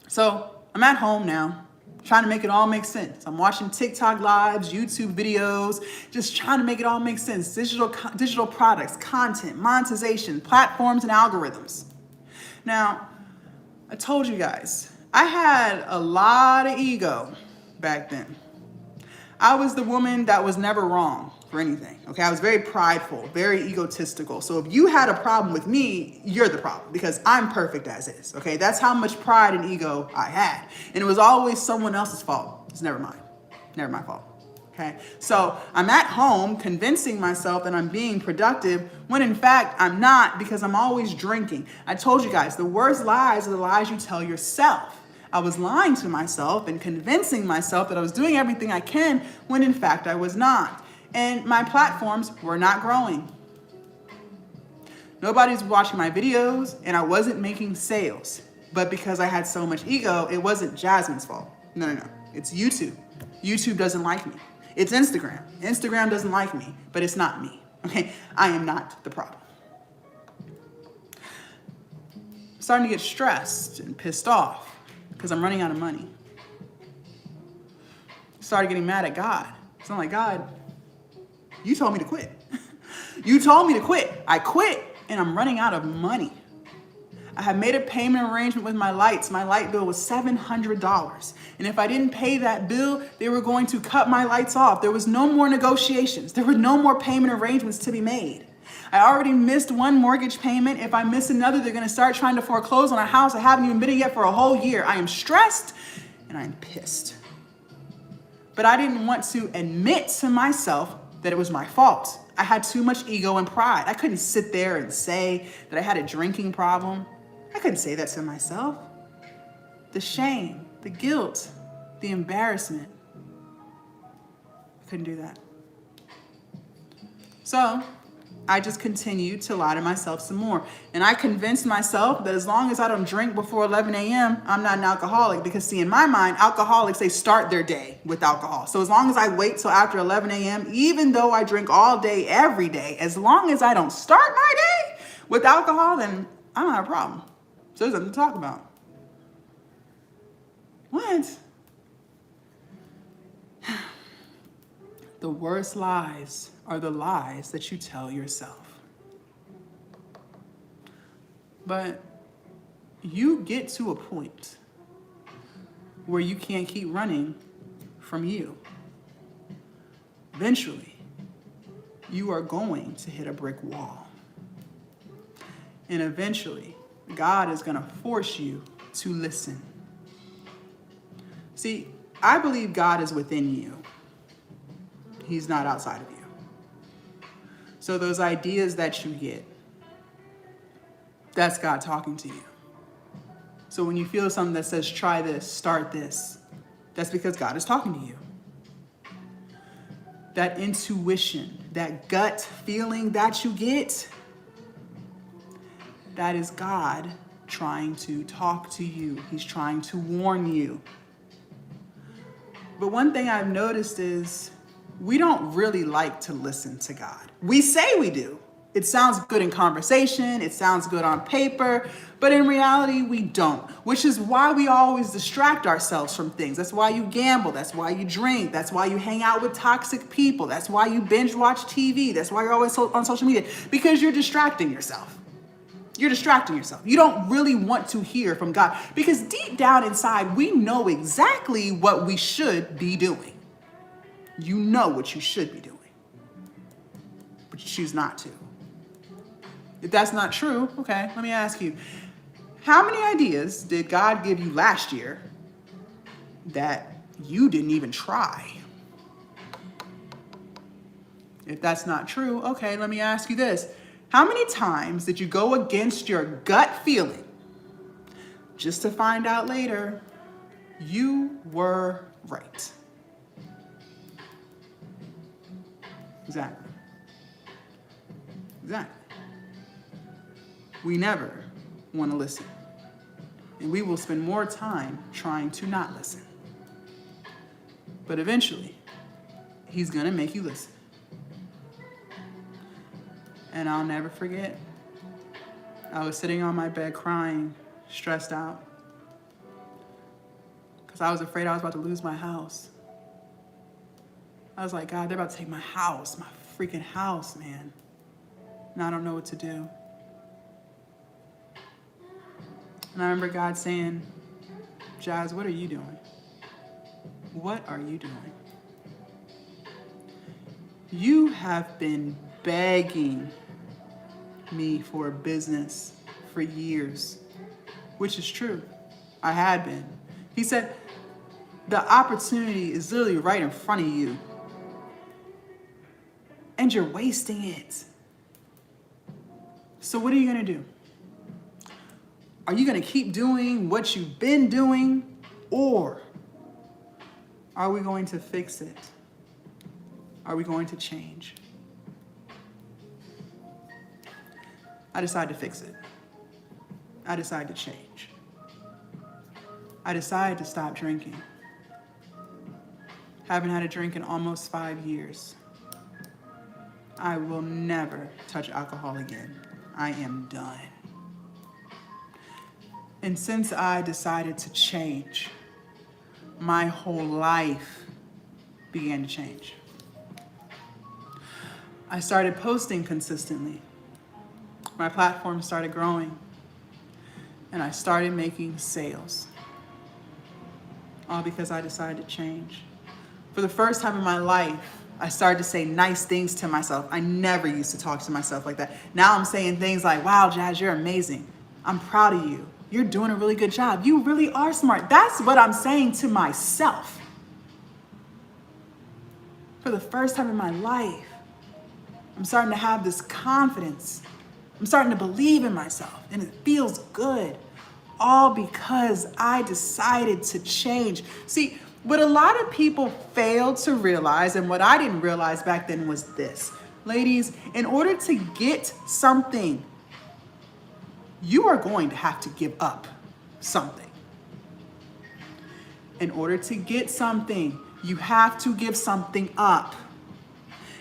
So I'm at home now, trying to make it all make sense. I'm watching TikTok lives, YouTube videos, just trying to make it all make sense. Digital products, content, monetization, platforms, and algorithms. Now, I told you guys, I had a lot of ego back then. I was the woman that was never wrong for anything, okay? I was very prideful, very egotistical. So if you had a problem with me, you're the problem because I'm perfect as is, okay? That's how much pride and ego I had. And it was always someone else's fault. It's never mine. Never my fault. Okay, so I'm at home convincing myself that I'm being productive when in fact I'm not because I'm always drinking. I told you guys, the worst lies are the lies you tell yourself. I was lying to myself and convincing myself that I was doing everything I can when in fact I was not. And my platforms were not growing. Nobody's watching my videos and I wasn't making sales. But because I had so much ego, it wasn't Jasmine's fault. No. It's YouTube. YouTube doesn't like me. It's Instagram. Instagram doesn't like me, but it's not me, okay? I am not the problem. I'm starting to get stressed and pissed off because I'm running out of money. Started getting mad at God. So I'm like, God, you told me to quit. You told me to quit. I quit and I'm running out of money. I had made a payment arrangement with my lights. My light bill was $700. And if I didn't pay that bill, they were going to cut my lights off. There was no more negotiations. There were no more payment arrangements to be made. I already missed one mortgage payment. If I miss another, they're going to start trying to foreclose on a house I haven't even been in yet for a whole year. I am stressed and I'm pissed. But I didn't want to admit to myself that it was my fault. I had too much ego and pride. I couldn't sit there and say that I had a drinking problem. I couldn't say that to myself. The shame, the guilt, the embarrassment. Couldn't do that. So I just continued to lie to myself some more. And I convinced myself that as long as I don't drink before 11 a.m., I'm not an alcoholic. Because see, in my mind, alcoholics, they start their day with alcohol. So as long as I wait till after 11 a.m., even though I drink all day, every day, as long as I don't start my day with alcohol, then I don't have a problem. So there's nothing to talk about. What? The worst lies are the lies that you tell yourself. But you get to a point where you can't keep running from you. Eventually, you are going to hit a brick wall. And eventually, God is going to force you to listen. See, I believe God is within you. He's not outside of you. So those ideas that you get, that's God talking to you. So when you feel something that says, try this, start this, that's because God is talking to you. That intuition, that gut feeling that you get, that is God trying to talk to you. He's trying to warn you. But one thing I've noticed is we don't really like to listen to God. We say we do. It sounds good in conversation, it sounds good on paper, but in reality, we don't, which is why we always distract ourselves from things. That's why you gamble, that's why you drink, that's why you hang out with toxic people, that's why you binge watch TV, that's why you're always on social media, because you're distracting yourself. You're distracting yourself. You don't really want to hear from God, because deep down inside, we know exactly what we should be doing. You know what you should be doing, but you choose not to. If that's not true, okay, let me ask you, how many ideas did God give you last year that you didn't even try? If that's not true, okay, let me ask you this. How many times did you go against your gut feeling just to find out later you were right? Exactly. Exactly. We never want to listen. And we will spend more time trying to not listen. But eventually, he's going to make you listen. And I'll never forget, I was sitting on my bed crying, stressed out, because I was afraid I was about to lose my house. I was like, God, they're about to take my house, my freaking house, man. And I don't know what to do. And I remember God saying, Jazz, what are you doing? What are you doing? You have been begging me for a business for years, which is true. I had been. He said, the opportunity is literally right in front of you, and you're wasting it. So what are you going to do? Are you going to keep doing what you've been doing, or are we going to fix it? Are we going to change? I decided to fix it. I decided to change. I decided to stop drinking. Haven't had a drink in almost 5 years. I will never touch alcohol again. I am done. And since I decided to change, my whole life began to change. I started posting consistently. My platform started growing, and I started making sales. All because I decided to change. For the first time in my life, I started to say nice things to myself. I never used to talk to myself like that. Now I'm saying things like, wow, Jazz, you're amazing. I'm proud of you. You're doing a really good job. You really are smart. That's what I'm saying to myself. For the first time in my life, I'm starting to have this confidence. I'm starting to believe in myself, and it feels good. All because I decided to change. See, What a lot of people failed to realize, and what I didn't realize back then, was this. Ladies, in order to get something, you are going to have to give up something. In order to get something, you have to give something up.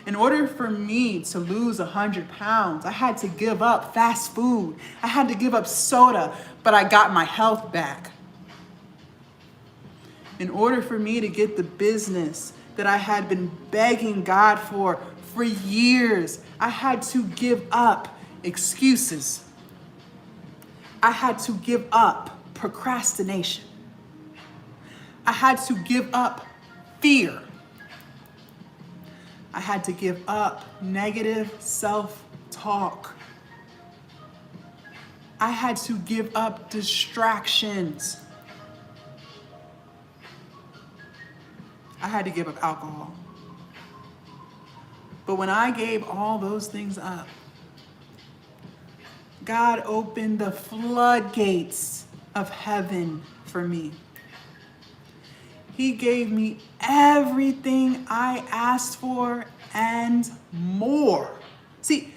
In order for me to lose 100 pounds, I had to give up fast food. I had to give up soda, but I got my health back. In order for me to get the business that I had been begging God for years, I had to give up excuses. I had to give up procrastination. I had to give up fear. I had to give up negative self-talk. I had to give up distractions. I had to give up alcohol. But when I gave all those things up, God opened the floodgates of heaven for me. He gave me everything I asked for and more. See,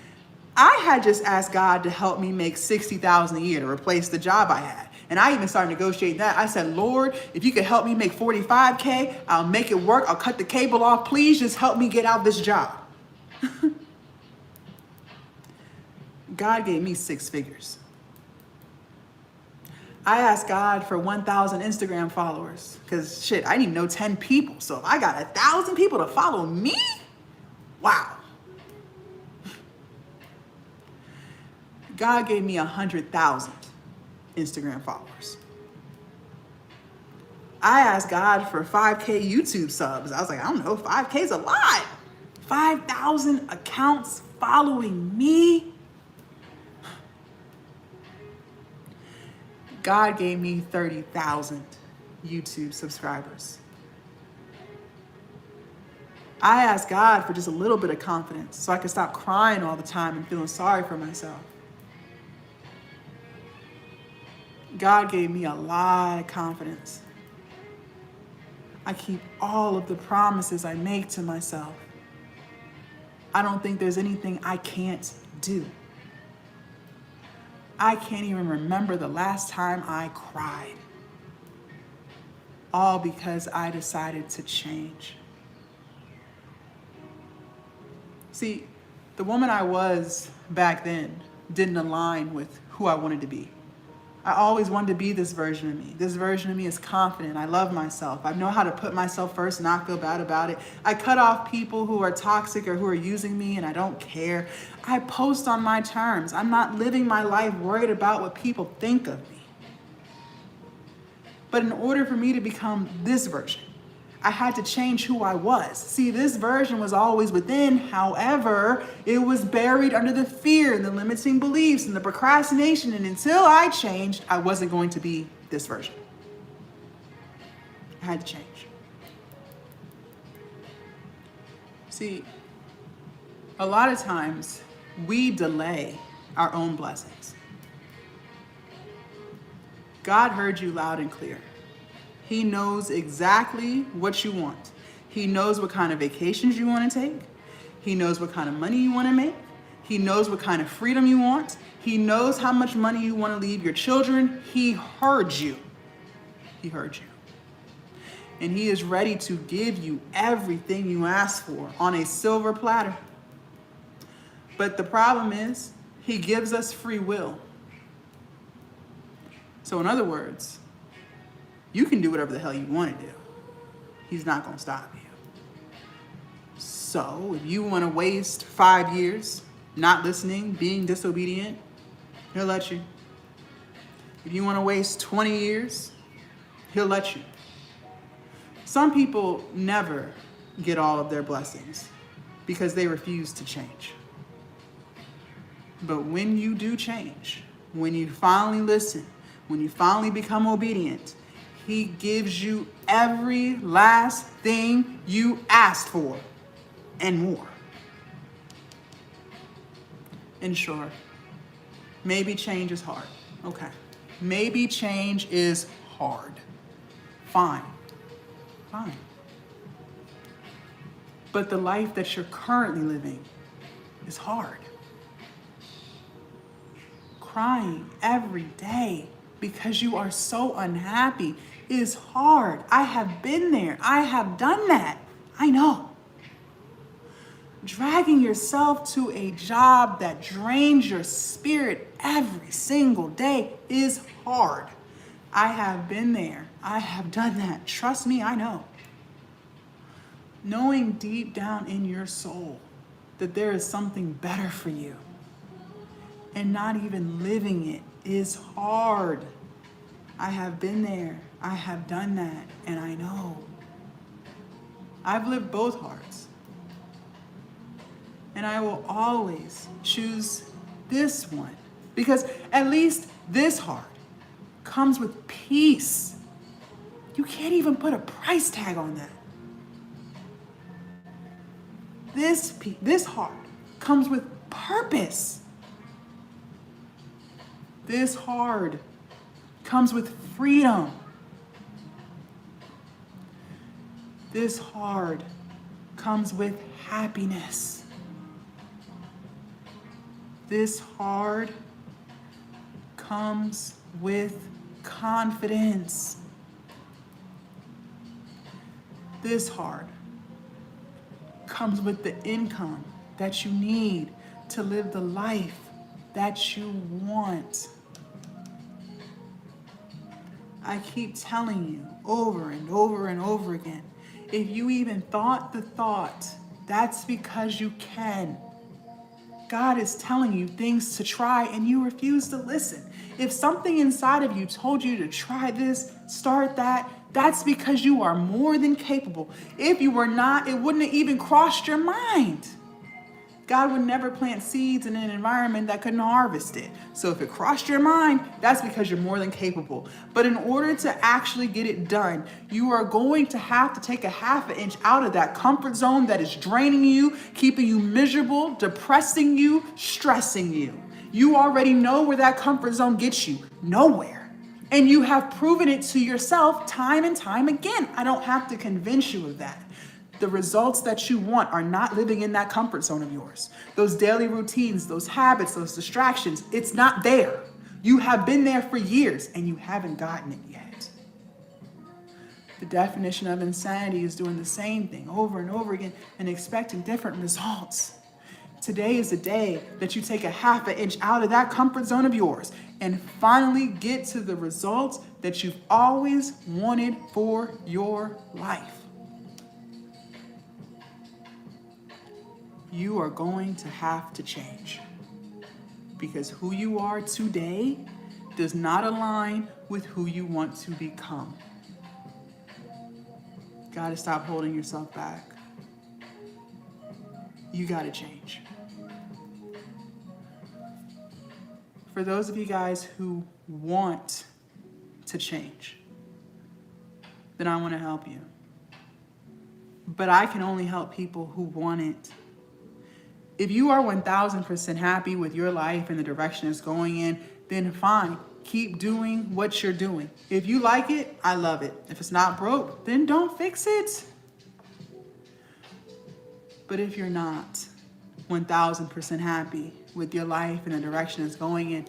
I had just asked God to help me make $60,000 a year to replace the job I had. And I even started negotiating that. I said, Lord, if you could help me make $45K, I'll make it work. I'll cut the cable off. Please just help me get out of this job. God gave me 6 figures. I asked God for 1,000 Instagram followers because shit, I didn't know 10 people. So if I got 1,000 people to follow me, wow. God gave me 100,000 Instagram followers. I asked God for 5K YouTube subs. I was like, I don't know, 5K is a lot. 5,000 accounts following me. God gave me 30,000 YouTube subscribers. I asked God for just a little bit of confidence so I could stop crying all the time and feeling sorry for myself. God gave me a lot of confidence. I keep all of the promises I make to myself. I don't think there's anything I can't do. I can't even remember the last time I cried. All because I decided to change. See, the woman I was back then didn't align with who I wanted to be. I always wanted to be this version of me. This version of me is confident. I love myself. I know how to put myself first and not feel bad about it. I cut off people who are toxic or who are using me, and I don't care. I post on my terms. I'm not living my life worried about what people think of me. But in order for me to become this version, I had to change who I was. See, this version was always within. However, it was buried under the fear and the limiting beliefs and the procrastination. And until I changed, I wasn't going to be this version. I had to change. See, a lot of times we delay our own blessings. God heard you loud and clear. He knows exactly what you want. He knows what kind of vacations you want to take. He knows what kind of money you want to make. He knows what kind of freedom you want. He knows how much money you want to leave your children. He heard you. He heard you. And he is ready to give you everything you ask for on a silver platter. But the problem is, he gives us free will. So in other words, you can do whatever the hell you want to do. He's not going to stop you. So if you want to waste 5 years not listening, being disobedient, he'll let you. If you want to waste 20 years, he'll let you. Some people never get all of their blessings because they refuse to change. But when you do change, when you finally listen, when you finally become obedient, he gives you every last thing you asked for and more. And sure, maybe change is hard. Okay. Maybe change is hard. Fine. Fine. But the life that you're currently living is hard. Crying every day because you are so unhappy is hard. I have been there. I have done that. I know. Dragging yourself to a job that drains your spirit every single day is hard. I have been there. I have done that. Trust me, I know. Knowing deep down in your soul that there is something better for you and not even living it is hard. I have been there. I have done that, and I know. I've lived both hearts. And I will always choose this one because at least this heart comes with peace. You can't even put a price tag on that. This heart comes with purpose. This heart comes with freedom. This heart comes with happiness. This heart comes with confidence. This heart comes with the income that you need to live the life that you want. I keep telling you over and over and over again, if you even thought the thought, that's because you can. God is telling you things to try and you refuse to listen. If something inside of you told you to try this, start that, that's because you are more than capable. If you were not, it wouldn't have even crossed your mind. God would never plant seeds in an environment that couldn't harvest it. So if it crossed your mind, that's because you're more than capable. But in order to actually get it done, you are going to have to take a half an inch out of that comfort zone that is draining you, keeping you miserable, depressing you, stressing you. You already know where that comfort zone gets you. Nowhere. And you have proven it to yourself time and time again. I don't have to convince you of that. The results that you want are not living in that comfort zone of yours. Those daily routines, those habits, those distractions, it's not there. You have been there for years and you haven't gotten it yet. The definition of insanity is doing the same thing over and over again and expecting different results. Today is the day that you take a half an inch out of that comfort zone of yours and finally get to the results that you've always wanted for your life. You are going to have to change because who you are today does not align with who you want to become. Got to stop holding yourself back. You got to change. For those of you guys who want to change, then I want to help you. But I can only help people who want it. If you are 1000% happy with your life and the direction it's going in, then fine. Keep doing what you're doing. If you like it, I love it. If it's not broke, then don't fix it. But if you're not 1000% happy with your life and the direction it's going in,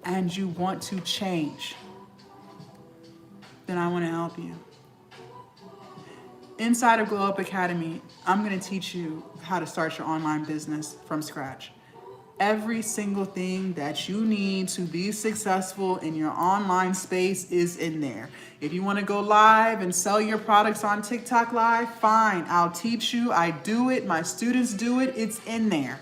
and you want to change, then I want to help you. Inside of Glow Up Academy, I'm going to teach you how to start your online business from scratch. Every single thing that you need to be successful in your online space is in there. If you want to go live and sell your products on TikTok Live, fine. I'll teach you. I do it. My students do it. It's in there.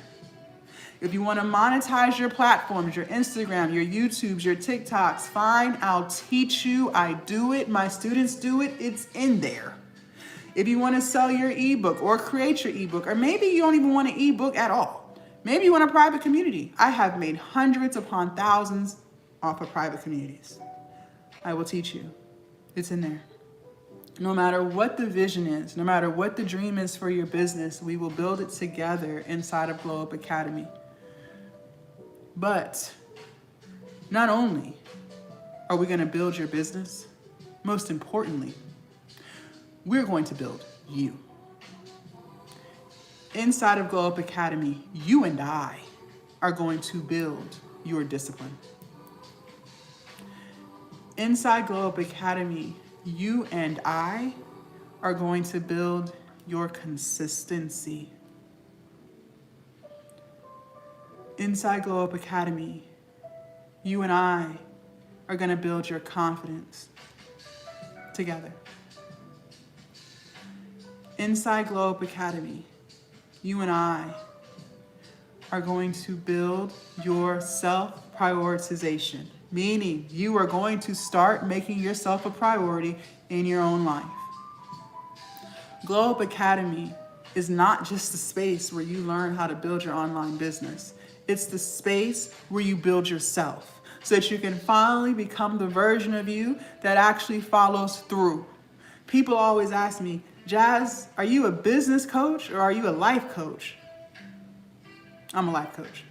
If you want to monetize your platforms, your Instagram, your YouTubes, your TikToks, fine. I'll teach you. I do it. My students do it. It's in there. If you want to sell your ebook or create your ebook, or maybe you don't even want an ebook at all. Maybe you want a private community. I have made hundreds upon thousands off of private communities. I will teach you. It's in there. No matter what the vision is, no matter what the dream is for your business, we will build it together inside of Glow Up Academy. But not only are we going to build your business, most importantly, We're going to build you. Inside of Glow Up Academy, you and I are going to build your discipline. Inside Glow Up Academy, you and I are going to build your consistency. Inside Glow Up Academy, you and I are going to build your confidence together. Inside Glow Up Academy, you and I are going to build your self-prioritization, meaning you are going to start making yourself a priority in your own life. Glow Up Academy is not just the space where you learn how to build your online business. It's the space where you build yourself so that you can finally become the version of you that actually follows through. People always ask me, Jazz, are you a business coach or are you a life coach? I'm a life coach.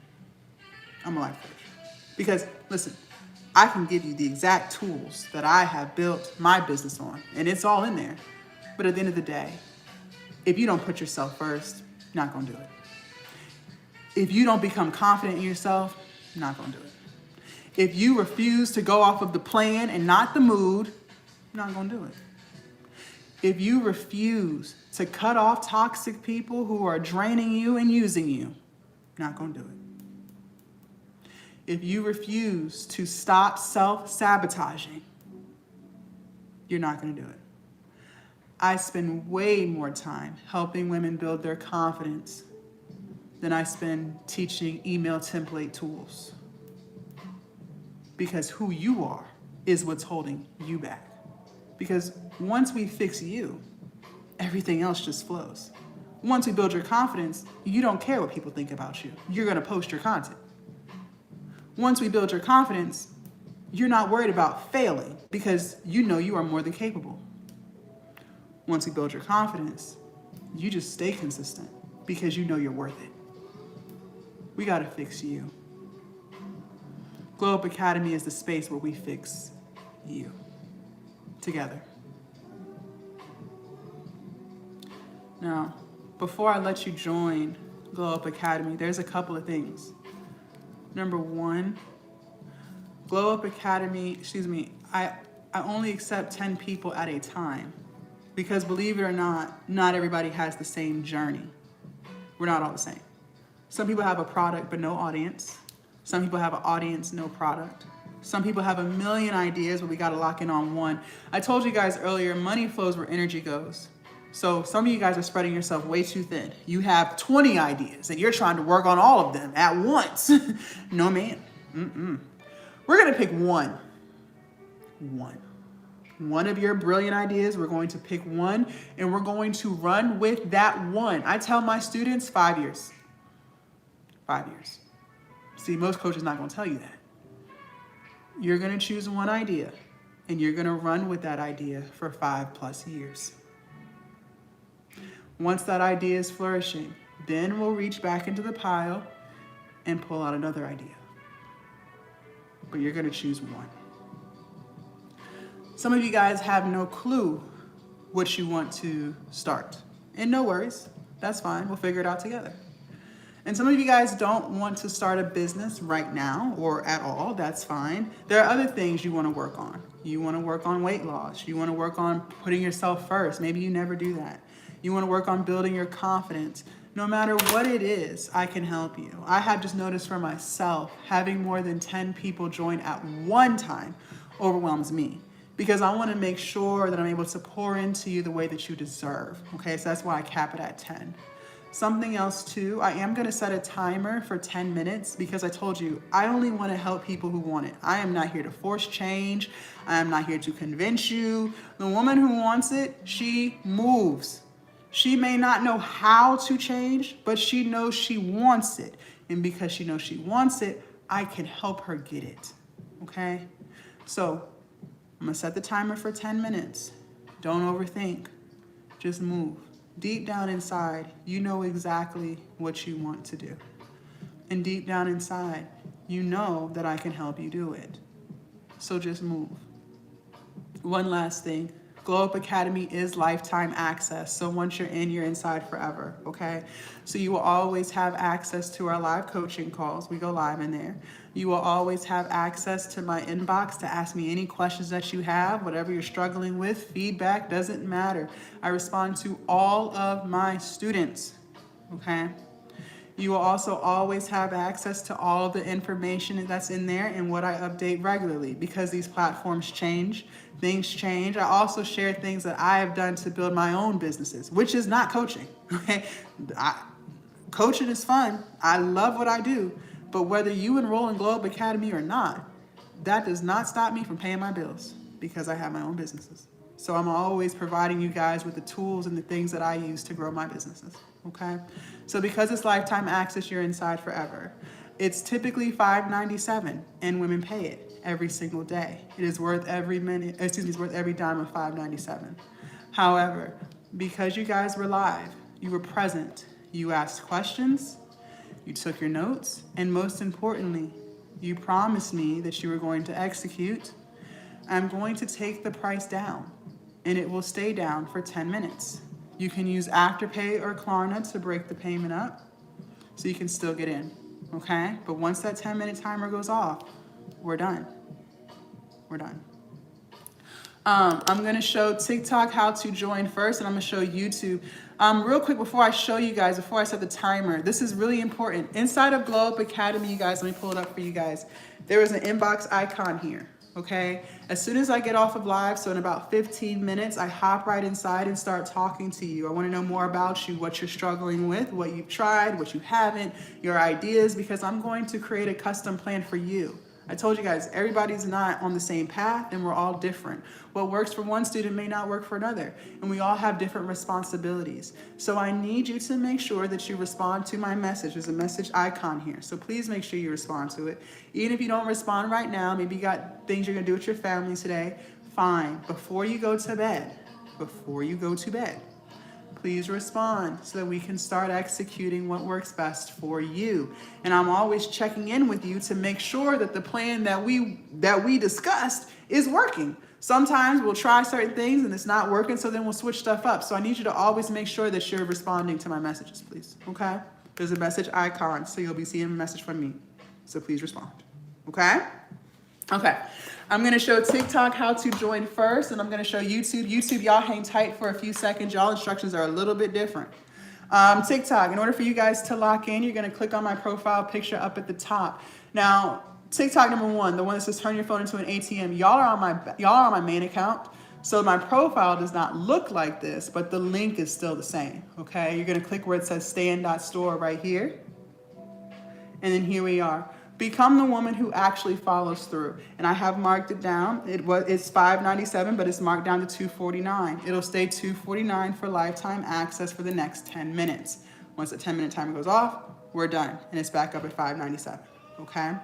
I'm a life coach. Because, listen, I can give you the exact tools that I have built my business on, and it's all in there. But at the end of the day, if you don't put yourself first, you're not going to do it. If you don't become confident in yourself, you're not going to do it. If you refuse to go off of the plan and not the mood, you're not going to do it. If you refuse to cut off toxic people who are draining you and using you, you're not going to do it. If you refuse to stop self-sabotaging, you're not going to do it. I spend way more time helping women build their confidence than I spend teaching email template tools. Because who you are is what's holding you back. Because once we fix you, everything else just flows. Once we build your confidence, you don't care what people think about you. You're going to post your content. Once we build your confidence, you're not worried about failing because you know you are more than capable. Once we build your confidence, you just stay consistent because you know you're worth it. We got to fix you. Glow Up Academy is the space where we fix you together. Now, before I let you join Glow Up Academy, there's a couple of things. Number one, Glow Up Academy, I only accept 10 people at a time. Because believe it or not everybody has the same journey. We're not all the same. Some people have a product but no audience. Some people have an audience, no product. Some people have a million ideas, but we gotta lock in on one. I told you guys earlier, money flows where energy goes. So some of you guys are spreading yourself way too thin. You have 20 ideas and you're trying to work on all of them at once. No, man. We're gonna pick one. One of your brilliant ideas, we're going to pick one and we're going to run with that one. I tell my students 5 years. 5 years. See, most coaches not going to tell you that. You're going to choose one idea and you're going to run with that idea for 5+ years. Once that idea is flourishing, then we'll reach back into the pile and pull out another idea. But you're going to choose one. Some of you guys have no clue what you want to start. And no worries, that's fine, we'll figure it out together. And some of you guys don't want to start a business right now or at all, that's fine. There are other things you want to work on. You want to work on weight loss. You want to work on putting yourself first. Maybe you never do that. You want to work on building your confidence. No matter what it is, I can help you. I have just noticed for myself, having more than 10 people join at one time overwhelms me. Because I want to make sure that I'm able to pour into you the way that you deserve. Okay, so that's why I cap it at 10. Something else too, I am going to set a timer for 10 minutes because I told you, I only want to help people who want it. I am not here to force change. I am not here to convince you. The woman who wants it, she moves. She may not know how to change, but she knows she wants it. And because she knows she wants it, I can help her get it. Okay, so I'm gonna set the timer for 10 minutes. Don't overthink, just move. Deep down inside, you know exactly what you want to do. And deep down inside, you know that I can help you do it. So just move. One last thing, Glow Up Academy is lifetime access. So once you're in, you're inside forever, okay? So you will always have access to our live coaching calls. We go live in there. You will always have access to my inbox to ask me any questions that you have, whatever you're struggling with. Feedback doesn't matter. I respond to all of my students, okay? You will also always have access to all of the information that's in there and what I update regularly, because these platforms change, things change. I also share things that I have done to build my own businesses, which is not coaching, okay? Coaching is fun. I love what I do, but whether you enroll in Glow Up Academy or not, that does not stop me from paying my bills, because I have my own businesses. So I'm always providing you guys with the tools and the things that I use to grow my businesses, okay? So because it's lifetime access, you're inside forever. It's typically $5.97, and women pay it every single day. It is worth every it's worth every dime of $5.97. However, because you guys were live, you were present, you asked questions, you took your notes, and most importantly, you promised me that you were going to execute. I'm going to take the price down, and it will stay down for 10 minutes. You can use Afterpay or Klarna to break the payment up so you can still get in, okay? But once that 10-minute timer goes off, we're done. We're done. I'm gonna show TikTok how to join first, and I'm gonna show YouTube. Real quick, before I show you guys, before I set the timer, this is really important. Inside of Glow Up Academy, you guys, let me pull it up for you guys. There is an inbox icon here. Okay, as soon as I get off of live, so in about 15 minutes, I hop right inside and start talking to you. I want to know more about you, what you're struggling with, what you've tried, what you haven't, your ideas, because I'm going to create a custom plan for you. I told you guys, everybody's not on the same path, and we're all different. What works for one student may not work for another, and we all have different responsibilities. So I need you to make sure that you respond to my message. There's a message icon here, so please make sure you respond to it. Even if you don't respond right now, maybe you got things you're gonna do with your family today, fine. Before you go to bed, please respond so that we can start executing what works best for you. And I'm always checking in with you to make sure that the plan that we discussed is working. Sometimes we'll try certain things and it's not working, so then we'll switch stuff up. So I need you to always make sure that you're responding to my messages, please, okay? There's a message icon, so you'll be seeing a message from me. So please respond, okay? Okay, I'm gonna show TikTok how to join first, and I'm gonna show YouTube. YouTube, y'all hang tight for a few seconds. Y'all instructions are a little bit different. TikTok, in order for you guys to lock in, you're gonna click on my profile picture up at the top. Now, TikTok number one, the one that says turn your phone into an ATM, y'all are on my main account, so my profile does not look like this, but the link is still the same, okay? You're gonna click where it says stand.store right here, and then here we are. Become the woman who actually follows through. And I have marked it down. It's $5.97, but it's marked down to $2.49. It'll stay $2.49 for lifetime access for the next 10 minutes. Once the 10-minute timer goes off, we're done. And it's back up at $5.97, okay?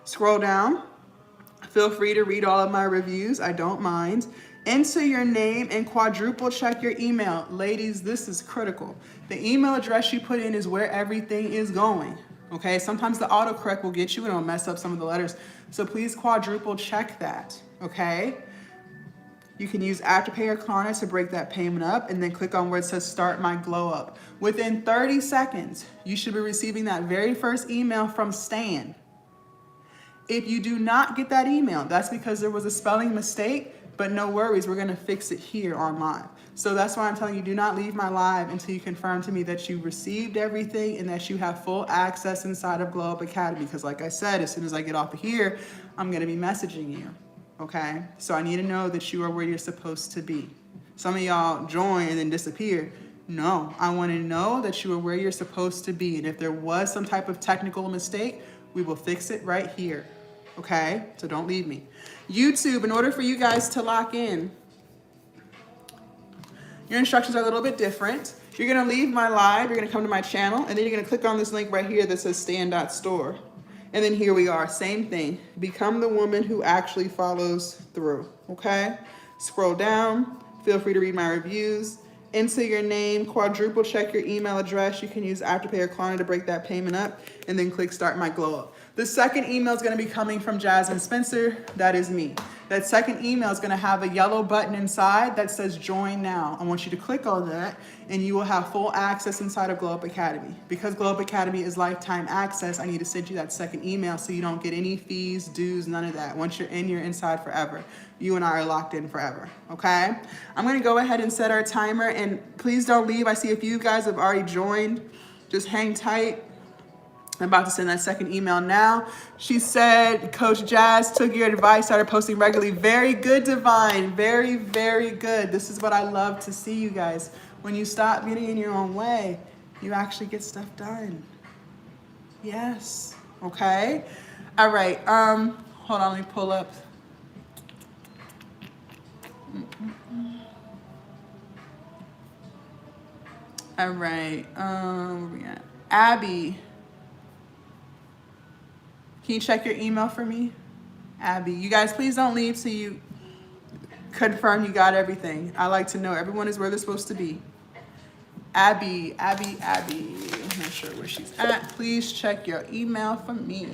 Scroll down. Feel free to read all of my reviews. I don't mind. Enter your name and quadruple check your email. Ladies, this is critical. The email address you put in is where everything is going. Okay, sometimes the autocorrect will get you and it'll mess up some of the letters. So please quadruple check that, okay? You can use Afterpay or Klarna to break that payment up, and then click on where it says start my glow up. Within 30 seconds, you should be receiving that very first email from Stan. If you do not get that email, that's because there was a spelling mistake, but no worries, we're gonna fix it here on live. So that's why I'm telling you, do not leave my live until you confirm to me that you received everything and that you have full access inside of Glow Up Academy. Because like I said, as soon as I get off of here, I'm gonna be messaging you, okay? So I need to know that you are where you're supposed to be. Some of y'all join and then disappear. No, I wanna know that you are where you're supposed to be. And if there was some type of technical mistake, we will fix it right here, okay? So don't leave me. YouTube, in order for you guys to lock in, your instructions are a little bit different. You're gonna leave my live, you're gonna come to my channel, and then you're gonna click on this link right here that says stand.store. And then here we are, same thing. Become the woman who actually follows through, okay? Scroll down, feel free to read my reviews. Enter your name, quadruple check your email address. You can use Afterpay or Klarna to break that payment up, and then click start my glow up. The second email is going to be coming from Jasmine Spencer. That is me. That second email is going to have a yellow button inside that says join now. I want you to click on that and you will have full access inside of Glow Up Academy. Because Glow Up Academy is lifetime access, I need to send you that second email so you don't get any fees, dues, none of that. Once you're in, you're inside forever. You and I are locked in forever, okay? I'm going to go ahead and set our timer, and please don't leave. I see a few guys have already joined. Just hang tight. I'm about to send that second email now. She said, Coach Jazz took your advice, started posting regularly. Very good, Divine. Very, very good. This is what I love to see, you guys. When you stop getting in your own way, you actually get stuff done. Yes. Okay. All right. Hold on. Let me pull up. All right. Where we at? Abby. Can you check your email for me? Abby, you guys, please don't leave till you confirm you got everything. I like to know everyone is where they're supposed to be. Abby. I'm not sure where she's at. Please check your email for me.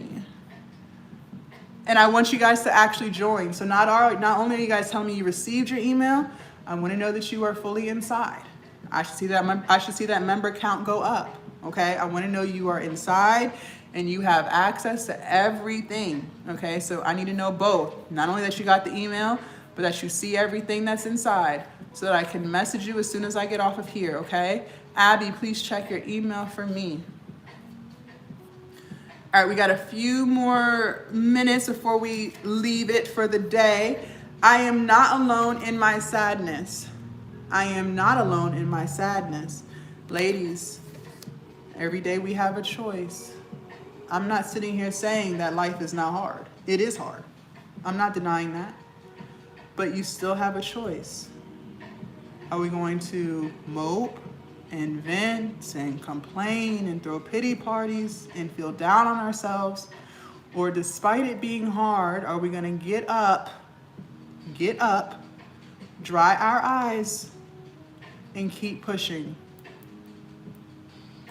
And I want you guys to actually join. So not only are you guys telling me you received your email, I want to know that you are fully inside. I should see that member count go up. Okay, I want to know you are inside and you have access to everything. Okay, so I need to know both. Not only that you got the email, but that you see everything that's inside so that I can message you as soon as I get off of here. Okay, Abby, please check your email for me. All right, we got a few more minutes before we leave it for the day. I am not alone in my sadness. I am not alone in my sadness. Ladies, every day we have a choice. I'm not sitting here saying that life is not hard. It is hard. I'm not denying that. But you still have a choice. Are we going to mope and vent and complain and throw pity parties and feel down on ourselves? Or despite it being hard, are we going to get up, dry our eyes, and keep pushing?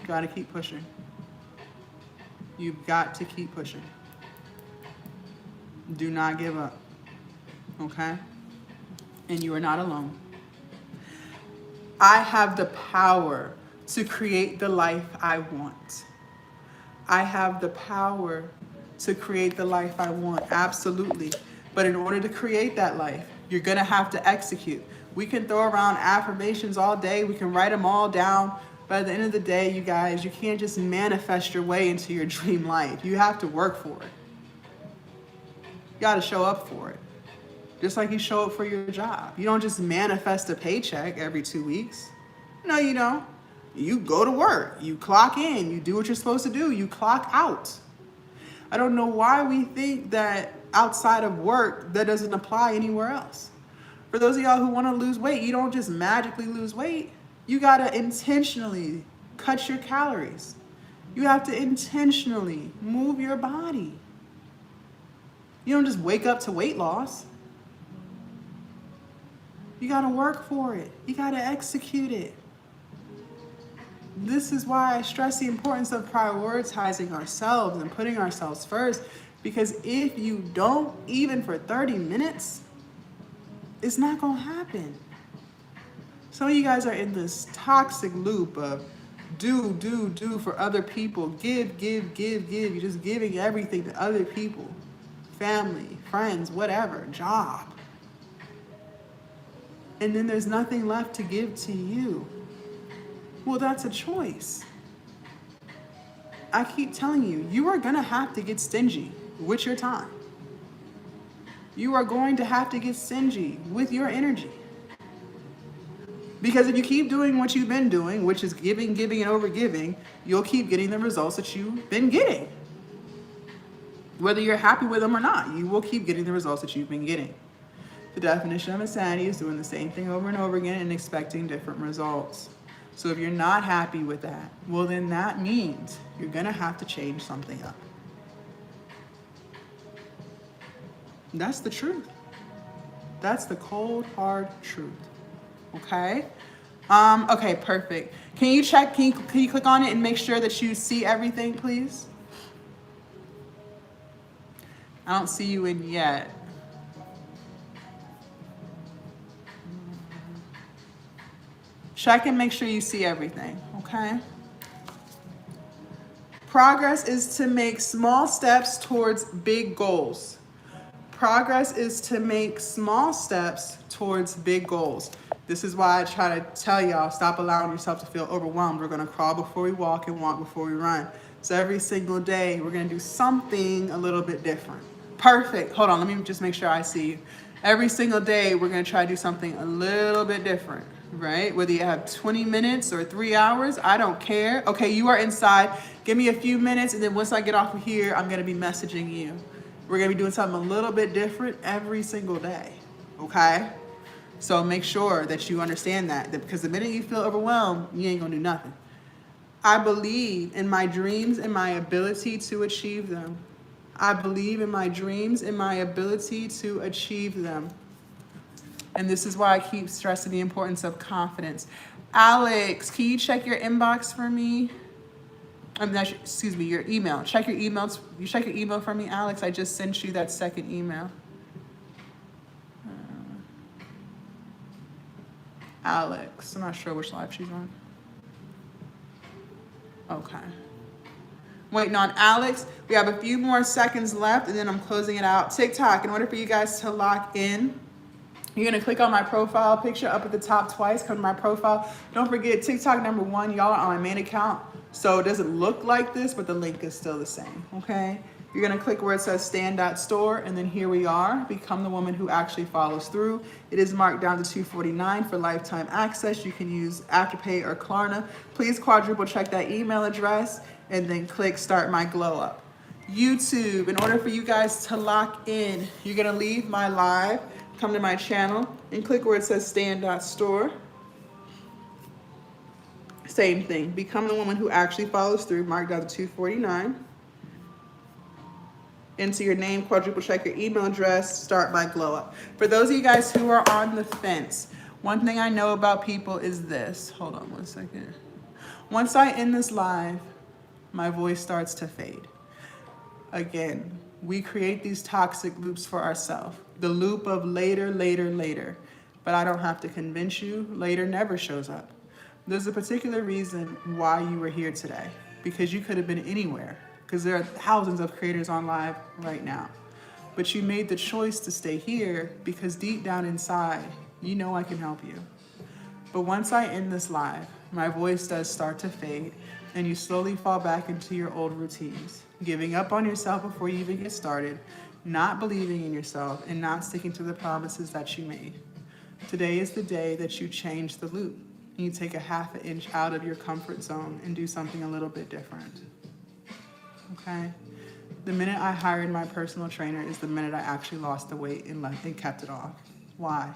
Got to keep pushing. You've got to keep pushing. Do not give up, okay? And you are not alone. I have the power to create the life I want. I have the power to create the life I want, absolutely. But in order to create that life, you're gonna have to execute. We can throw around affirmations all day, we can write them all down, but at the end of the day, you guys, you can't just manifest your way into your dream life. You have to work for it. You gotta show up for it. Just like you show up for your job. You don't just manifest a paycheck every 2 weeks. No, you don't. You go to work, you clock in, you do what you're supposed to do, you clock out. I don't know why we think that outside of work, that doesn't apply anywhere else. For those of y'all who wanna lose weight, you don't just magically lose weight. You gotta intentionally cut your calories. You have to intentionally move your body. You don't just wake up to weight loss. You gotta work for it. You gotta execute it. This is why I stress the importance of prioritizing ourselves and putting ourselves first, because if you don't, even for 30 minutes, it's not gonna happen. Some of you guys are in this toxic loop of do for other people, give. You're just giving everything to other people, family, friends, whatever, job. And then there's nothing left to give to you. Well, that's a choice. I keep telling you, you are gonna have to get stingy with your time. You are going to have to get stingy with your energy. Because if you keep doing what you've been doing, which is giving, and overgiving, you'll keep getting the results that you've been getting. Whether you're happy with them or not, you will keep getting the results that you've been getting. The definition of insanity is doing the same thing over and over again and expecting different results. So if you're not happy with that, well then that means you're gonna have to change something up. That's the truth. That's the cold, hard truth. Okay? Okay, perfect. Can you check, can you click on it and make sure that you see everything, please? I don't see you in yet. Check and make sure you see everything, okay? Progress is to make small steps towards big goals. Progress is to make small steps towards big goals. This is why I try to tell y'all, stop allowing yourself to feel overwhelmed. We're gonna crawl before we walk and walk before we run. So every single day, we're gonna do something a little bit different. Perfect. Hold on, let me just make sure I see you. Every single day, we're gonna try to do something a little bit different, right? Whether you have 20 minutes or 3 hours, I don't care. Okay, you are inside. Give me a few minutes, and then once I get off of here, I'm gonna be messaging you. We're gonna be doing something a little bit different every single day, okay? So make sure that you understand that because the minute you feel overwhelmed, you ain't gonna do nothing. I believe in my dreams and my ability to achieve them. I believe in my dreams and my ability to achieve them. And this is why I keep stressing the importance of confidence. Alex, can you check your inbox for me? Excuse me, your email. Check your emails. You check your email for me, Alex. I just sent you that second email. Alex, I'm not sure which live she's on. Okay. Waiting on Alex. We have a few more seconds left and then I'm closing it out. TikTok, in order for you guys to lock in, you're gonna click on my profile picture up at the top twice, come to my profile. Don't forget TikTok #1, y'all are on my main account. So it doesn't look like this, but the link is still the same, okay? You're gonna click where it says stand.store and then here we are, become the woman who actually follows through. It is marked down to $249 for lifetime access. You can use Afterpay or Klarna. Please quadruple check that email address and then click start my glow up. YouTube, in order for you guys to lock in, you're gonna leave my live, come to my channel and click where it says stand.store. Same thing, become the woman who actually follows through, marked down to $249. Enter your name, quadruple check your email address, start my glow up. For those of you guys who are on the fence, one thing I know about people is this. Hold on one second. Once I end this live, my voice starts to fade. Again, we create these toxic loops for ourselves. The loop of later, later, later. But I don't have to convince you, later never shows up. There's a particular reason why you were here today, because you could have been anywhere, because there are thousands of creators on live right now. But you made the choice to stay here because deep down inside, you know I can help you. But once I end this live, my voice does start to fade and you slowly fall back into your old routines, giving up on yourself before you even get started, not believing in yourself and not sticking to the promises that you made. Today is the day that you change the loop. You take a half an inch out of your comfort zone and do something a little bit different. Okay? The minute I hired my personal trainer is the minute I actually lost the weight and kept it off. Why?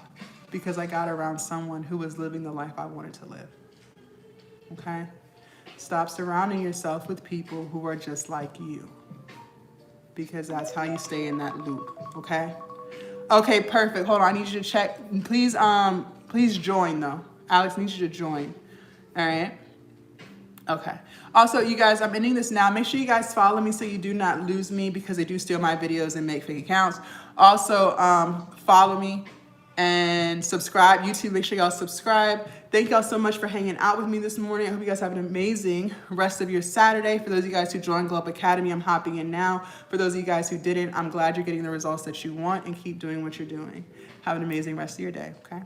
Because I got around someone who was living the life I wanted to live. Okay? Stop surrounding yourself with people who are just like you. Because that's how you stay in that loop. Okay? Okay, perfect. Hold on, I need you to check. Please join though. Alex needs you to join. All right? Okay. Also, you guys, I'm ending this now. Make sure you guys follow me so you do not lose me because they do steal my videos and make fake accounts. Also, follow me and subscribe. YouTube, make sure y'all subscribe. Thank y'all so much for hanging out with me this morning. I hope you guys have an amazing rest of your Saturday. For those of you guys who joined Glow Up Academy, I'm hopping in now. For those of you guys who didn't, I'm glad you're getting the results that you want and keep doing what you're doing. Have an amazing rest of your day, okay?